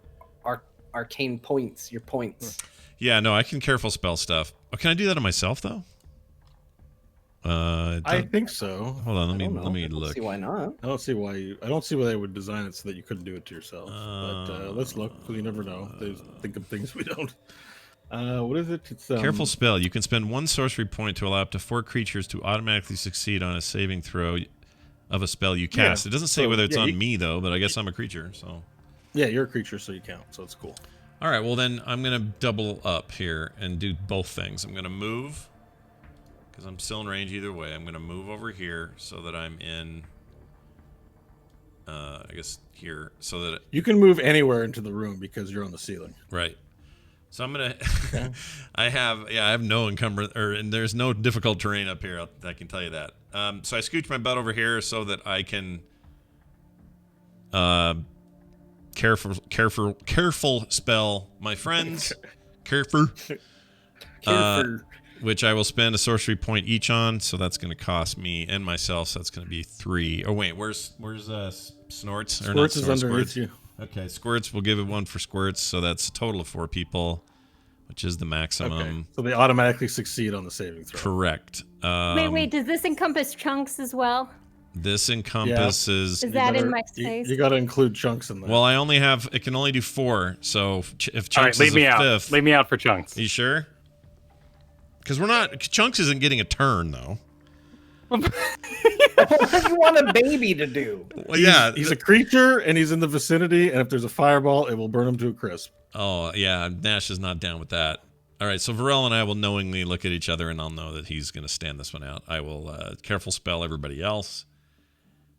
arcane points, your points. Yeah, no, I can careful spell stuff. Oh, can I do that on myself though? I think so. Hold on, I don't know. let me I don't look. see why not. I don't see why they would design it so that you couldn't do it to yourself. But let's look, because you never know. They think of things we don't. What is it? It's Careful spell. You can spend 1 sorcery point to allow up to 4 creatures to automatically succeed on a saving throw of a spell you cast. Yeah, It doesn't say so, whether it's yeah, on you- me though, but I guess I'm a creature, so. Yeah, you're a creature, so you count. So it's cool. All right, well then I'm gonna double up here and do both things. I'm gonna move because I'm still in range either way. I'm gonna move over here so that I'm in. I guess here, so that You can move anywhere into the room because you're on the ceiling. right. So I'm gonna. I have no encumbrance, and there's no difficult terrain up here. I can tell you that. So I scooch my butt over here so that I can. Careful spell my friends. Careful. Which I will spend a sorcery point each on, so that's going to cost me and myself. So that's going to be 3. Oh wait, where's Snorts? Or not Squirts is underneath Squirts. you. Okay, Squirts. We'll give it 1 for Squirts, so that's a total of 4 people, which is the maximum. Okay. So they automatically succeed on the saving throw. Correct. Wait, does this encompass chunks as well? This encompasses. Is that in better- my space? You got to include chunks in there. Well, I only have. It can only do 4. So if Chunks all right, is leave a me out. 5th, Leave me out for chunks. Are you sure? Because we're not. Chunks isn't getting a turn though. What do you want a baby to do? Well, yeah. he's a creature and he's in the vicinity, and if there's a fireball, it will burn him to a crisp. Oh, yeah, Nash is not down with that. All right, so Varel and I will knowingly look at each other, and I'll know that he's going to stand this one out. I will careful spell everybody else.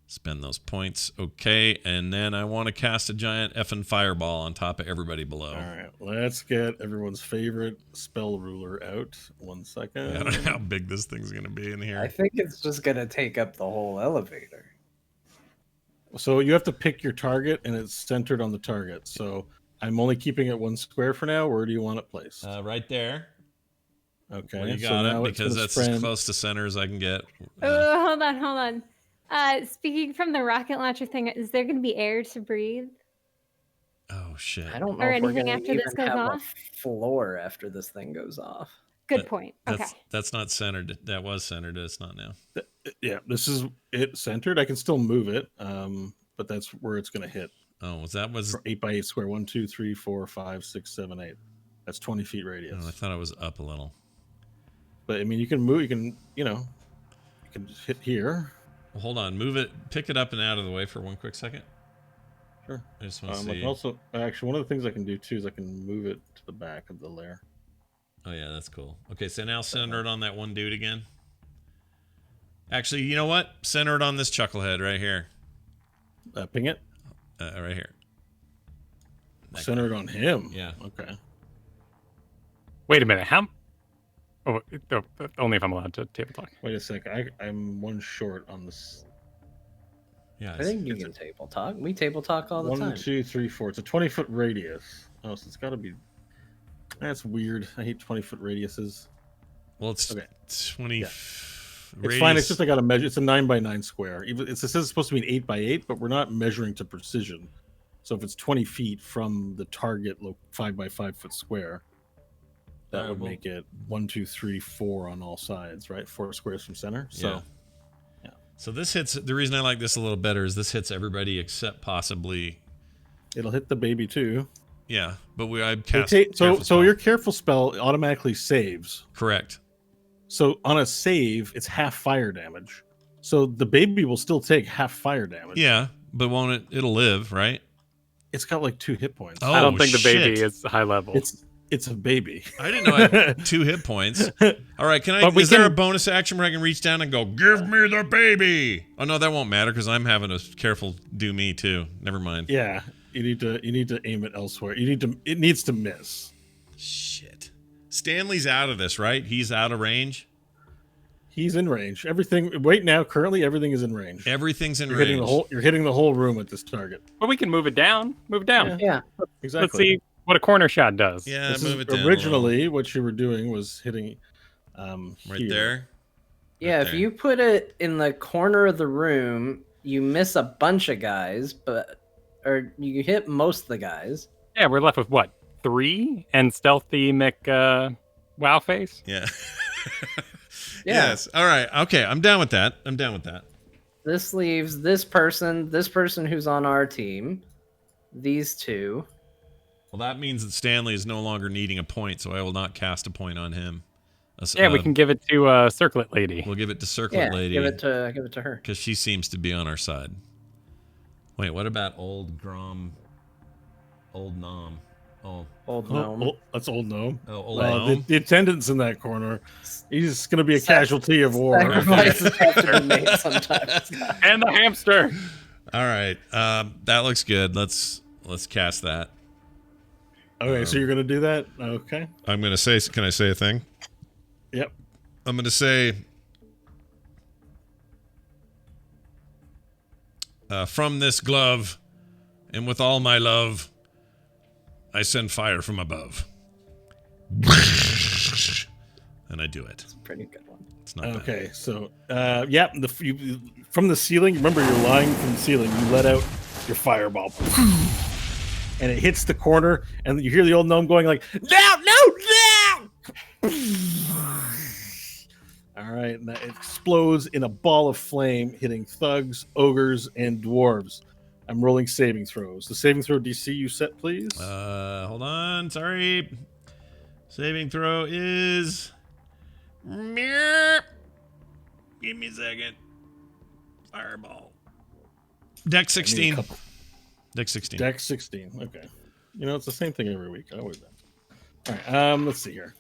Spend those points. Okay, and then I want to cast a giant effing fireball on top of everybody below. All right, let's get everyone's favorite spell ruler out. 1 second. I don't know how big this thing's going to be in I here. think it's just gonna take up the whole elevator. So you have to pick your target, and it's centered on the target. So I'm only keeping it 1 square for now. Where do you want it placed? Right there. Okay, Well, you so got now it, it's because gonna that's as spread- close to center as I can get. Oh, hold on. Speaking from the rocket launcher thing, is there going to be air to breathe? Oh, shit. I don't know Or if we're anything gonna after even this goes have off? a floor after this thing goes off. Good point. Okay. That's not centered. That was centered. It's not now. Yeah, this is it centered. I can still move it, but that's where it's going to hit. Oh, was 8 by 8 square. 1, 2, 3, 4, 5, 6, 7, 8. That's 20 feet radius. Oh, I thought I was up a little. But I mean, you can move. You can, you can just hit here. Well, hold on. Move it. Pick it up and out of the way for 1 quick second. Sure. I just want to I see. can also, actually, one of the things I can do too is I can move it to the back of the layer. Oh, yeah, that's cool. Okay, so now center it on that one dude again. Actually, you know what? Center it on this chucklehead right here. Ping it. Right here. That Center it on him. Yeah. Okay. Wait a minute. How? Oh, only if I'm allowed to table talk. Wait a sec. I'm 1 short on this. Yeah. I think you can table talk. We table talk all the 1, time. 2, 3, 4. It's a 20-foot radius. Oh, so it's got to be. That's weird. I hate 20-foot radiuses. Well, it's Okay. 20. Yeah. It's fine. It's just I got to measure. It's a 9 by 9 square. It says it's supposed to be an 8 by 8, but we're not measuring to precision. So if it's 20 feet from the target 5 by 5 foot square, that would make it 1, 2, 3, 4 on all sides, right? 4 squares from center. So Yeah. So this hits. The reason I like this a little better is this hits everybody except possibly. it'll hit the baby too. Yeah, but I cast. So careful spell. your careful spell automatically saves. Correct. So on a save, it's half fire damage. So the baby will still take half fire damage. Yeah, but won't it? It'll live, right? It's got like 2 hit points. Oh, I don't think the baby shit. is high level. It's a baby. I didn't know I had 2 hit points. All right, can I? But we Is there a can- bonus action where I can reach down and go, "Give me the baby"? Oh no, that won't matter because I'm having a careful do me too. Never mind. Yeah, you need to aim it elsewhere. It needs to miss. Shit. Stanley's out of this, right? He's out of range. He's in range. Everything right now, currently, everything is in range. Everything's in You're range. hitting the whole. You're hitting the whole room with this target. But we can move it down. Move it down. Yeah. Yeah. Exactly. Let's see. what a corner shot does. Yeah, This move is it down a little. originally what you were doing was hitting Right here. there. Yeah, if there. you put it in the corner of the room, you miss a bunch of guys, or you hit most of the guys. Yeah, we're left with what? 3 and stealthy wow face. Yeah. Yeah. Yes. All right. Okay. I'm down with that. This leaves this person who's on our team, these two. Well, that means that Stanley is no longer needing a point, so I will not cast a point on him. Yeah, we can give it to Circlet Lady. We'll give it to Circlet Yeah, Lady. give it to her. Because she seems to be on our side. Wait, what about Old Grom? Old Nom? Oh, Old Oh, gnome. oh, that's old gnome. Old Well, Gnome? the attendant's in that corner. He's going to be a casualty of war. Sacrifices have to be made sometimes. And the hamster. All right. That looks good. Let's cast that. Okay, so you're going to do that? Okay. I'm going to say, can I say a thing? Yep. I'm going to say, from this glove, and with all my love, I send fire from above. And I do it. Pretty good one. It's not bad. Okay, so yeah, from the ceiling. Remember, you're lying from the ceiling. You let out your fireball, and it hits the corner, and you hear the old gnome going like, "No, no, no!" All right, and that explodes in a ball of flame, hitting thugs, ogres, and dwarves. I'm rolling saving throws. The saving throw DC you set, please. Hold on. Sorry. Saving throw is. Give me a second. Fireball. Deck 16. Deck 16. Deck 16. Okay. You know, it's the same thing every week. I always do. All right. Let's see here.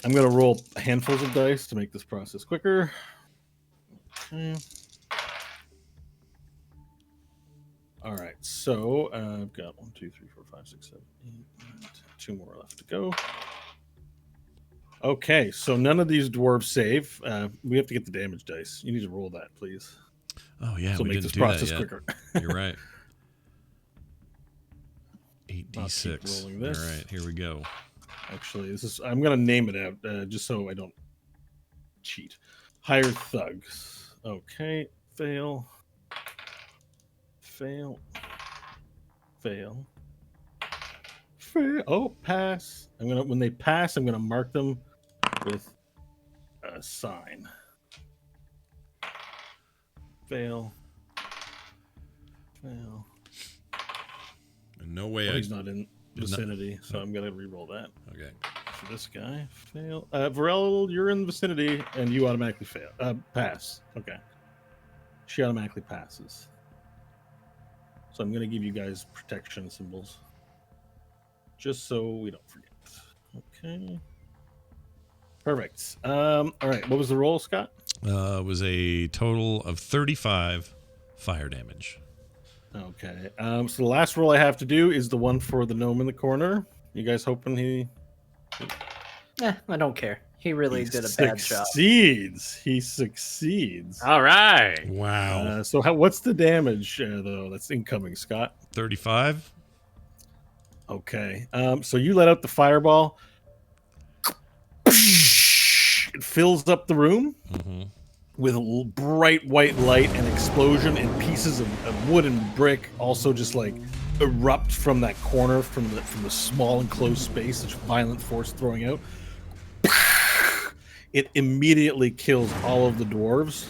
I'm going to roll handfuls of dice to make this process quicker. Okay. All right. So I've got 1, 2, 3, 4, 5, 6, 7, 8, 9, 10. 2 more left to go. Okay. So none of these dwarves save. We have to get the damage dice. You need to roll that, please. Oh, yeah. So We make didn't this do process that yet. quicker. You're right. I'll keep 8d6. rolling this. All right. Here we go. Actually, I'm gonna name it out just so I don't cheat. Hired thugs. Okay, fail. Oh, pass. When they pass, I'm gonna mark them with a sign. Fail. No way. He's not in vicinity, so I'm gonna re-roll that. Okay. For this guy, fail. Varel, you're in the vicinity, and you automatically fail. Pass. Okay. She automatically passes. So I'm gonna give you guys protection symbols, just so we don't forget. Okay. Perfect. All right. What was the roll, Scott? It was a total of 35 fire damage. Okay. So the last roll I have to do is the one for the gnome in the corner. You guys hoping he I don't care. He really did a bad job. He succeeds. All right. Wow. So what's the damage though that's incoming, Scott? 35? Okay. So you let out the fireball. It fills up the room with a bright white light and explosion, and pieces of wood and brick also just like erupt from that corner, from the small enclosed space, such violent force throwing out. It immediately kills all of the dwarves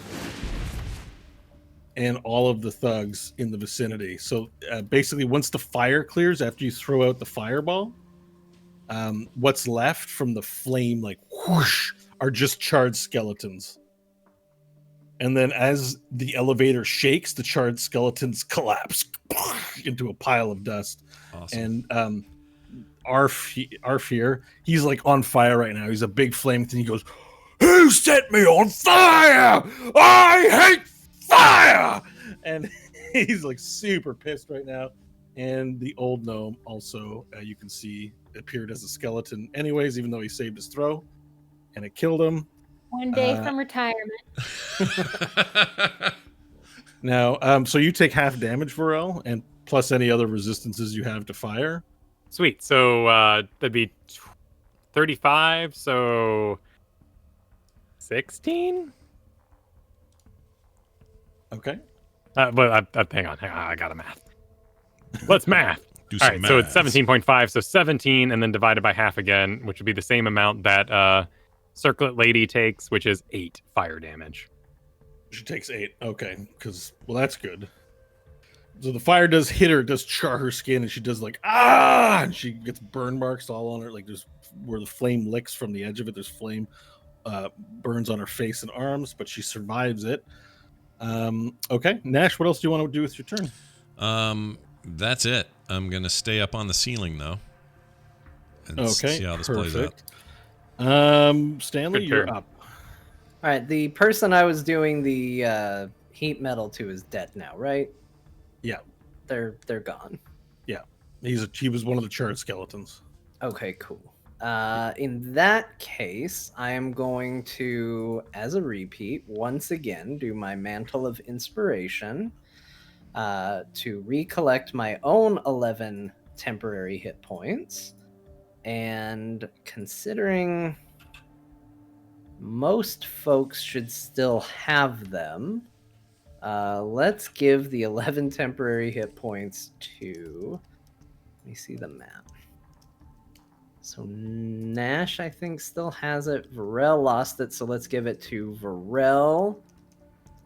and all of the thugs in the vicinity. So basically, once the fire clears, after you throw out the fireball, what's left from the flame, like whoosh, are just charred skeletons. And then as the elevator shakes, the charred skeletons collapse into a pile of dust. Awesome. And Arfir, he's like on fire right now. He's a big flame thing. He goes, "Who set me on fire? I hate fire!" And he's like super pissed right now. And the old gnome also, you can see, appeared as a skeleton anyways, even though he saved his throw. And it killed him. One day from retirement. Now, so you take half damage, Varel, and plus any other resistances you have to fire. Sweet. So that'd be 35. So 16. Okay. But hang on. I got a math. Let's math. Do All some right, so it's maths. 17.5, so 17, and then divided by half again, which would be the same amount that Circlet Lady takes, which is 8 fire damage. She takes 8. Okay, because that's good. So the fire does hit her, it does char her skin, and she does like and she gets burn marks all on her, like there's where the flame licks from the edge of it. There's flame burns on her face and arms, but she survives it. Okay, Nash, what else do you want to do with your turn? That's it. I'm gonna stay up on the ceiling though, and see how this plays out. Stanley, Good you're turn. up. All right, the person I was doing the heat metal to is dead now, right? Yeah. They're gone. He was one of the charred skeletons. Okay, cool. In that case, I am going to, as a repeat, once again do my Mantle of Inspiration to recollect my own 11 temporary hit points. And considering most folks should still have them, let's give the 11 temporary hit points to... Let me see the map. So Nash, I think, still has it. Varel lost it, so let's give it to Varel.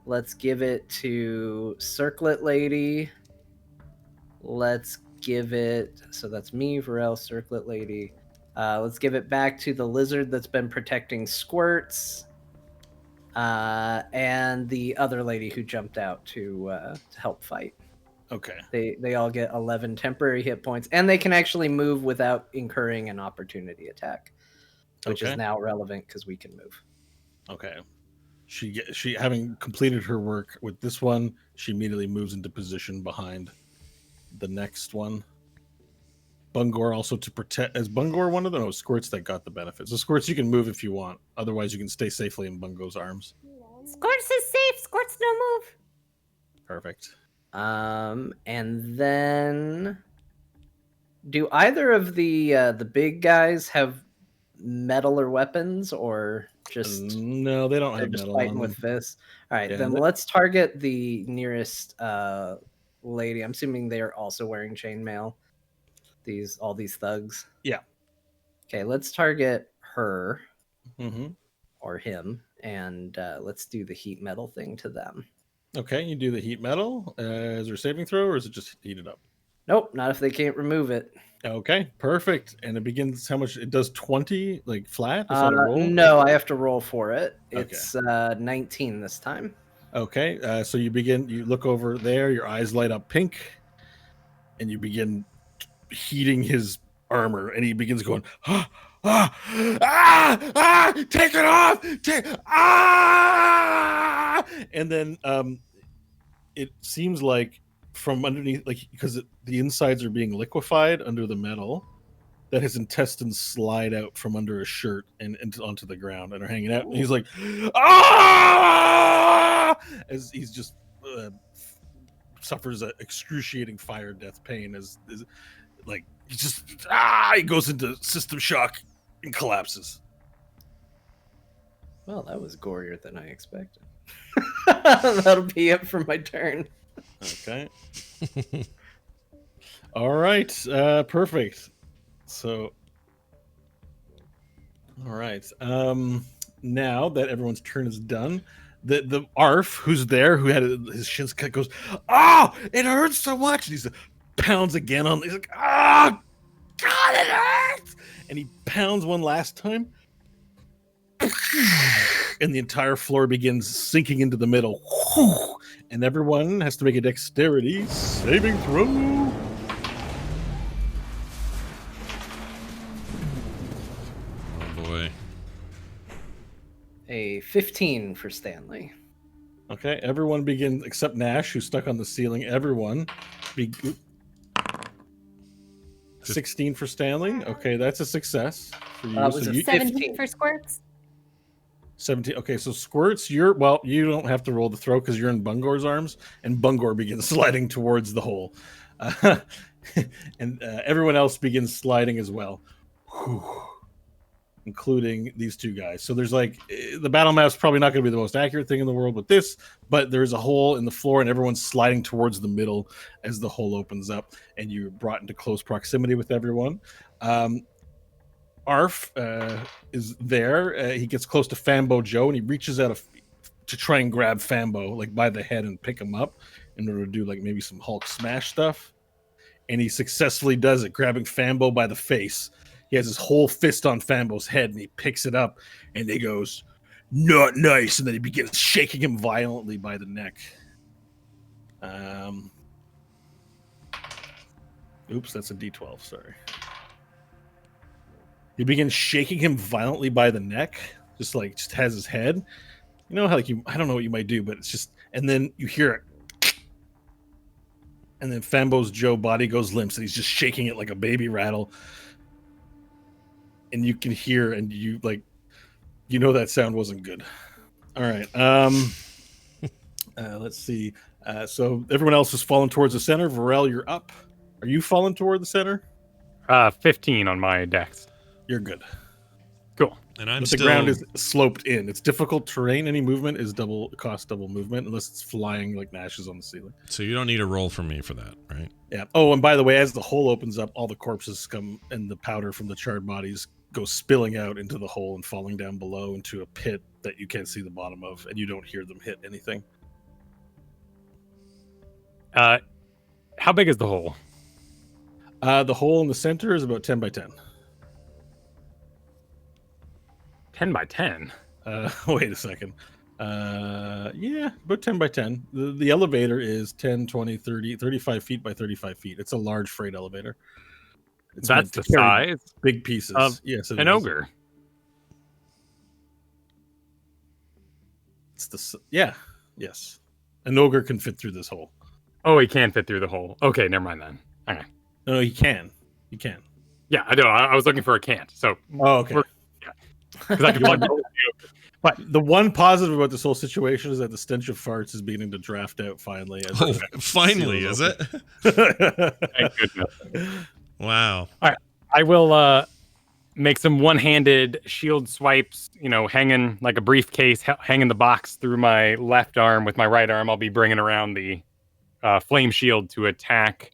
Let's give it to Circlet Lady. Let's give it... So that's me, Varel, Circlet Lady. Let's give it back to the lizard that's been protecting Squirts. And the other lady who jumped out to help fight. Okay. They all get 11 temporary hit points, and they can actually move without incurring an opportunity attack, which is now relevant because we can move. Okay. She having completed her work with this one, she immediately moves into position behind the next one. Bungor also to protect. Is Bungor one of them? No, Squirts that got the benefits. So Squirts, you can move if you want. Otherwise, you can stay safely in Bungo's arms. Squirts is safe. Squirts no move. Perfect. And then, do either of the big guys have metal or weapons, or just No, they don't they're have just metal fighting on with them. fists? All right, Yeah, then let's target the nearest lady. I'm assuming they are also wearing chainmail. All these thugs. Yeah. Okay, let's target her Mm-hmm. or him, and let's do the heat metal thing to them. Okay, you do the heat metal. Is there a saving throw, or is it just heated up? Nope, not if they can't remove it. Okay, perfect. And it begins how much? It does 20, like flat? Is that a roll? No, I have to roll for it. Okay. It's 19 this time. Okay, so you look over there, your eyes light up pink, and you begin heating his armor, and he begins going, take it off! And then it seems like from underneath, like, because the insides are being liquefied under the metal, that his intestines slide out from under his shirt and onto the ground and are hanging out. And he's like, as he's just suffers an excruciating fire death pain as like he just he goes into system shock and collapses. Well, that was gorier than I expected. That'll be it for my turn. Okay. All right. Perfect. So, all right. Now that everyone's turn is done, the Arf who's there, who had his shins cut, goes, "Oh, it hurts so much!" And he pounds again on. He's like, "Oh, God, it hurts!" And he pounds one last time, and the entire floor begins sinking into the middle. And everyone has to make a dexterity saving throw. Oh boy. A 15 for Stanley. Okay, everyone begins except Nash, who's stuck on the ceiling. Everyone. 16 for Stanley. Okay, that's a success for you. Was So it you 17 15. for Squirts. 17. Okay, so Squirts, you don't have to roll the throw because you're in Bungor's arms, and Bungor begins sliding towards the hole. And everyone else begins sliding as well, including these two guys. So there's like the battle map's probably not going to be the most accurate thing in the world with this, but there's a hole in the floor and everyone's sliding towards the middle as the hole opens up, and you're brought into close proximity with everyone. Arf is there. He gets close to Fambo Joe and he reaches out to try and grab Fambo like by the head and pick him up in order to do like maybe some Hulk smash stuff. And he successfully does it, grabbing Fambo by the face. He has his whole fist on Fambo's head, and he picks it up, and he goes, "Not nice," and then he begins shaking him violently by the neck. Oops, that's a D12, sorry. He begins shaking him violently by the neck, just has his head. You know how I don't know what you might do, but it's just, and then you hear it. And then Fambo's Joe body goes limp, and he's just shaking it like a baby rattle. And you can hear, and you that sound wasn't good. All right. Let's see. So everyone else has fallen towards the center. Varel, you're up. Are you falling toward the center? 15 on my dex. You're good. Cool. And The ground is sloped in. It's difficult terrain. Any movement is double movement unless it's flying like Nash is on the ceiling. So you don't need a roll from me for that, right? Yeah. Oh, and by the way, as the hole opens up, all the corpses come and the powder from the charred bodies go spilling out into the hole and falling down below into a pit that you can't see the bottom of, and you don't hear them hit anything. How big is the hole? The hole in the center is about 10 by 10. 10 by 10? Wait a second. Yeah, about 10 by 10. The elevator is 10, 20, 30, 35 feet by 35 feet. It's a large freight elevator. That's meant the to carry size big pieces. of Yes, it an is. ogre. Yes. An ogre can fit through this hole. Oh, he can fit through the hole. Okay, never mind then. Okay. No, he can. He can. Yeah, I know. I was looking for a can't. So, Oh, okay. because I could plug But the one positive about this whole situation is that the stench of farts is beginning to draft out finally. Oh, finally, is it? Thank goodness. Wow. I will make some one-handed shield swipes, hanging like a briefcase, hanging the box through my left arm. With my right arm, I'll be bringing around the flame shield to attack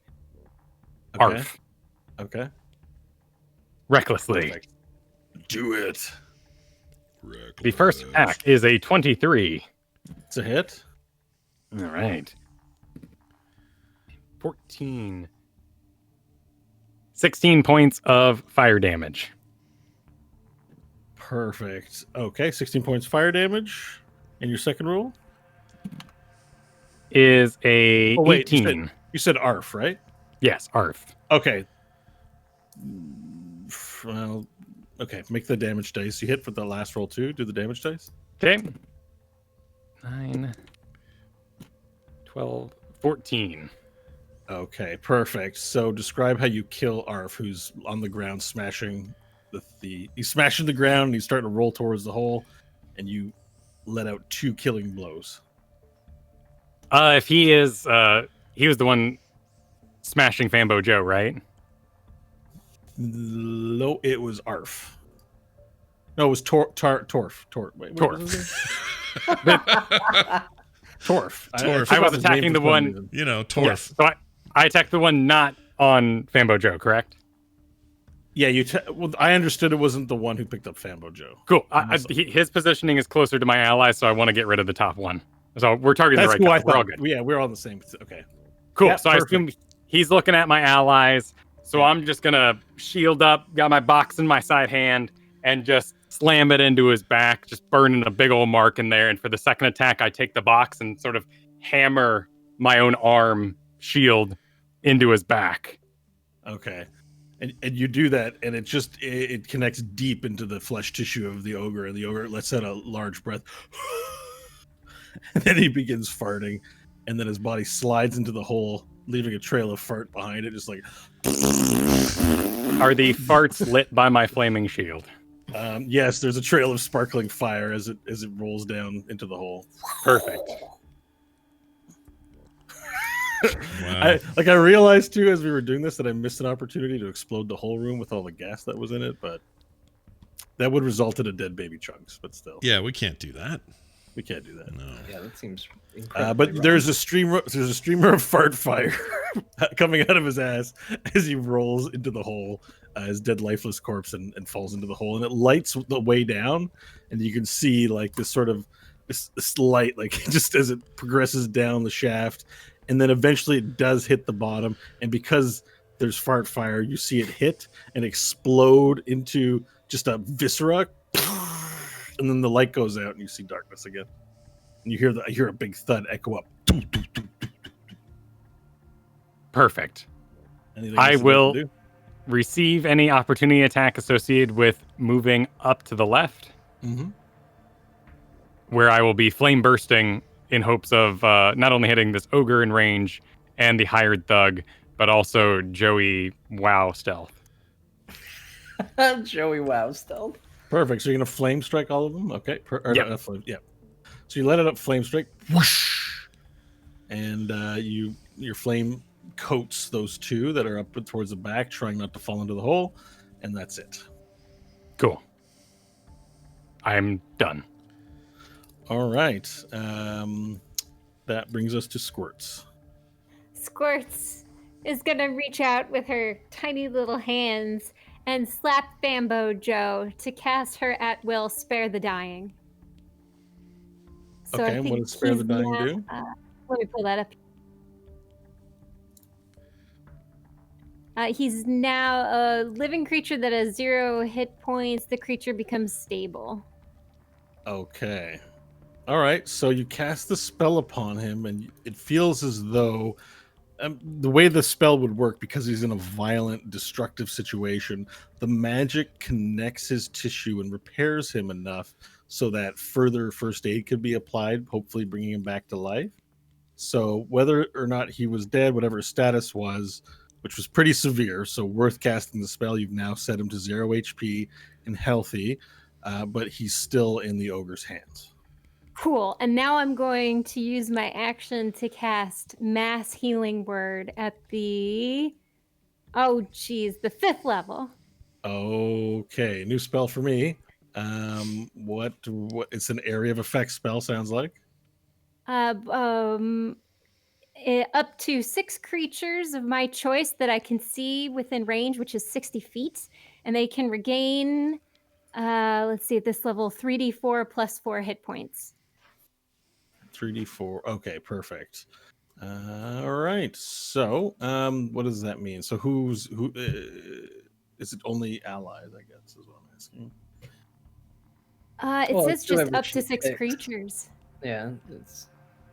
Arf Okay. recklessly. Perfect. Do it. The first attack is a 23. It's a hit. All right. 14. 16 points of fire damage. Perfect. Okay, 16 points fire damage. And your second roll? Is a Oh, wait, 18. You said Arf, right? Yes, Arf. Okay. Well, okay, make the damage dice. You hit for the last roll too. Do the damage dice. Okay. 9, 12, 14. Okay, perfect. So describe how you kill Arf, who's on the ground smashing he's smashing the ground and he's starting to roll towards the hole, and you let out 2 killing blows. If he is, he was the one smashing Fambo Joe, right? No, it was Arf. No, it was Torf. Wait, what was his name? Torf. Torf. I was attacking the one. Torf. Yes, so I attacked the one not on Fambo Joe, correct? Yeah, well, I understood it wasn't the one who picked up Fambo Joe. Cool. His positioning is closer to my allies, so I want to get rid of the top one. So we're targeting That's the who right I guy. We're all thought. good. Yeah, we're all on the same. Okay. Cool. Yeah, so perfect. I assume he's looking at my allies. So I'm just gonna shield up, got my box in my side hand, and just slam it into his back, just burning a big old mark in there. And for the second attack, I take the box and sort of hammer my own arm shield into his back. Okay. And you do that, and it connects deep into the flesh tissue of the ogre, and the ogre lets out a large breath. And then he begins farting, and then his body slides into the hole, leaving a trail of fart behind it, just like. Are the farts lit by my flaming shield? Yes, there's a trail of sparkling fire as it rolls down into the hole. Perfect. Wow. I realized too as we were doing this that I missed an opportunity to explode the whole room with all the gas that was in it, but that would result in a dead baby Chunks. But still, Yeah, we can't do that. we can't do that. No. Yeah, that seems incredible. But there's a streamer of fart fire coming out of his ass as he rolls into the hole, his dead lifeless corpse, and falls into the hole, and it lights the way down, and you can see like this sort of this light, like just as it progresses down the shaft, and then eventually it does hit the bottom, and because there's fart fire, you see it hit and explode into just a viscera, and then the light goes out and you see darkness again. And you hear a big thud echo up. Perfect. Anything I else you'd like will to do? receive any opportunity attack associated with moving up to the left, Mhm. where I will be flame bursting in hopes of not only hitting this ogre in range and the hired thug, but also Joey Wow stealth. Joey Wow stealth. Perfect. So you're gonna flame strike all of them. Okay. Yep. Yeah. So you let it up, flame strike, whoosh, and your flame coats those two that are up towards the back, trying not to fall into the hole, and that's it. Cool. I'm done. All right. That brings us to Squirts. Squirts is gonna reach out with her tiny little hands and slap Fambo Joe to cast her at will Spare the Dying. So Okay, and what does Spare the he's Dying now- do? Let me pull that up. He's now a living creature that has 0 hit points. The creature becomes stable. Okay. All right. So you cast the spell upon him, and it feels as though the way the spell would work, because he's in a violent, destructive situation, the magic connects his tissue and repairs him enough so that further first aid could be applied, hopefully bringing him back to life. So whether or not he was dead, whatever his status was, which was pretty severe, so worth casting the spell, you've now set him to 0 HP and healthy, but he's still in the ogre's hands. Cool. And now I'm going to use my action to cast Mass Healing Word at the... Oh, geez, the 5th level. Okay, new spell for me. What? It's an area of effect spell. Sounds like. Up to 6 creatures of my choice that I can see within range, which is 60 feet, and they can regain. Let's see, at this level, 3d4 plus 4 hit points. 3d4. Okay, perfect. All right. So, what does that mean? So, who? Is it only allies? I guess is what I'm asking. It Well, says it's just whoever up to she 6 picks. creatures. Yeah,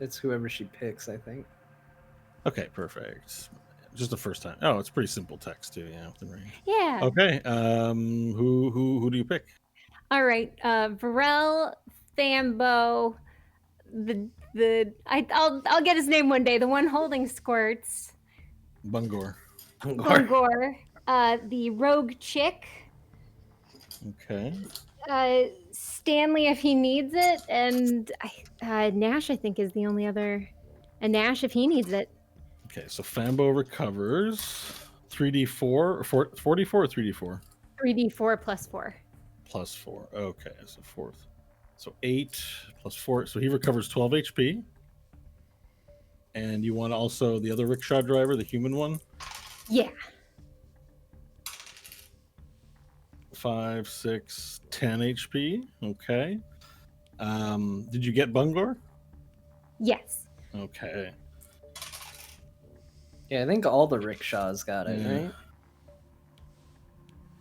it's whoever she picks, I think. Okay, perfect. Just the first time. Oh, it's pretty simple text too. Yeah, within range. Yeah. Okay. Who do you pick? All right. Varel, Thambo, I'll get his name one day. The one holding Squirts. Bungor. Bungor. The rogue chick. Okay. Stanley if he needs it, and Nash I think is the only other. And Nash if he needs it. Okay, so Fambo recovers 3d4 or 44 or 3d4 3d4 plus 4. plus 4. Okay, so fourth. So 8 plus 4. So he recovers 12 HP. And you want also the other rickshaw driver, the human one? Yeah. 5, 6, 10 HP. Okay. Did you get Bungor? Yes. Okay. Yeah, I think all the rickshaws got it, Yeah. right?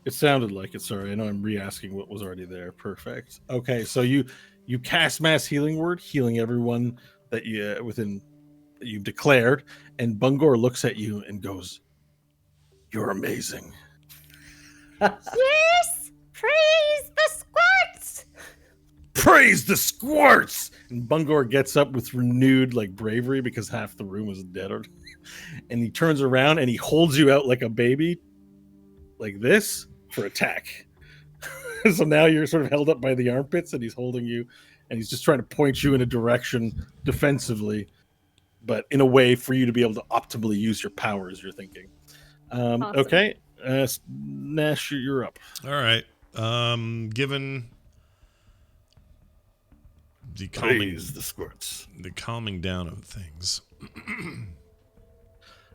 It sounded like it. Sorry, I know I'm re-asking what was already there. Perfect. Okay, so you cast Mass Healing Word, healing everyone that you've declared, and Bungor looks at you and goes, "You're amazing." Yes! Praise the Squirts! Praise the Squirts! And Bungor gets up with renewed bravery because half the room is dead, and he turns around and he holds you out like a baby, like this, for attack. So now you're sort of held up by the armpits, and he's holding you, and he's just trying to point you in a direction defensively. but in a way for you to be able to optimally use your powers. You're thinking. Awesome. Okay, Nash, you're up. All right. Given the Praise the squirts. calming down of things.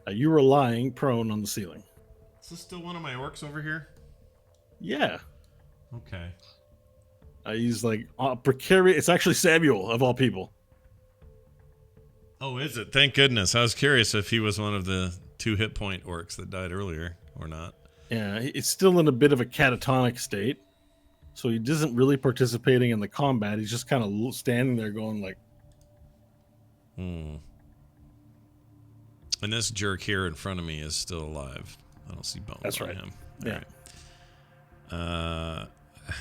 You were lying prone on the ceiling. Is this still one of my orcs over here? Yeah. Okay. He's like precarious. It's actually Samuel of all people. Oh, is it? Thank goodness. I was curious if he was one of the 2 hit point orcs that died earlier or not. Yeah, he's still in a bit of a catatonic state, so he isn't really participating in the combat. He's just kind of standing there, going like, And this jerk here in front of me is still alive. I don't see bones That's on right. him. Yeah. All right.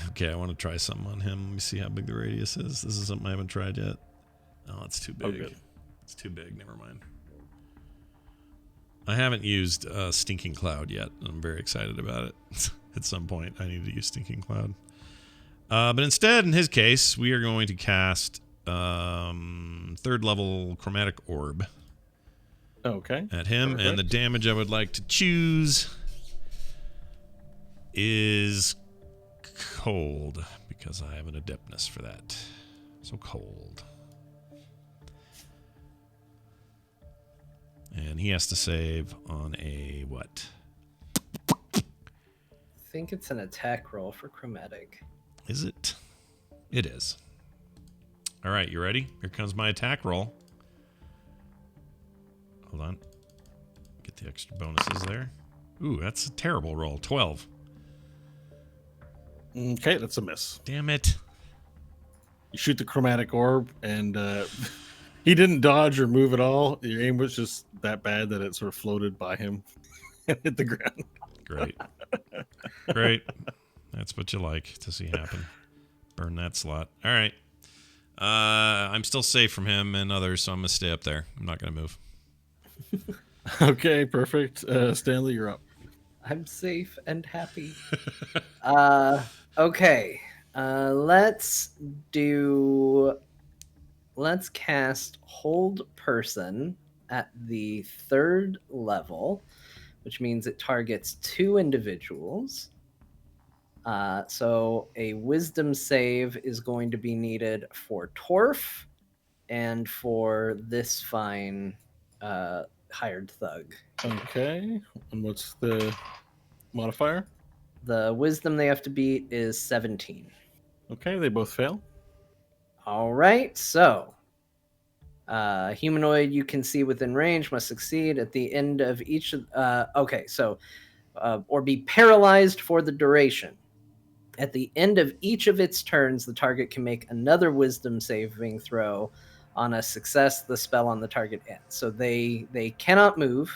Okay, I want to try something on him. Let me see how big the radius is. This is something I haven't tried yet. Oh, it's too big. Oh, good. It's too big. Never mind. I haven't used Stinking Cloud yet. I'm very excited about it. At some point, I need to use Stinking Cloud. But instead, in his case, we are going to cast 3rd level Chromatic Orb okay. at him. Perfect. And the damage I would like to choose is cold, because I have an adeptness for that. So cold. And he has to save on a what? I think it's an attack roll for chromatic. Is it? It is. All right, you ready? Here comes my attack roll. Hold on. Get the extra bonuses there. Ooh, that's a terrible roll. 12. Okay, that's a miss. Damn it. You shoot the chromatic orb, and he didn't dodge or move at all. Your aim was just that bad that it sort of floated by him and hit the ground. Great. Great. That's what you like to see happen. Burn that slot. All right. I'm still safe from him and others, so I'm going to stay up there. I'm not going to move. Okay, perfect. Stanley, you're up. I'm safe and happy. Okay. Let's cast Hold Person at the 3rd level, which means it targets 2 individuals. So a wisdom save is going to be needed for Torf and for this fine hired thug. Okay, and what's the modifier? The wisdom they have to beat is 17. Okay, they both fail. All right, so humanoid you can see within range must succeed at the end of each or be paralyzed for the duration. At the end of each of its turns, the target can make another wisdom saving throw. On a success, the spell on the target ends. So they cannot move.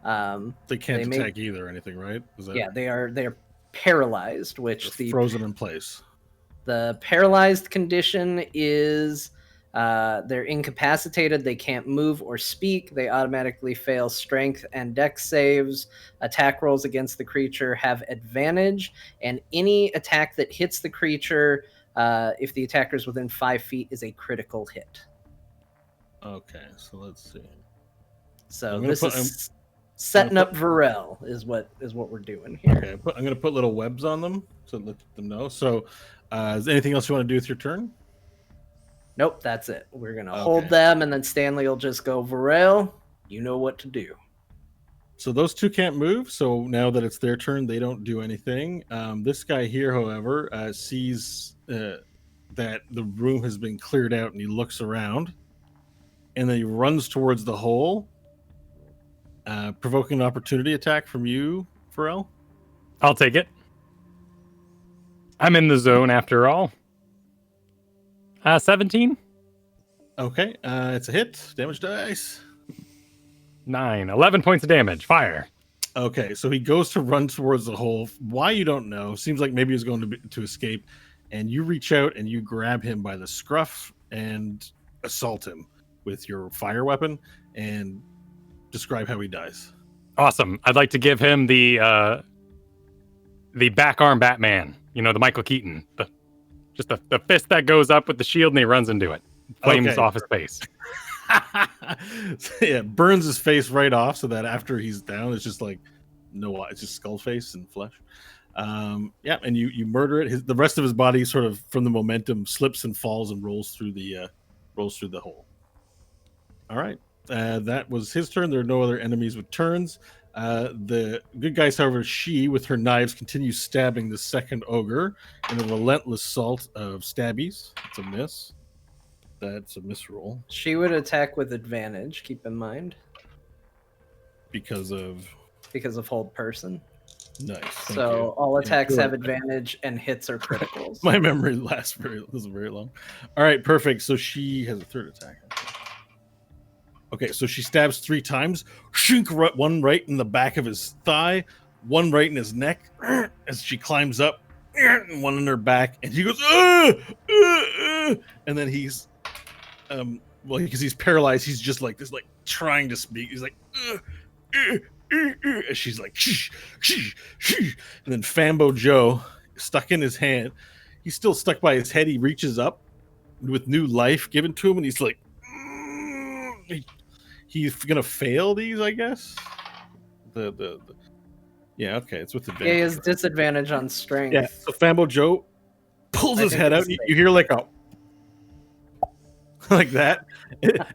They can't attack either or anything, right? Is that they are paralyzed, which frozen in place. The paralyzed condition is they're incapacitated. They can't move or speak. They automatically fail strength and dex saves. Attack rolls against the creature have advantage, and any attack that hits the creature, if the attacker is within 5 feet, is a critical hit. Okay, so let's see. So this is setting up Varel is what we're doing here. Okay, I'm going to put little webs on them to let them know. So, is there anything else you want to do with your turn? Nope, that's it. We're going to hold them, and then Stanley will just go, Varel, you know what to do. So those 2 can't move. So now that it's their turn, they don't do anything. This guy here, however, sees that the room has been cleared out, and he looks around, and then he runs towards the hole, provoking an opportunity attack from you, Pharrell. I'll take it. I'm in the zone after all. 17? Okay, it's a hit. Damage dice. 9. 11 points of damage. Fire. Okay, so he goes to run towards the hole. Why, you don't know. Seems like maybe he's going to escape. And you reach out and you grab him by the scruff and assault him with your fire weapon and describe how he dies. Awesome. I'd like to give him the back arm Batman. You know, the Michael Keaton. The fist that goes up with the shield and he runs into it. Flames off his face. Yeah, burns his face right off so that after he's down, it's just like no, it's just skull face and flesh. Yeah, and you murder it. The rest of his body, sort of from the momentum, slips and falls and rolls through the hole. All right, that was his turn. There are no other enemies with turns. The good guys, however, she with her knives continues stabbing the second ogre in a relentless assault of stabbies. It's a miss. That's a misroll She would attack with advantage, keep in mind, because of hold person. nice. Thank So you. all attacks Yeah, have advantage and hits are criticals. My memory lasts isn't very long. All right, perfect. So she has a third attack. Okay, so she stabs 3 times. Shink, one right in the back of his thigh, one right in his neck as she climbs up, and one in her back, and he goes, and then he's, well, because he's paralyzed, he's just like this, like trying to speak. He's like, and she's like, shh, shh, shh. And then Fambo Joe, stuck in his hand, he's still stuck by his head. He reaches up with new life given to him, and he's like, he's gonna fail these, I guess. Yeah, okay, it's with advantage. He has disadvantage on strength. Yeah, so Fambo Joe pulls I his think head out. it's You hear like a like that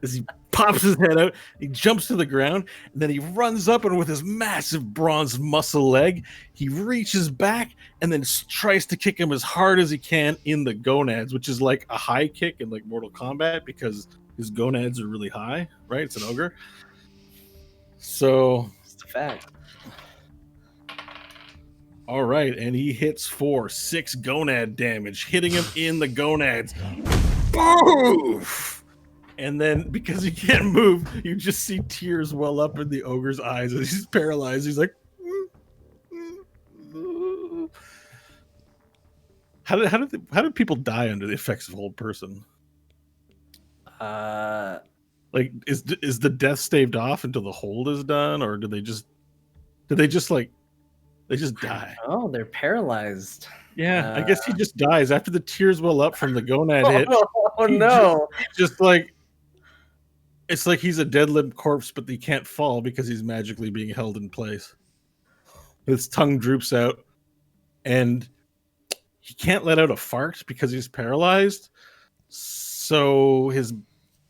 as he pops his head out. He jumps to the ground, and then he runs up, and with his massive bronze muscle leg, he reaches back and then tries to kick him as hard as he can in the gonads, which is like a high kick in like Mortal Kombat because his gonads are really high, right? It's an ogre. So It's a fact. all right, and he hits for 6 gonad damage, hitting him in the gonads. Boof! And then, because he can't move, you just see tears well up in the ogre's eyes as he's paralyzed. He's like, how did people die under the effects of hold person? Like, is the death staved off until the hold is done, or did they just die? Oh, they're paralyzed. Yeah, I guess he just dies after the tears well up from the gonad hit. Oh He no! Just like, it's like he's a dead limb corpse, but he can't fall because he's magically being held in place. His tongue droops out, and he can't let out a fart because he's paralyzed. So his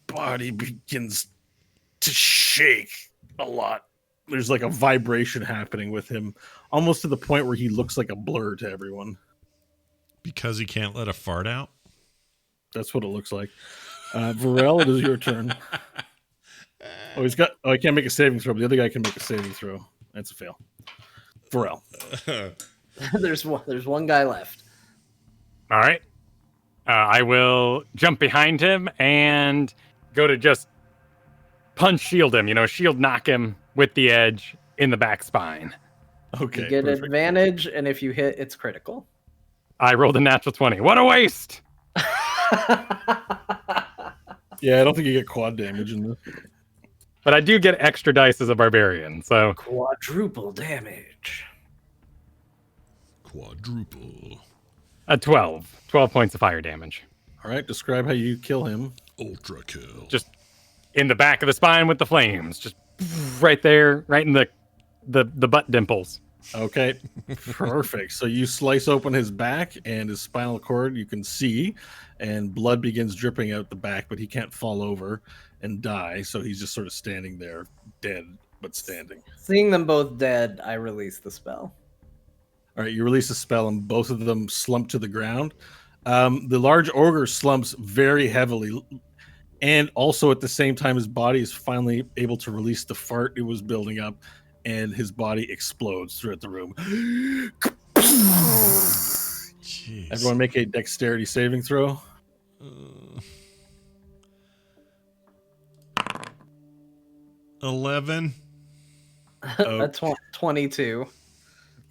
body begins to shake a lot. There's like a vibration happening with him, almost to the point where he looks like a blur to everyone. Because he can't let a fart out? That's what it looks like. Varel, it is your turn. Oh, I can't make a saving throw, but the other guy can make a saving throw. That's a fail. Varel. There's one guy left. All right. I will jump behind him and go to just punch shield him. Shield knock him with the edge in the back spine. Okay. You get perfect. advantage, and if you hit, it's critical. I rolled a natural 20. What a waste! Yeah, I don't think you get quad damage in this. But I do get extra dice as a barbarian, so Quadruple damage. Quadruple. a 12. 12 points of fire damage. All right, describe how you kill him. Ultra kill. Just in the back of the spine with the flames. Just right there, right in the butt dimples. Okay, perfect. So you slice open his back and his spinal cord, you can see, and blood begins dripping out the back, but he can't fall over and die. So he's just sort of standing there, dead, but standing. Seeing them both dead, I release the spell. All right, you release a spell, and both of them slump to the ground. The large ogre slumps very heavily, and also at the same time, his body is finally able to release the fart it was building up, and his body explodes throughout the room. Jeez. Everyone make a dexterity saving throw. 11. Oh. That's 22.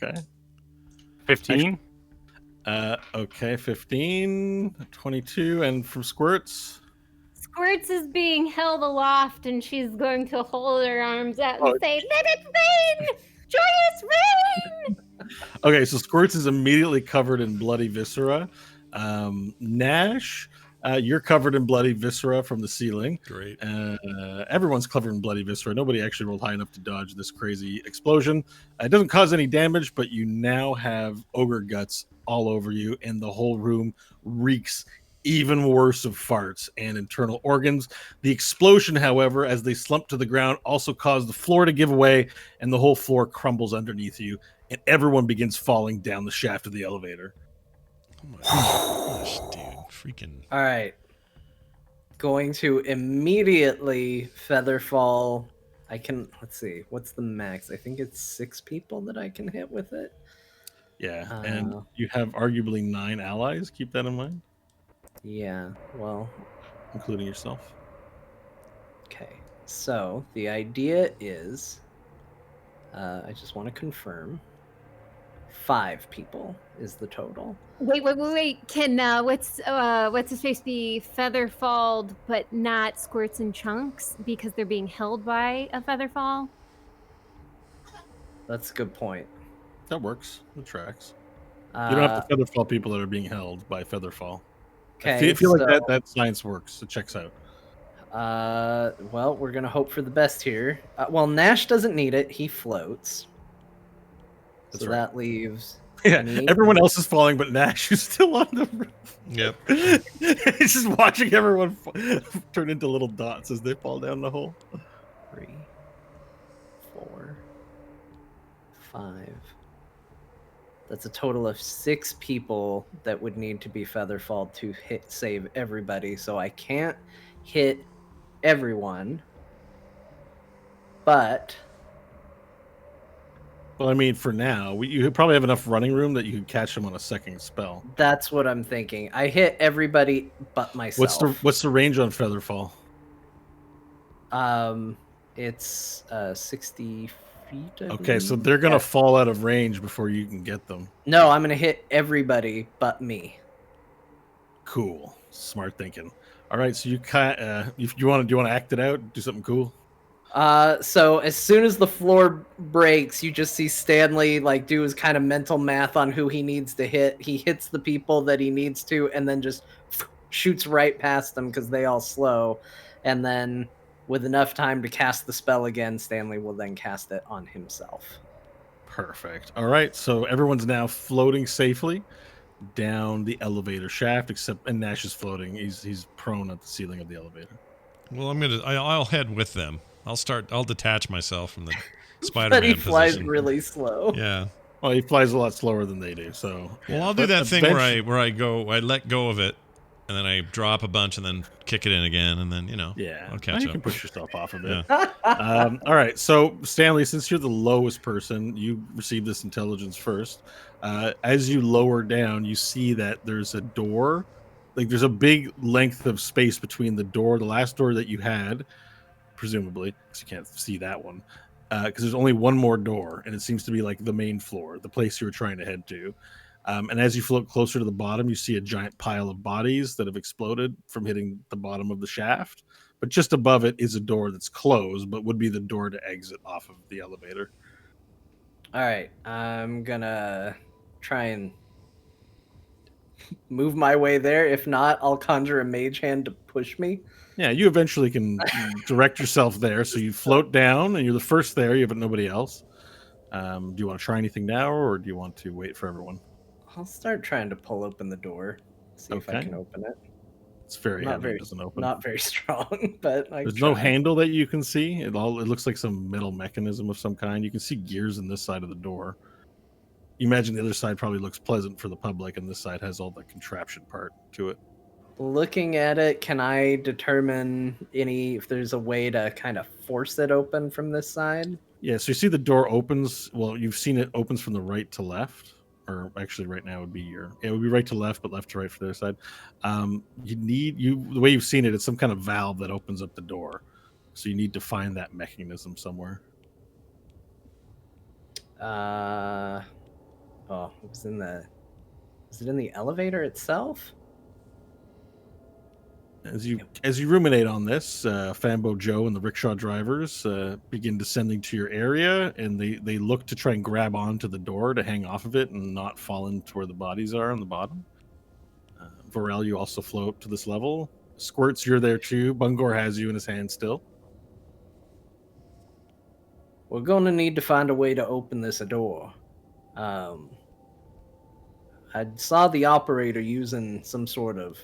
Okay. 15. Okay, 15, 22, and from Squirts. Squirts is being held aloft, and she's going to hold her arms out and Oh. say, "Let it rain! Joyous rain!" Okay, so Squirts is immediately covered in bloody viscera. Nash, You're covered in bloody viscera from the ceiling. Great. Everyone's covered in bloody viscera. Nobody actually rolled high enough to dodge this crazy explosion. It doesn't cause any damage, but you now have ogre guts all over you, and the whole room reeks even worse of farts and internal organs. The explosion, however, as they slump to the ground, also caused the floor to give way, and the whole floor crumbles underneath you, and everyone begins falling down the shaft of the elevator. Oh my gosh, dude. Freaking. All right. Going to immediately Featherfall. I can, let's see, what's the max? I think it's 6 people that I can hit with it. Yeah, and you have arguably 9 allies. Keep that in mind, Yeah, well, including yourself. okay. So the idea is, I just want to confirm, 5 people is the total. Wait. Can what's his face be featherfalled but not squirts and chunks because they're being held by a featherfall? That's a good point. That works. It tracks. You don't have to featherfall people that are being held by featherfall. Okay, I feel like that science works. It checks out. Well, we're gonna hope for the best here. Well, Nash doesn't need it; he floats. That's So right. that leaves. Yeah, me. everyone else is falling, but Nash is still on the roof. Yep. He's just watching everyone turn into little dots as they fall down the hole. 3, 4, 5. That's a total of 6 people that would need to be featherfalled to save everybody. So I can't hit everyone, but Well, I mean, for now, you probably have enough running room that you could catch them on a second spell. that's what I'm thinking. I hit everybody but myself. What's the range on Featherfall? It's 60 feet. I Okay, so believe. they're gonna Yeah. fall out of range before you can get them. No, I'm gonna hit everybody but me. Cool, smart thinking. All right, so if you want to, do you want to act it out? Do something cool. So as soon as the floor breaks, you just see Stanley like do his kind of mental math on who he needs to hit. He hits the people that he needs to, and then just shoots right past them because they all slow. And then, with enough time to cast the spell again, Stanley will then cast it on himself. Perfect. All right, so everyone's now floating safely down the elevator shaft, and Nash is floating. He's prone at the ceiling of the elevator. Well, I'll head with them. I'll detach myself from the But Spider-Man he flies position. really slow. Yeah. Well, he flies a lot slower than they do. So Well, I'll do that thing where I let go of it, and then I drop a bunch, and then kick it in again, and then Yeah, I'll catch you up. can push yourself off a bit. All right, so Stanley, since you're the lowest person, you receive this intelligence first. As you lower down, you see that there's a door, like there's a big length of space between the last door that you had, presumably, because you can't see that one, because there's only one more door, and it seems to be like the main floor, the place you were trying to head to. And as you float closer to the bottom, you see a giant pile of bodies that have exploded from hitting the bottom of the shaft. But just above it is a door that's closed, but would be the door to exit off of the elevator. All right, I'm gonna try and move my way there. If not, I'll conjure a mage hand to push me. Yeah, you eventually can direct yourself there. So you float down, and you're the first there. You have nobody else. Do you want to try anything now, or do you want to wait for everyone? I'll start trying to pull open the door, see if I Okay. can open it. It's very Not heavy. very- It doesn't open. Not very strong, but I There's try. no handle that you can see. It looks like some metal mechanism of some kind. You can see gears in this side of the door. You imagine the other side probably looks pleasant for the public, and this side has all the contraption part to it. Looking at it, can I determine if there's a way to kind of force it open from this side? Yeah, so you see the door opens. Well, you've seen it opens from the right to left, or actually, right now would be it would be right to left, but left to right for the other side. The way you've seen it, it's some kind of valve that opens up the door. So you need to find that mechanism somewhere. Is it in the elevator itself? As you ruminate on this, Fambo Joe and the rickshaw drivers begin descending to your area, and they look to try and grab onto the door to hang off of it and not fall into where the bodies are on the bottom. Vorel, you also float to this level. Squirts, you're there too. Bungor has you in his hand still. We're going to need to find a way to open this door. I saw the operator using some sort of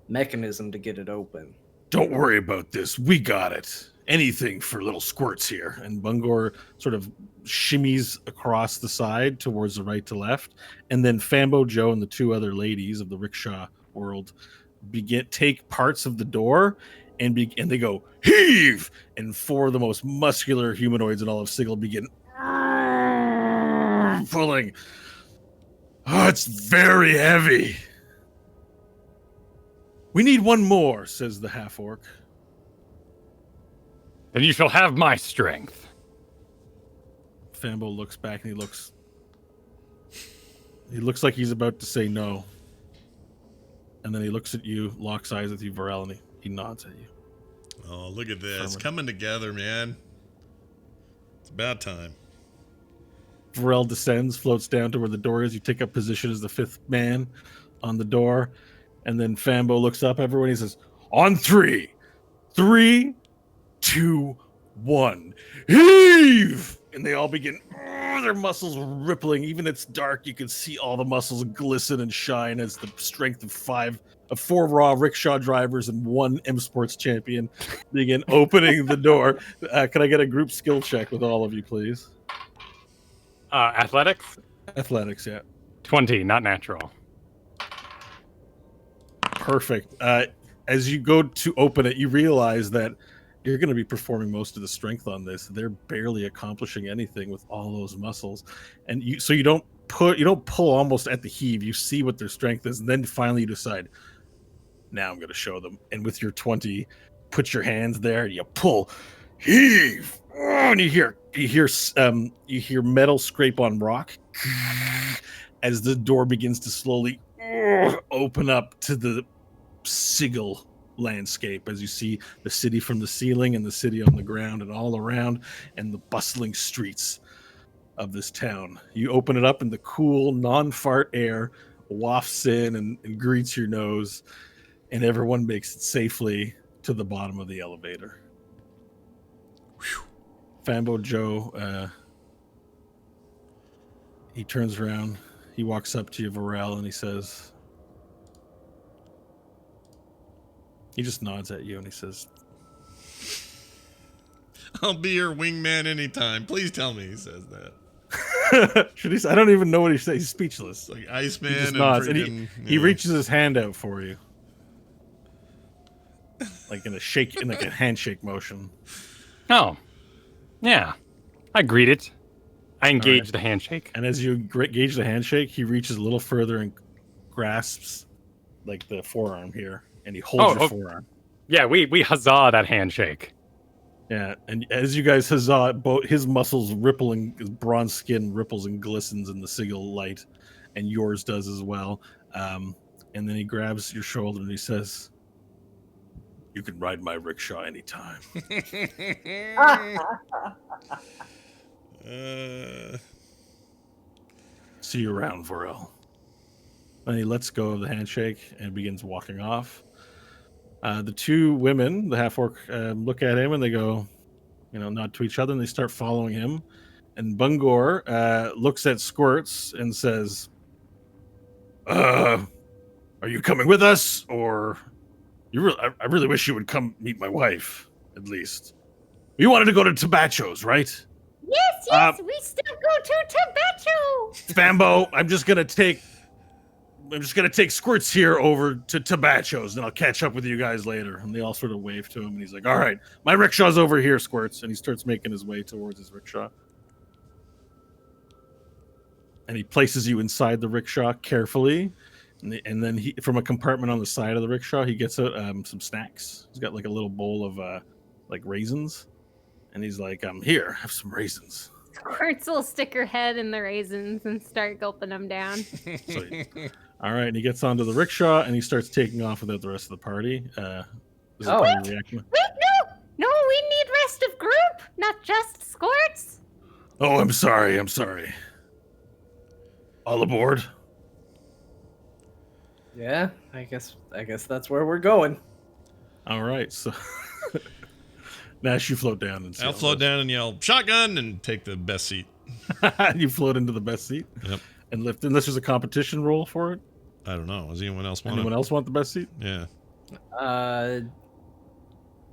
mechanism to get it open. Don't worry about this. We got it. Anything for little Squirts here. And Bungor sort of shimmies across the side towards the right to left. And then Fambo Joe and the two other ladies of the rickshaw world take parts of the door and they go, heave! And four of the most muscular humanoids in all of Sigil begin pulling. Oh, it's very heavy. We need one more, says the half-orc. Then you shall have my strength. Fambo looks back and he looks like he's about to say no. And then he looks at you, locks eyes with you, Vorel, and he nods at you. Oh, look at this. Coming together, man. It's about time. Vorel descends, floats down to where the door is. You take up position as the fifth man on the door. And then Fambo looks up at everyone. He says, on 3. 3, 2, 1. Heave! And they all begin, their muscles rippling. Even it's dark, you can see all the muscles glisten and shine as the strength of 4 raw rickshaw drivers and 1 M Sports champion begin opening the door. Can I get a group skill check with all of you, please? Athletics? Athletics, yeah. 20, not natural. Perfect. As you go to open it, you realize that you're going to be performing most of the strength on this. They're barely accomplishing anything with all those muscles, and you don't pull almost at the heave. You see what their strength is, and then finally you decide, now I'm going to show them. And with your 20, put your hands there, and you pull, heave, and you hear metal scrape on rock as the door begins to slowly open up to the Sigil landscape, as you see the city from the ceiling and the city on the ground and all around, and the bustling streets of this town. You open it up, and the cool non-fart air wafts in and greets your nose, and everyone makes it safely to the bottom of the elevator. Whew. Fambo Joe, he turns around, he walks up to you, Vorel, and he says, he just nods at you and he says, I'll be your wingman anytime. Please tell me he says that. Should he? I don't even know what he says. He's speechless. Like Iceman. He just nods, and he reaches his hand out for you, like in a handshake motion. Oh, yeah. I greet it. I engage the handshake. And as you gauge the handshake, he reaches a little further and grasps like the forearm here, and he holds your forearm. Yeah, we huzzah that handshake. Yeah, and as you guys huzzah, both his muscles rippling, his bronze skin ripples and glistens in the Sigil light, and yours does as well. And then he grabs your shoulder and he says, "You can ride my rickshaw anytime." See you around, Vorel. And he lets go of the handshake and begins walking off. The two women, the half-orc, look at him and they go, nod to each other, and they start following him. And Bungor looks at Squirts and says, "Are you coming with us, or I really wish you would come meet my wife, at least. You wanted to go to Tabacho's, right?" Yes, we still go to Tabacho. Fambo, I'm just gonna take Squirts here over to Tabacho's, and I'll catch up with you guys later. And they all sort of wave to him, and he's like, "All right, my rickshaw's over here, Squirts." And he starts making his way towards his rickshaw. And he places you inside the rickshaw carefully. And then he, from a compartment on the side of the rickshaw, he gets out some snacks. He's got like a little bowl of like raisins. And he's like, "Here, have some raisins." Squirts will stick her head in the raisins and start gulping them down. All right, and he gets onto the rickshaw and he starts taking off without the rest of the party. Reaction. Wait, no, we need rest of group, not just Squirts. Oh, I'm sorry. All aboard. Yeah, I guess that's where we're going. All right, so Nash, you float down and see I'll how it float goes. down and yell, shotgun, and take the best seat. You float into the best seat Yep. and lift. Unless there's a competition roll for it. I don't know. Does anyone else want Anyone else want the best seat? Yeah.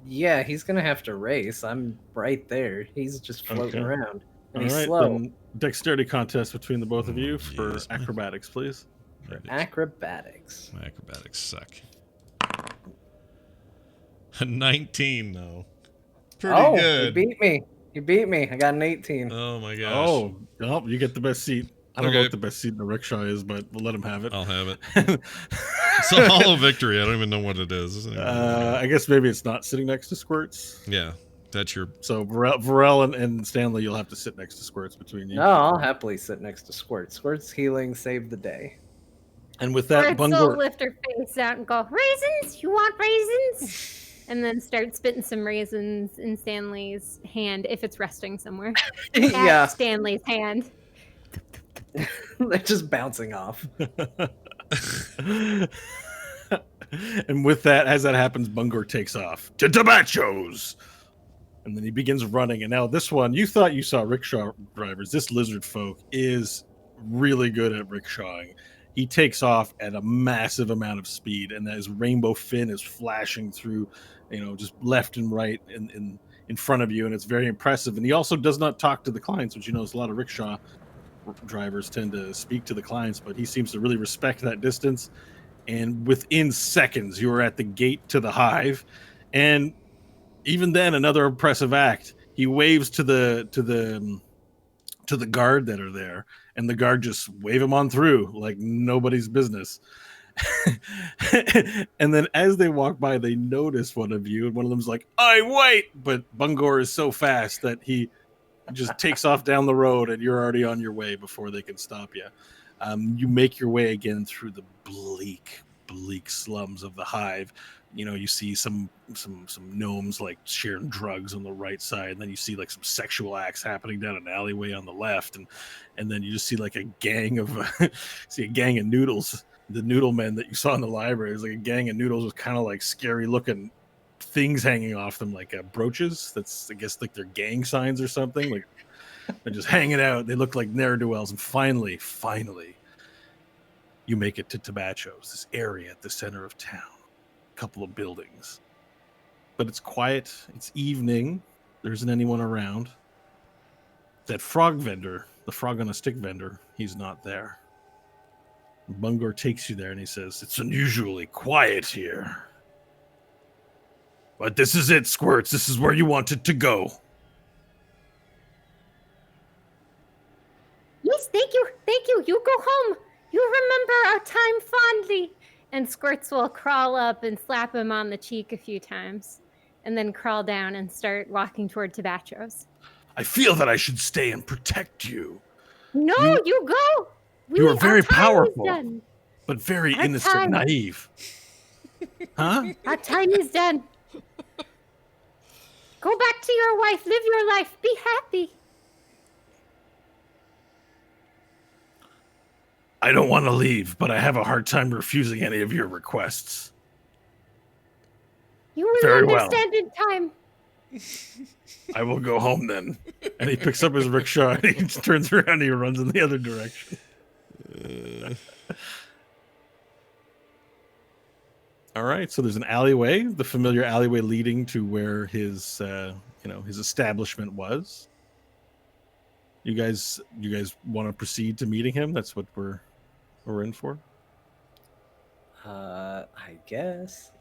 Yeah, he's gonna have to race. I'm right there. He's just floating Okay. around, and All he's right, slow. then dexterity contest between the both of you for Yes. acrobatics, please. Acrobatics. My acrobatics suck. 19, though. Pretty Oh, good. you beat me. You beat me. I got an 18. Oh my gosh. Oh, well, you get the best seat. I don't know Okay. what the best seat in the rickshaw is, but we'll let him have it. I'll have it. It's a hollow victory. I don't even know what it is. I guess maybe it's not sitting next to Squirts. Yeah, that's your. So Varel and Stanley, you'll have to sit next to Squirts between you. No, I'll happily sit next to Squirt. Squirt's healing saved the day. And with that, Squirts will Bungor. lift her face out and go, raisins? You want raisins? And then start spitting some raisins in Stanley's hand if it's resting somewhere. Yeah, At Stanley's hand. they're just bouncing off. And with that, as that happens, Bungor takes off to Tabachos. And then he begins running. And now this one, you thought you saw rickshaw drivers. This lizard folk is really good at rickshawing. He takes off at a massive amount of speed, and his rainbow fin is flashing through, just left and right in front of you, and it's very impressive. And he also does not talk to the clients, which a lot of rickshaw drivers tend to speak to the clients, but he seems to really respect that distance. And within seconds, you are at the gate to the hive, and even then, another impressive act. He waves to the guard that are there, and the guard just wave him on through like nobody's business. And then as they walk by, they notice one of you, and one of them's like, "I wait!" But Bungor is so fast that he just takes off down the road, and you're already on your way before they can stop you. You make your way again through the bleak slums of the hive. You see some gnomes like sharing drugs on the right side, and then you see like some sexual acts happening down an alleyway on the left, and then you just see like a gang of noodles. The noodle men that you saw in the library is like a gang of noodles with kind of like scary looking things hanging off them, like brooches. That's, I guess, like their gang signs or something. Like they're just hanging out. They look like ne'er-do-wells. And finally, you make it to Tabachos, this area at the center of town. A couple of buildings. But it's quiet. It's evening. There isn't anyone around. That frog vendor, the frog on a stick vendor, he's not there. Bungor takes you there and he says, "It's unusually quiet here. But this is it, Squirts. This is where you wanted to go." Yes, thank you. Thank you. You go home. You remember our time fondly. And Squirts will crawl up and slap him on the cheek a few times, and then crawl down and start walking toward Tabachos. "I feel that I should stay and protect you. No, you go. You are very our time is powerful. done. But very Our innocent, time. naive." Huh? Our time is done. Go back to your wife. Live your life. Be happy. "I don't want to leave, but I have a hard time refusing any of your requests." You will Very well. understand in time. "I will go home then." And he picks up his rickshaw and he turns around and he runs in the other direction. All right, so there's an alleyway, the familiar alleyway leading to where his establishment was. You guys want to proceed to meeting him? That's what we're in for. I guess.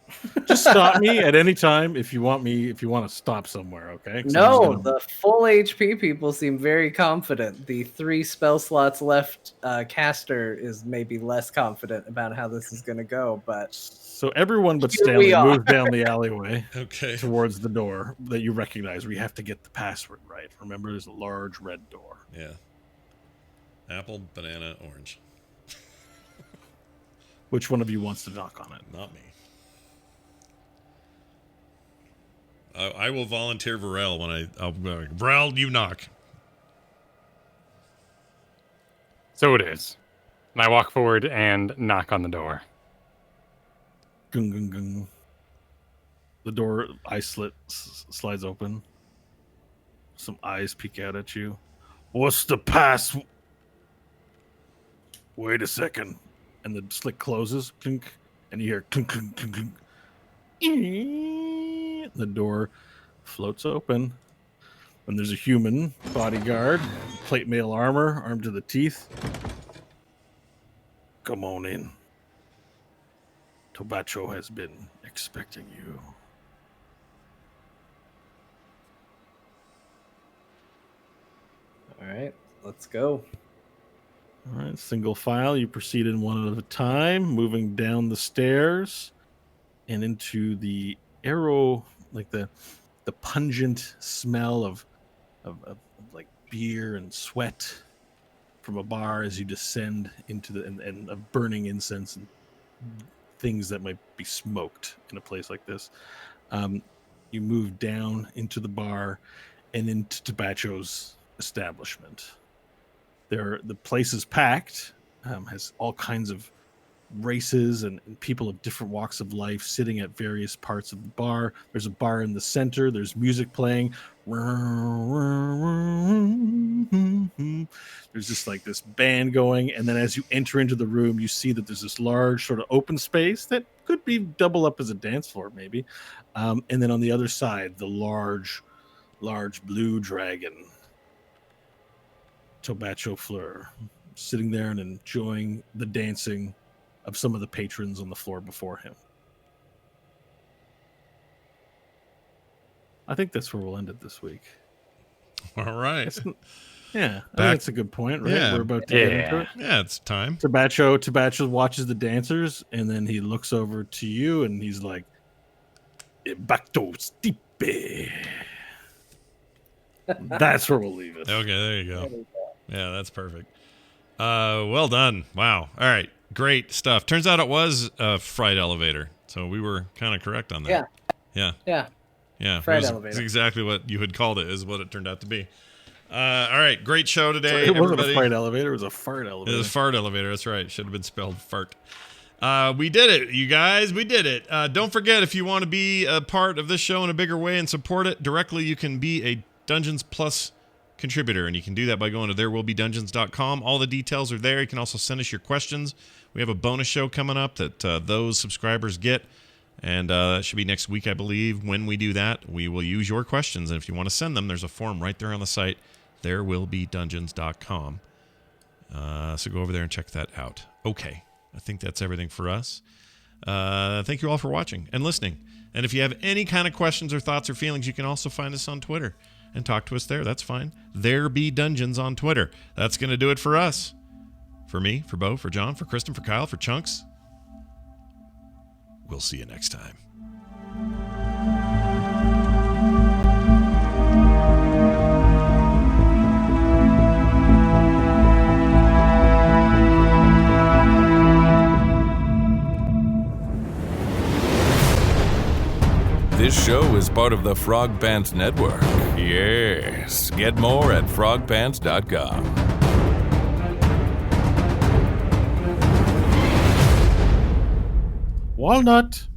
Just stop me at any time if you want to stop somewhere, okay? 'Cause I'm just No, gonna- the full HP people seem very confident. The 3 spell slots left caster is maybe less confident about how this is going to go, but So everyone but Here we Stanley are. moves down the alleyway Okay. towards the door that you recognize, where you have to get the password right. Remember, there's a large red door. Yeah. Apple, banana, orange. Which one of you wants to knock on it? Not me. I will volunteer Varel when I'll be like, Varel, you knock. So it is. And I walk forward and knock on the door. Gung, gung, gung. The door slides open. Some eyes peek out at you. What's the pass? Wait a second. And the slit closes. Clink, and you hear clink, clink, clink, clink. The door floats open. And there's a human bodyguard, plate mail armor, armed to the teeth. Come on in. Tobacho has been expecting you. All right, let's go. All right, single file. You proceed in one at a time, moving down the stairs and into the arrow, like the pungent smell of like beer and sweat from a bar as you descend into the and of burning incense and things that might be smoked in a place like this. You move down into the bar and into Tobacho's establishment. The place is packed, has all kinds of races and people of different walks of life sitting at various parts of the bar. There's a bar in the center. There's music playing. There's just like this band going. And then as you enter into the room, you see that there's this large sort of open space that could be double up as a dance floor, maybe. And then on the other side, the large blue dragon, Tobacho Fleur, sitting there and enjoying the dancing of some of the patrons on the floor before him. I think that's where we'll end it this week. All right. Yeah, I think that's a good point, right? Yeah. We're about to get into it. Yeah, it's time. Tobacho watches the dancers, and then he looks over to you, and he's like, "Bacto stipe." That's where we'll leave it. Okay, there you go. Yeah, that's perfect. Well done. Wow. All right. Great stuff. Turns out it was a fried elevator. So we were kind of correct on that. Yeah. Fried It's elevator. exactly what you had called it is what it turned out to be. All right. Great show today. It wasn't everybody. a fried elevator. It was a fart elevator. It was a fart elevator. That's right. Should have been spelled fart. We did it, you guys. We did it. Don't forget, if you want to be a part of this show in a bigger way and support it directly, you can be a Dungeons Plus contributor, and you can do that by going to therewillbedungeons.com. All the details are there. You can also send us your questions. We have a bonus show coming up that those subscribers get, and that should be next week, I believe. When we do that, we will use your questions, and if you want to send them, there's a form right there on the site, therewillbedungeons.com. So go over there and check that out. Okay, I think that's everything for us. Thank you all for watching and listening. And if you have any kind of questions or thoughts or feelings, you can also find us on Twitter and talk to us there. That's fine. There Be Dungeons on Twitter. That's going to do it for us. For me, for Bo, for John, for Kristen, for Kyle, for Chunks. We'll see you next time. This show is part of the Frog Pants Network. Yes. Get more at frogpants.com. Walnut.